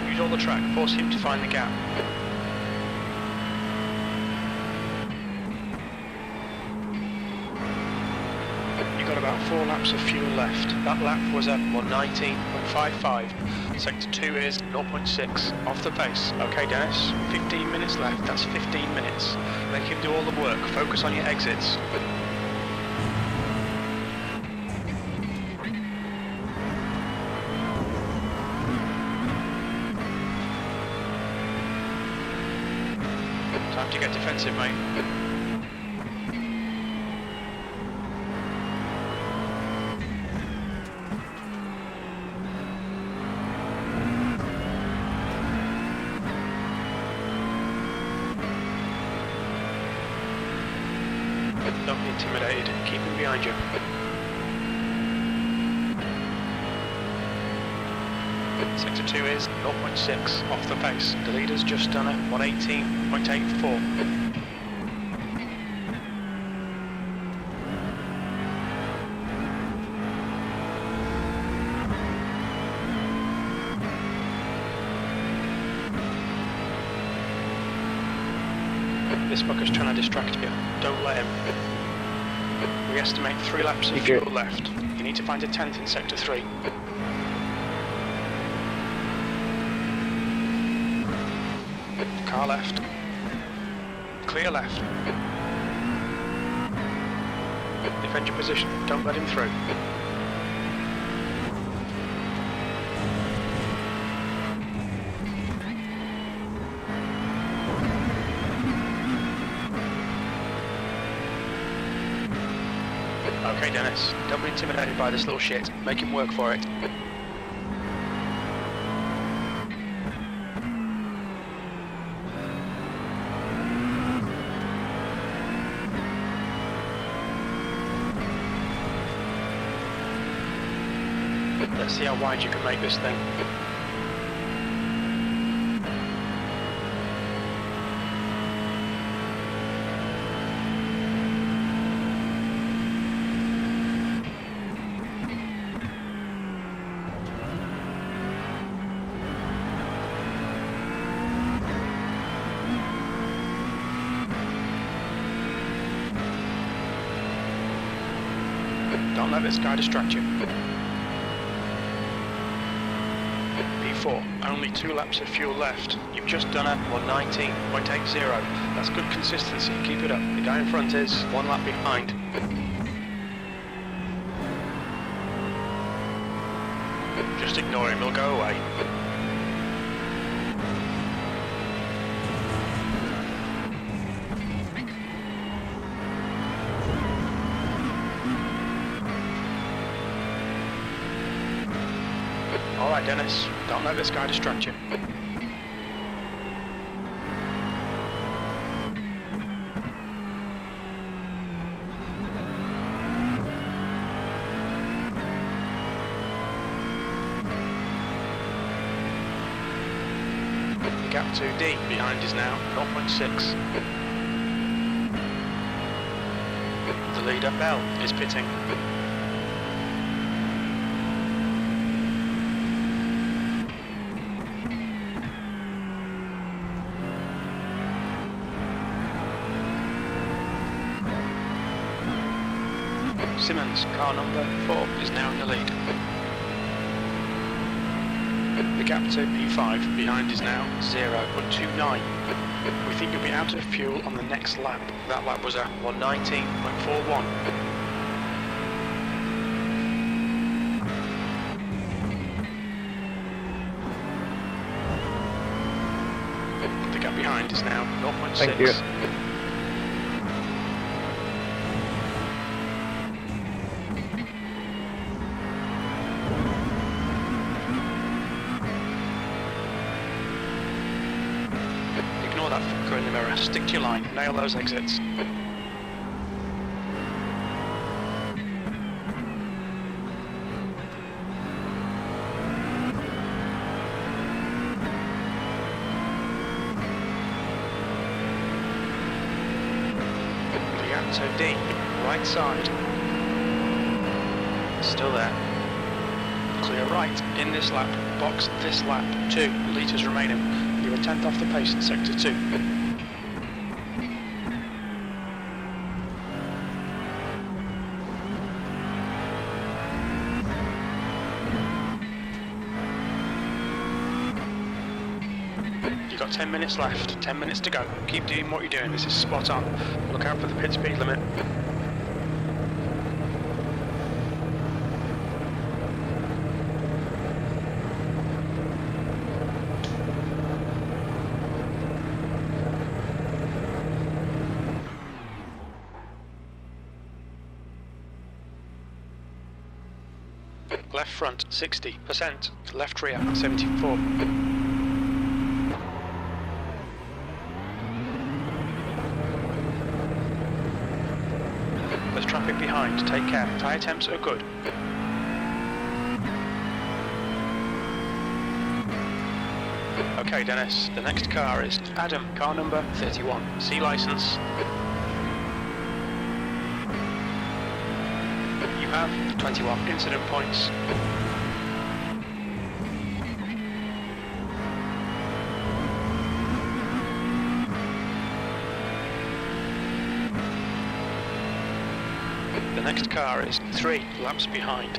Use all the track, force him to find the gap. You've got about 4 laps of fuel left. That lap was at 119.55. Sector 2 is 0.6 off the pace. Okay Dennis, 15 minutes left, that's 15 minutes. Make him do all the work, focus on your exits. Time to get defensive, mate. Don't be intimidated, keep him behind you. Sector 2 is 0.6 off the pace. The leader's just done a 118.84. This fucker's trying to distract you. Don't let him. We estimate 3 laps of fuel left. You need to find a 10th in Sector 3. Car left. Clear left. Defend your position. Don't let him through. Okay Dennis, don't be intimidated by this little shit. Make him work for it. Let's see how wide you can make this thing. Don't let this guy distract you. P4, only 2 laps of fuel left. You've just done a 119.80. That's good consistency, keep it up. The guy in front is 1 lap behind. Just ignore him, he'll go away. Alright Dennis, don't let this guy distract you. The gap to D behind is now 0.6. The leader, Bell, is pitting. Simmons, car number 4, is now in the lead. The gap to P5 behind is now 0.29. We think you'll be out of fuel on the next lap. That lap was a 119.41. The gap behind is now 0.6. Thank you. have crew in the mirror. Stick to your line. Nail those exits. So D, right side. Still there. Clear right in this lap. Box this lap. 2 litres remaining. You're a 10th off the pace in sector 2. You've got 10 minutes left. 10 minutes to go. Keep doing what you're doing. This is spot on. Look out for the pit speed limit. Left front 60%, left rear 74. There's traffic behind, take care. Tyre temps are good. Okay Dennis, the next car is Adam, car number 31. C licence. You have 21 incident points. The next car is 3 laps behind.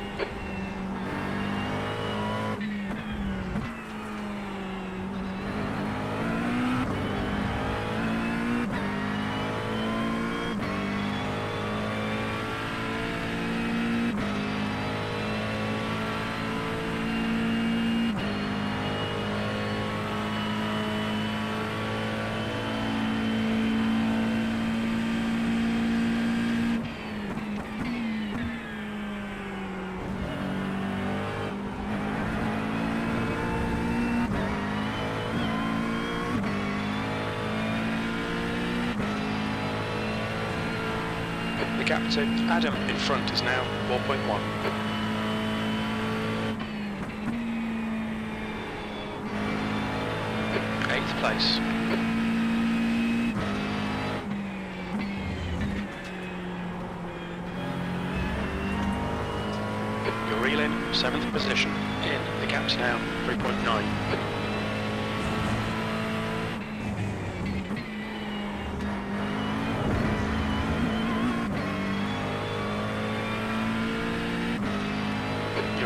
The gap to Adam in front is now 4.1. Eighth place. You're reeling 7th position. In, the gap's now 3.9.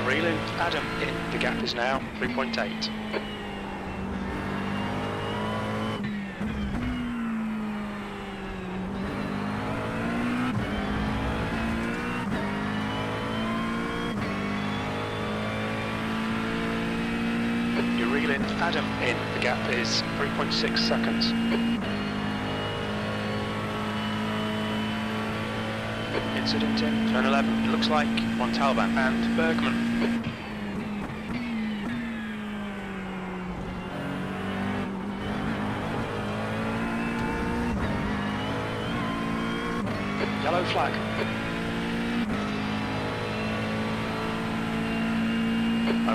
Reeling, Adam in, the gap is now 3.8. You're reeling, Adam in, the gap is 3.6 seconds. Incident in, turn 11, it looks like Montalban and Bergman. Yellow flag.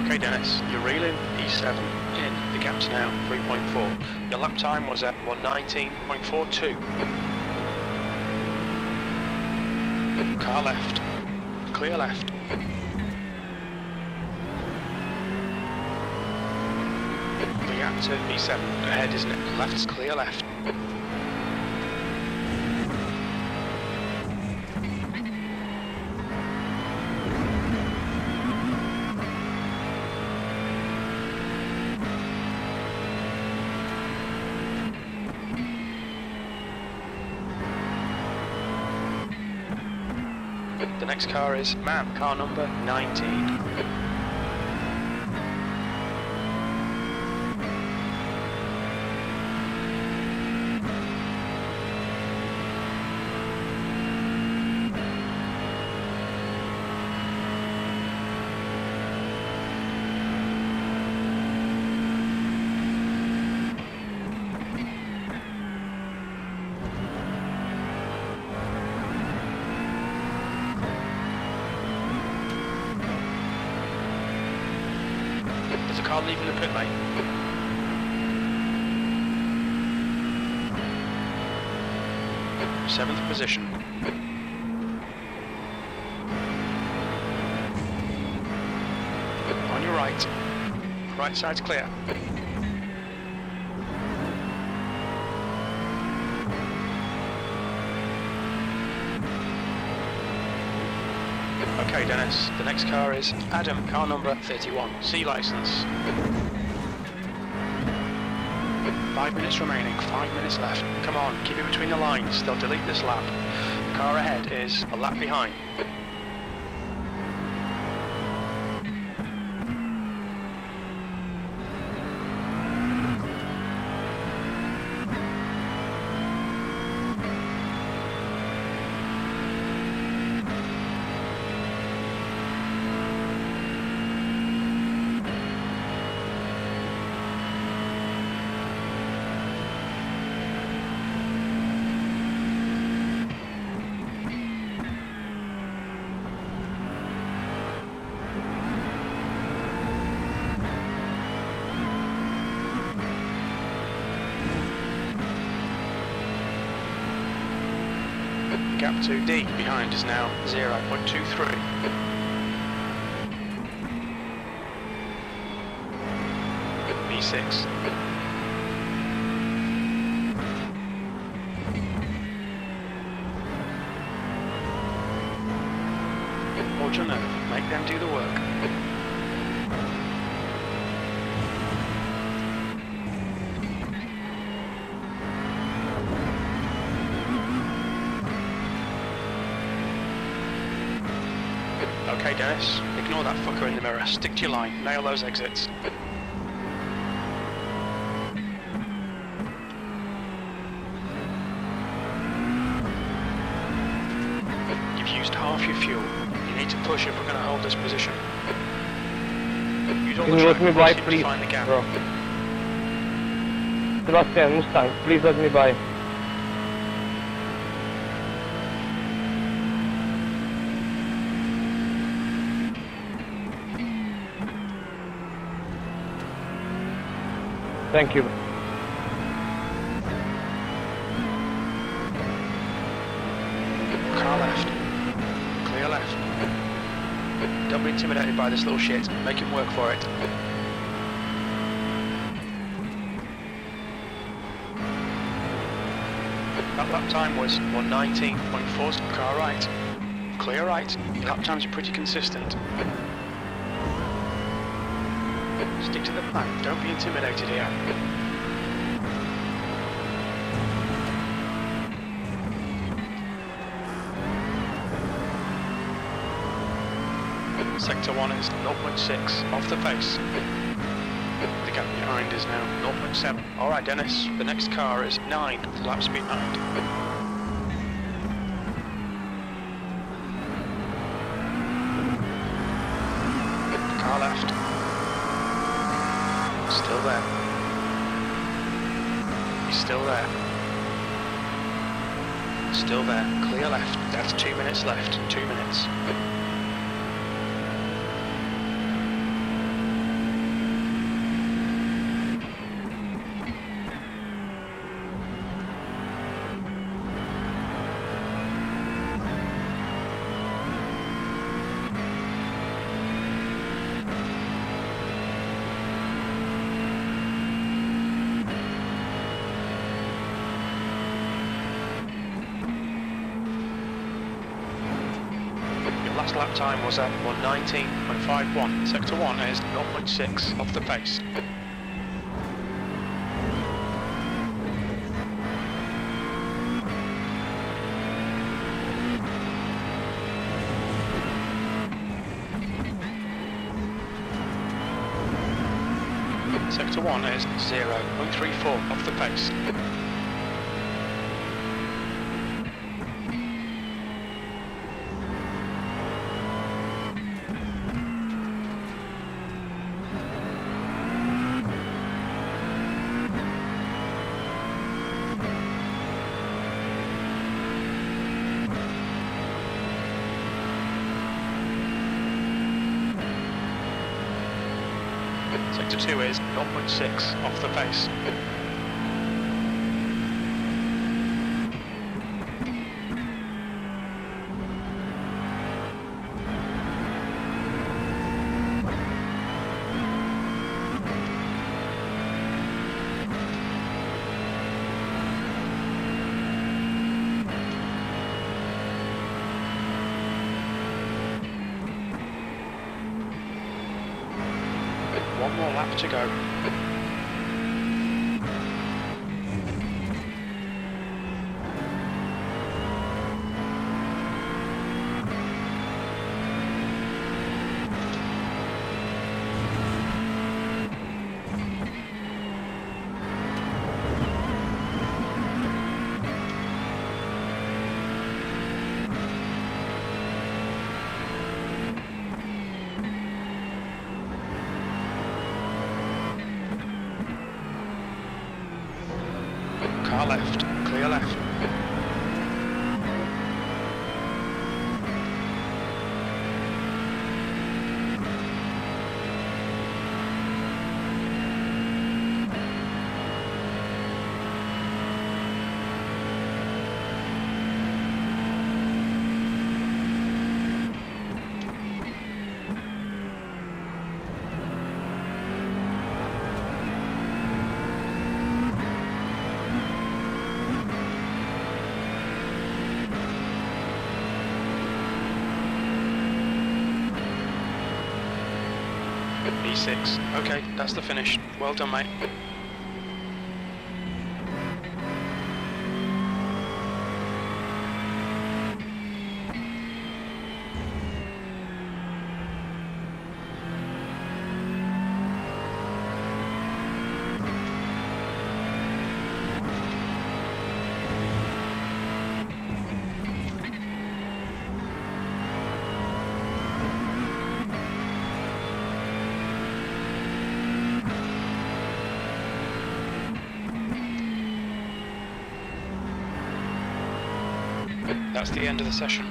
Okay Dennis, you're reeling E7 in, the gap's now 3.4. Your lap time was at 1:19.42. Car left, clear left. The gap to E7, ahead isn't it? Left's clear left. The next car is Man, car number 19. leaving the pit lane. Seventh position. On your right. Right side's clear. Okay, Dennis, the next car is Adam, car number 31, C license. 5 minutes remaining, 5 minutes left. Come on, keep it between the lines, they'll delete this lap. The car ahead is a lap behind. Gap to D behind is now 0.23. B6. Hold your nerve, make them do the work. Okay, Dennis, ignore that fucker in the mirror. Stick to your line, nail those exits. You've used half your fuel. You need to push if we're going to hold this position. Use all Can the you let track, me by, force him to please, find the gap. bro? Sebastian, Mustang, please let me by. Thank you. Car left. Clear left. Don't be intimidated by this little shit. Make him work for it. That lap time was 1:19.4. Car right. Clear right. Lap times are pretty consistent. Stick to the plan. Don't be intimidated here. Sector 1 is 0.6 off the pace. The gap behind is now 0.7. Alright Dennis, the next car is 9 laps behind. Car left. Still there. He's still there. Still there. Clear left. That's 2 minutes left. 2 minutes. Last lap time was at 1:19.51. Sector 1 is 0.6 off the pace. Sector 1 is 0.34 off the pace. Sector 2 is 0.6 off the pace. One more lap to go. Car left, clear left. B6. Okay, that's the finish. Well done, mate. That's the end of the session.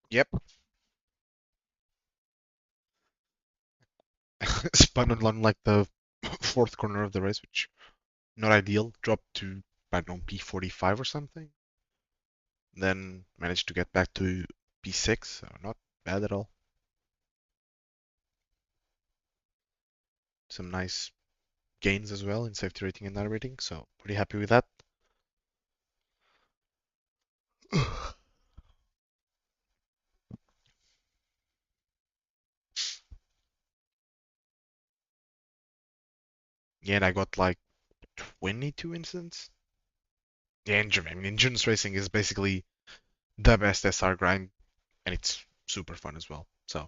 Yep. Spun on like the fourth corner of the race, which not ideal. Dropped to, I don't know, P45 or something. Then managed to get back to P6, so not bad at all. Some nice gains as well in safety rating and that rating, so pretty happy with that. Yeah, and I got like 22 incidents. Yeah, I mean, endurance racing is basically the best SR grind, and it's super fun as well. So,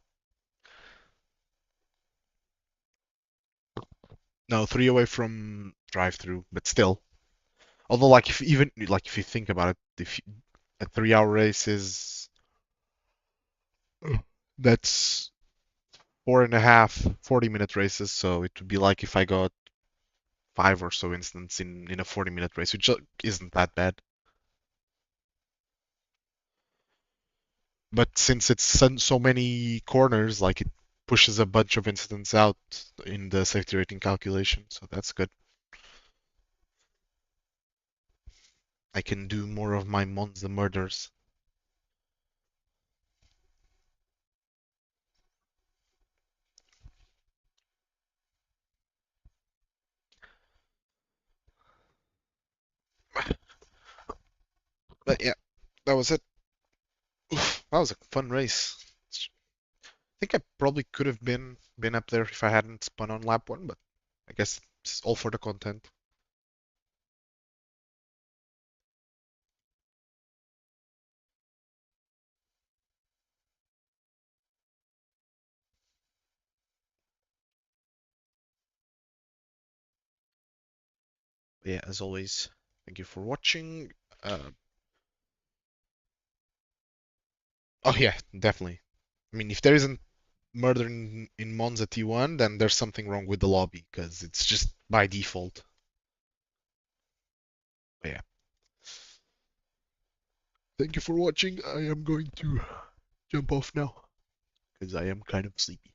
no, 3 away from drive-through, but still. Although, like, if you think about it, a 3 hour race is that's 4.5 40-minute races, so it would be like if I got 5 or so incidents in a 40-minute race, which isn't that bad. But since it's so many corners, like it pushes a bunch of incidents out in the safety rating calculation, so that's good. I can do more of my Monza murders. But yeah, that was it. Oof, that was a fun race. I think I probably could have been up there if I hadn't spun on lap 1, but I guess it's all for the content. But yeah, as always, thank you for watching. Oh yeah, definitely. I mean, if there isn't murder in Monza T1, then there's something wrong with the lobby, because it's just by default. But yeah. Thank you for watching. I am going to jump off now, because I am kind of sleepy.